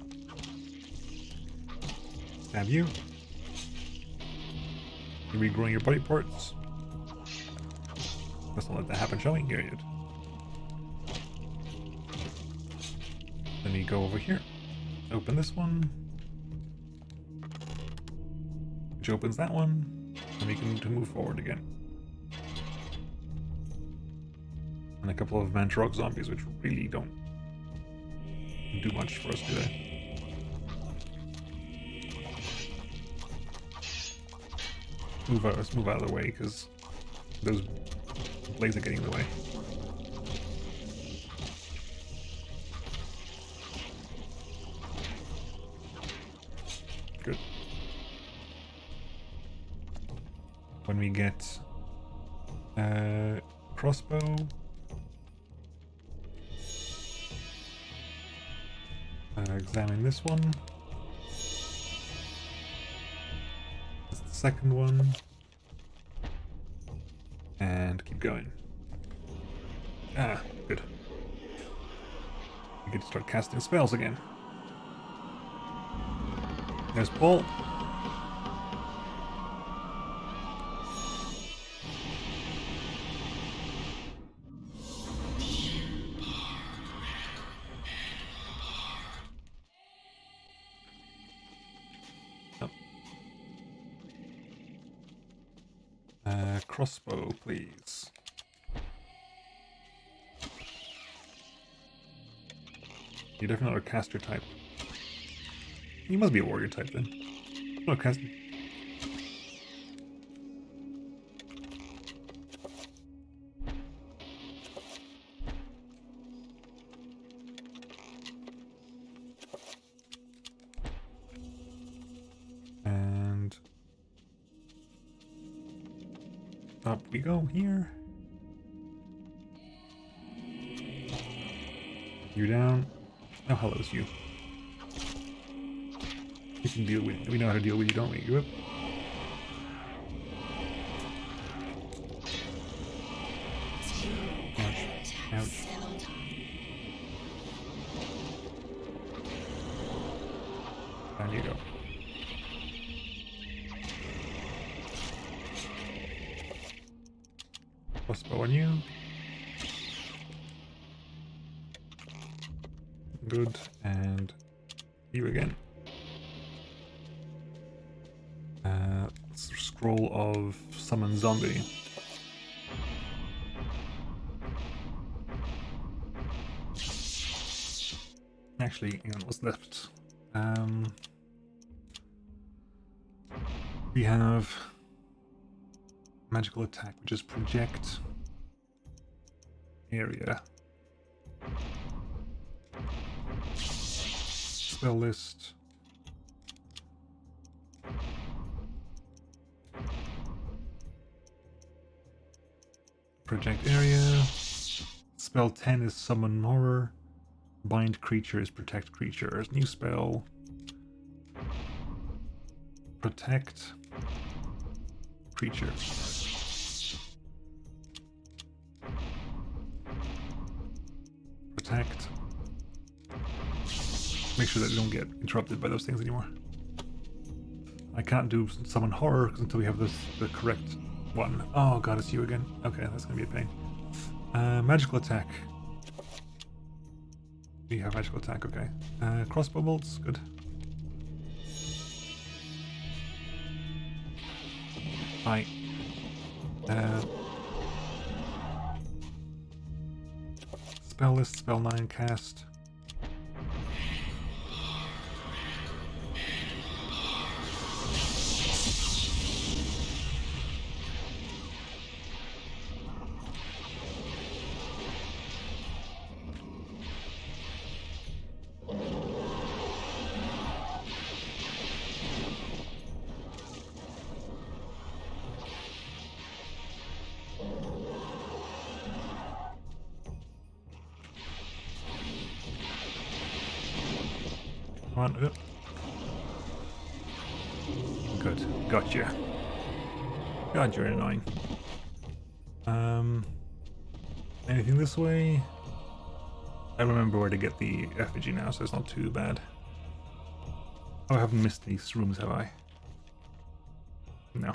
Stab you. You're regrowing your body parts. Let's not let that happen, shall we? Here it. Then you go over here. Open this one. Which opens that one. And we can move forward again. And a couple of Mantarok zombies, which really don't do much for us today. Let's move out of the way because those blades are getting in the way. Good. When we get crossbow. Examine this one. That's the second one. And keep going. Ah, good. We get to start casting spells again. There's Paul. Crossbow, please. You're definitely not a caster type. You must be a warrior type then. No, caster. And up we go here. You down. Oh, hello, it's you. We can deal with. We know how to deal with you, don't we? You up? Ouch. Ouch. warn you. Good, and you again. Scroll of summon zombie. Actually, hang on, what's left? We have magical attack, which is project area. Spell list. Project area. Spell 10 is summon horror. Bind creature is protect creatures. New spell. Protect creature. Protect. Make sure that we don't get interrupted by those things anymore. I can't do summon horror until we have the correct one. Oh god, it's you again. Okay, that's gonna be a pain. Magical attack. We have magical attack, okay. Crossbow bolts, good. Right. Spell list, spell 9 cast. Come on. Good. Gotcha. God, you're annoying. Anything this way? I remember where to get the effigy now, so it's not too bad. Oh, I haven't missed these rooms, have I? No.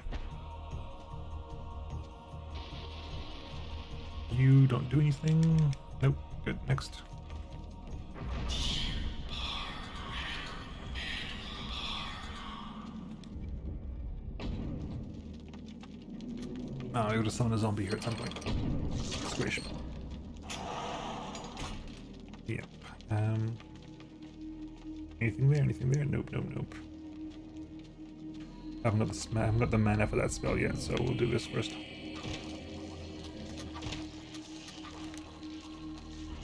You don't do anything? Nope. Good. Next. Oh, I would have summoned a zombie here at some point. Squish. Yep. Anything there? Anything there? Nope, nope, nope. I haven't got the mana for that spell yet, so we'll do this first.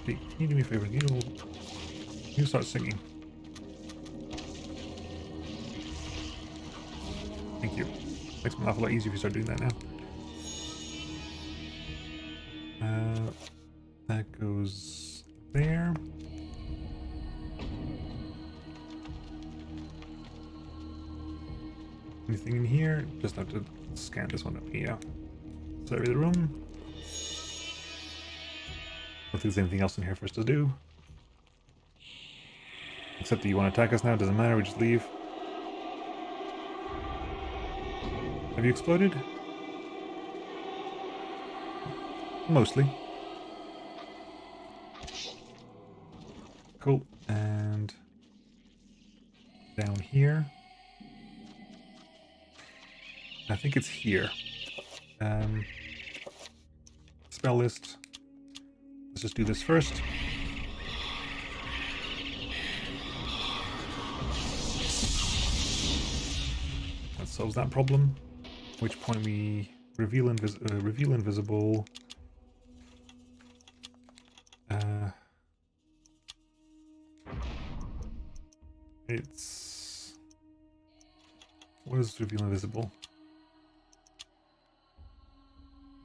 Hey, can you do me a favor? You start singing. Thank you. Makes my life a lot easier if you start doing that now. That goes there. Anything in here? Just have to scan this one up here. Survey the room. Don't think there's anything else in here for us to do. Except that you want to attack us now, doesn't matter, we just leave. Have you exploded? Mostly. Cool. And down here. I think it's here. Spell list. Let's just do this first. That solves that problem. At which point we reveal invisible. It's... What is reveal invisible?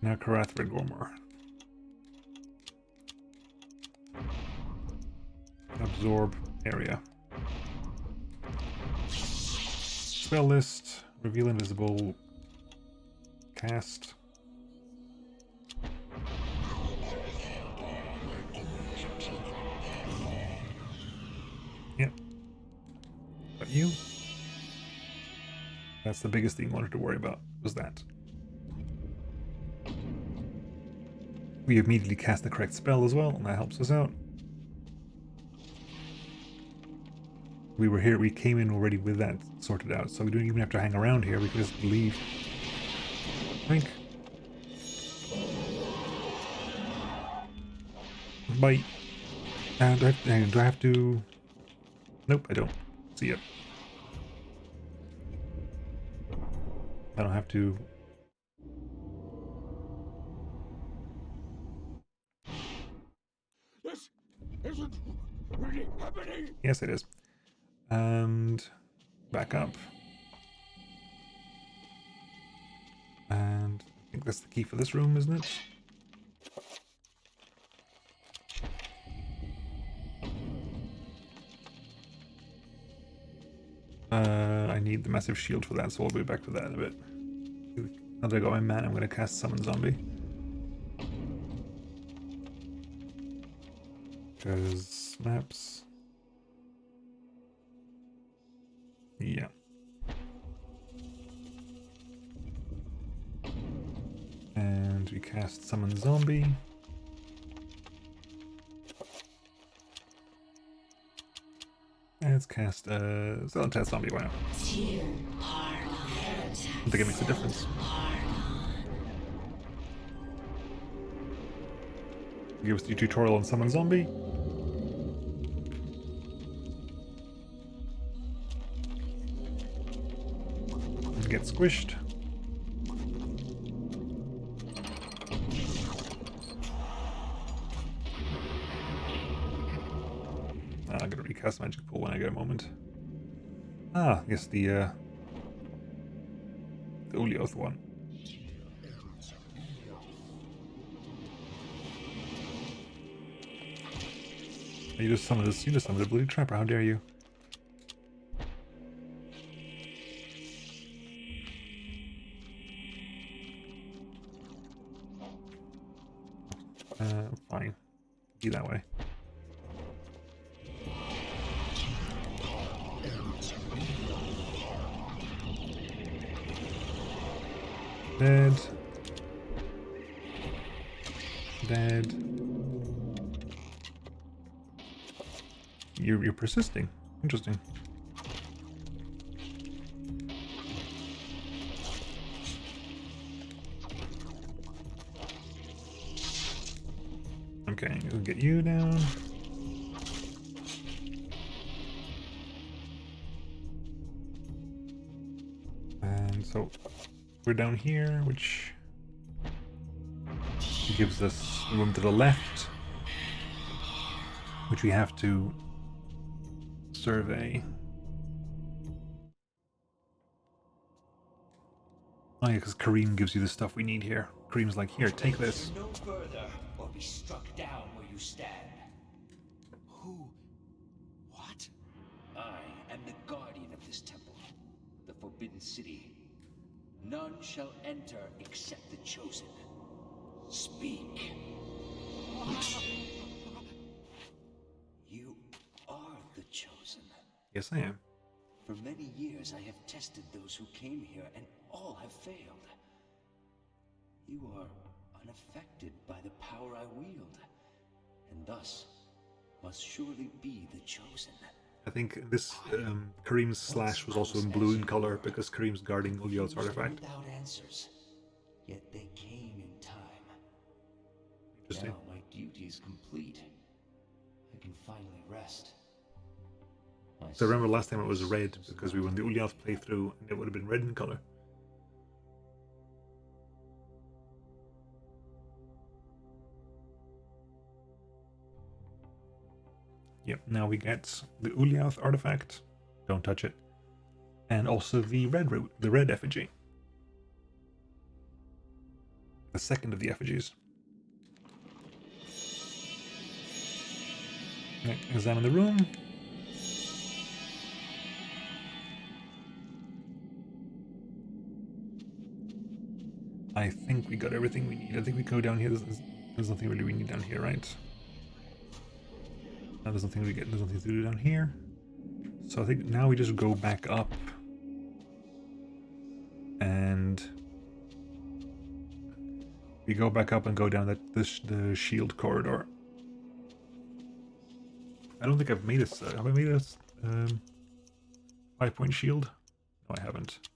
Now Karath Red Gormor. Absorb area. Spell list, reveal invisible, cast. Yep. But you? That's the biggest thing you wanted to worry about, was that. We immediately cast the correct spell as well, and that helps us out. We came in already with that sorted out, so we don't even have to hang around here, we can just leave. Wink. Bye. Do I have to... Nope, I don't. See ya. I don't have to... This isn't really happening. Yes, it is. And back up. And I think that's the key for this room, isn't it? I need the massive shield for that, so we'll be back to that in a bit. Now that I got my man, I'm going to cast Summon Zombie. Because maps. Yeah. And we cast Summon Zombie. And let's cast Xel'lotath Zombie, why not? I think it makes a difference. Give us the tutorial on Summon Zombie. And get squished. I'm gonna recast Magic Pool when I get a moment. Ah, yes, the Xel'lotath one. You just summoned a bloody trapper, how dare you? Fine. Be that way. Dead. Dead. You're persisting. Interesting. Okay, we'll get you down. And so we're down here, which gives us room to the left, which we have to survey. Oh yeah, because Kareem gives you the stuff we need here. Kareem's like, here, take this. No further, or be struck down where you stand. Who? What? I am the guardian of this temple, the Forbidden City. None shall enter except the chosen. Speak. You are the chosen. Yes, I am. For many years I have tested those who came here, and all have failed. You are unaffected by the power I wield, and thus must surely be the chosen. I think this Kareem's slash was also in blue in color because Kareem's guarding Xel'lotath's artifact. Without answers, yet they came in time. Interesting. Now my duty is complete. I can finally rest. So I remember last time it was red because we were in the Xel'lotath playthrough and it would have been red in color. Yep, now we get the Xel'lotath artifact. Don't touch it. And also the red root, the red effigy. The second of the effigies. Examine the room. I think we got everything we need. I think we go down here. There's nothing really we need down here, right? Now there's nothing there's nothing to do down here. So I think now we just go back up We go back up and go down the shield corridor. I don't think I've made a set. Have I made a 5-point shield? No, I haven't.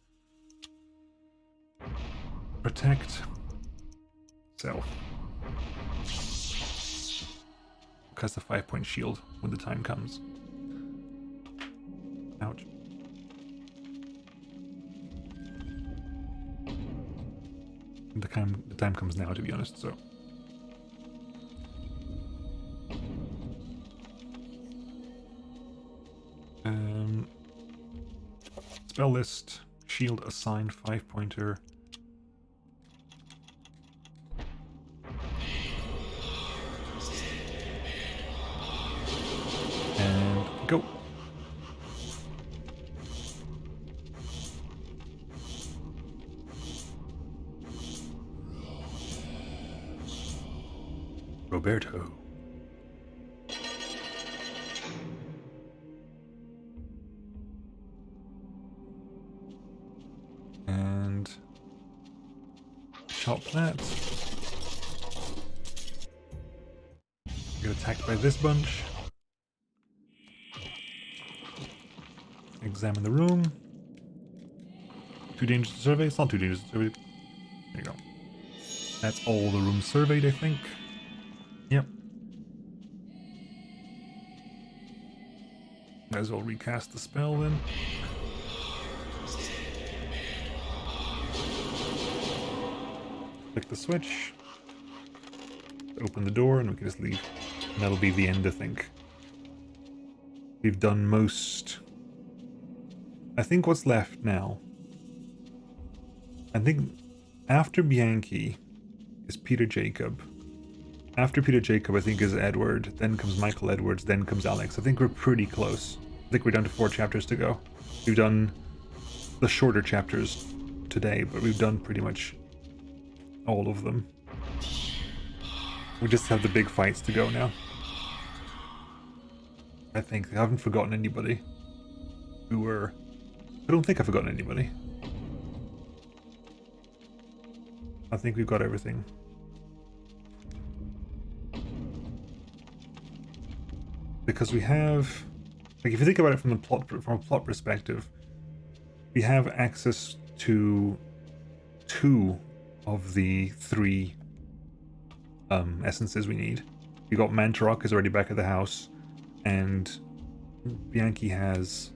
Protect self. Cast a 5-point shield when the time comes. Ouch. The time comes now, to be honest, so. Spell list, shield assigned 5-pointer. And go. Roberto. And shot plat. Get attacked by this bunch. Examine the room. Too dangerous to survey? It's not too dangerous to survey. There you go. That's all the rooms surveyed, I think. Yep. Might as well recast the spell then. Click the switch. Open the door and we can just leave. And that'll be the end, I think. We've done most... I think what's left now... I think after Bianchi is Peter Jacob. After Peter Jacob, I think, is Edward. Then comes Michael Edwards. Then comes Alex. I think we're pretty close. I think we're down to 4 chapters to go. We've done the shorter chapters today, but we've done pretty much all of them. We just have the big fights to go now. I think. I haven't forgotten anybody. I don't think I've forgotten anybody. I think we've got everything. Because we have, like, if you think about it from a plot perspective, we have access to 2 of the 3 essences we need. We got Mantarok is already back at the house, and Bianchi has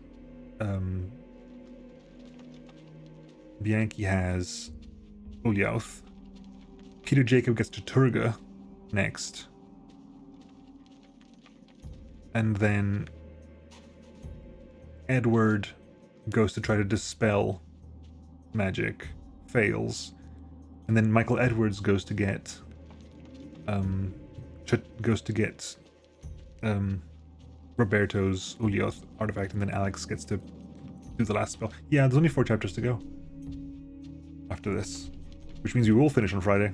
Xel'lotath. Peter Jacob gets to Turga next. And then Edward goes to try to dispel magic, fails. And then Michael Edwards goes to get Roberto's Xel'lotath artifact, and then Alex gets to do the last spell. Yeah, there's only 4 chapters to go after this, which means we will finish on Friday.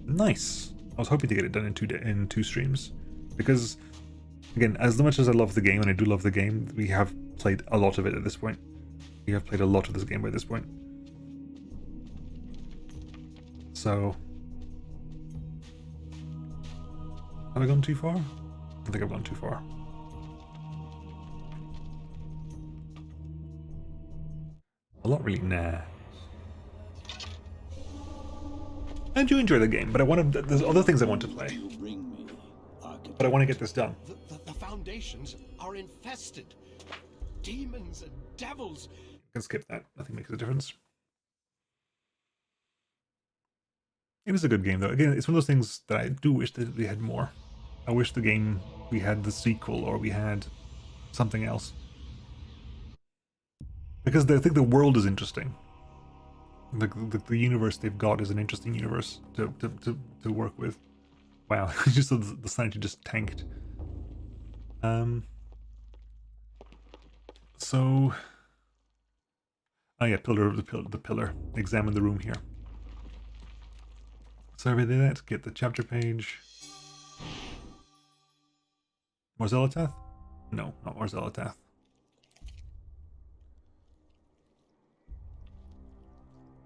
Nice. I was hoping to get it done in two streams, because again, as much as I love the game, and I do love the game, we have played a lot of it at this point. We have played a lot of this game by this point. So, have I gone too far? I think I've gone too far. A lot, really? Nah. I do enjoy the game, but there's other things I want to play. But I want to get this done. The foundations are infested. Demons and devils. I can skip that. Nothing makes a difference. It is a good game, though. Again, it's one of those things that I do wish that we had more. I wish the game, we had the sequel, or we had something else. Because I think the world is interesting. The universe they've got is an interesting universe to work with. Wow, just the Sanity just tanked. So, oh yeah, the pillar. Examine the room here. Survey that. Get the chapter page. More Xel'lotath? No, not more Xel'lotath.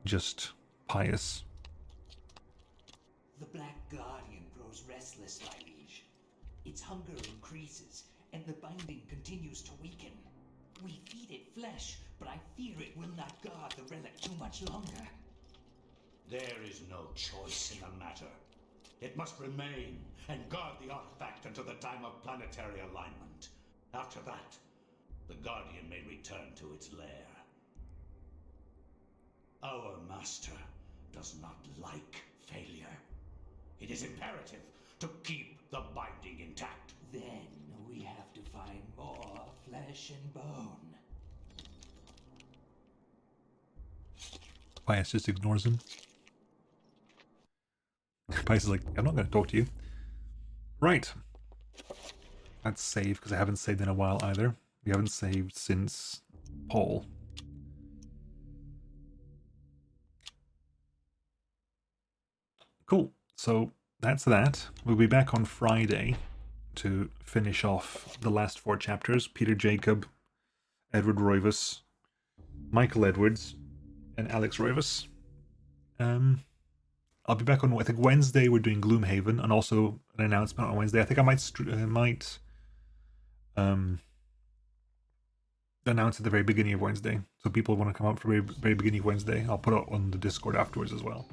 Just pious. The Black Guardian grows restless, my liege. Its hunger increases, and the binding continues to weaken. We feed it flesh, but I fear it will not guard the relic too much longer. There is no choice in the matter. It must remain and guard the artifact until the time of planetary alignment. After that, the Guardian may return to its lair. Our master does not like failure. It is imperative to keep the binding intact. Then we have to find more flesh and bone. Pius just ignores him. Pius is like, I'm not going to talk to you. Right. Let's save, because I haven't saved in a while either. We haven't saved since Paul. Cool. So that's that. We'll be back on Friday to finish off the last 4 chapters. Peter Jacob, Edward Roivas, Michael Edwards, and Alex Roivas. I'll be back on, I think, Wednesday we're doing Gloomhaven, and also an announcement on Wednesday. I think I might announce at the very beginning of Wednesday. So people want to come up for the very beginning of Wednesday. I'll put it on the Discord afterwards as well.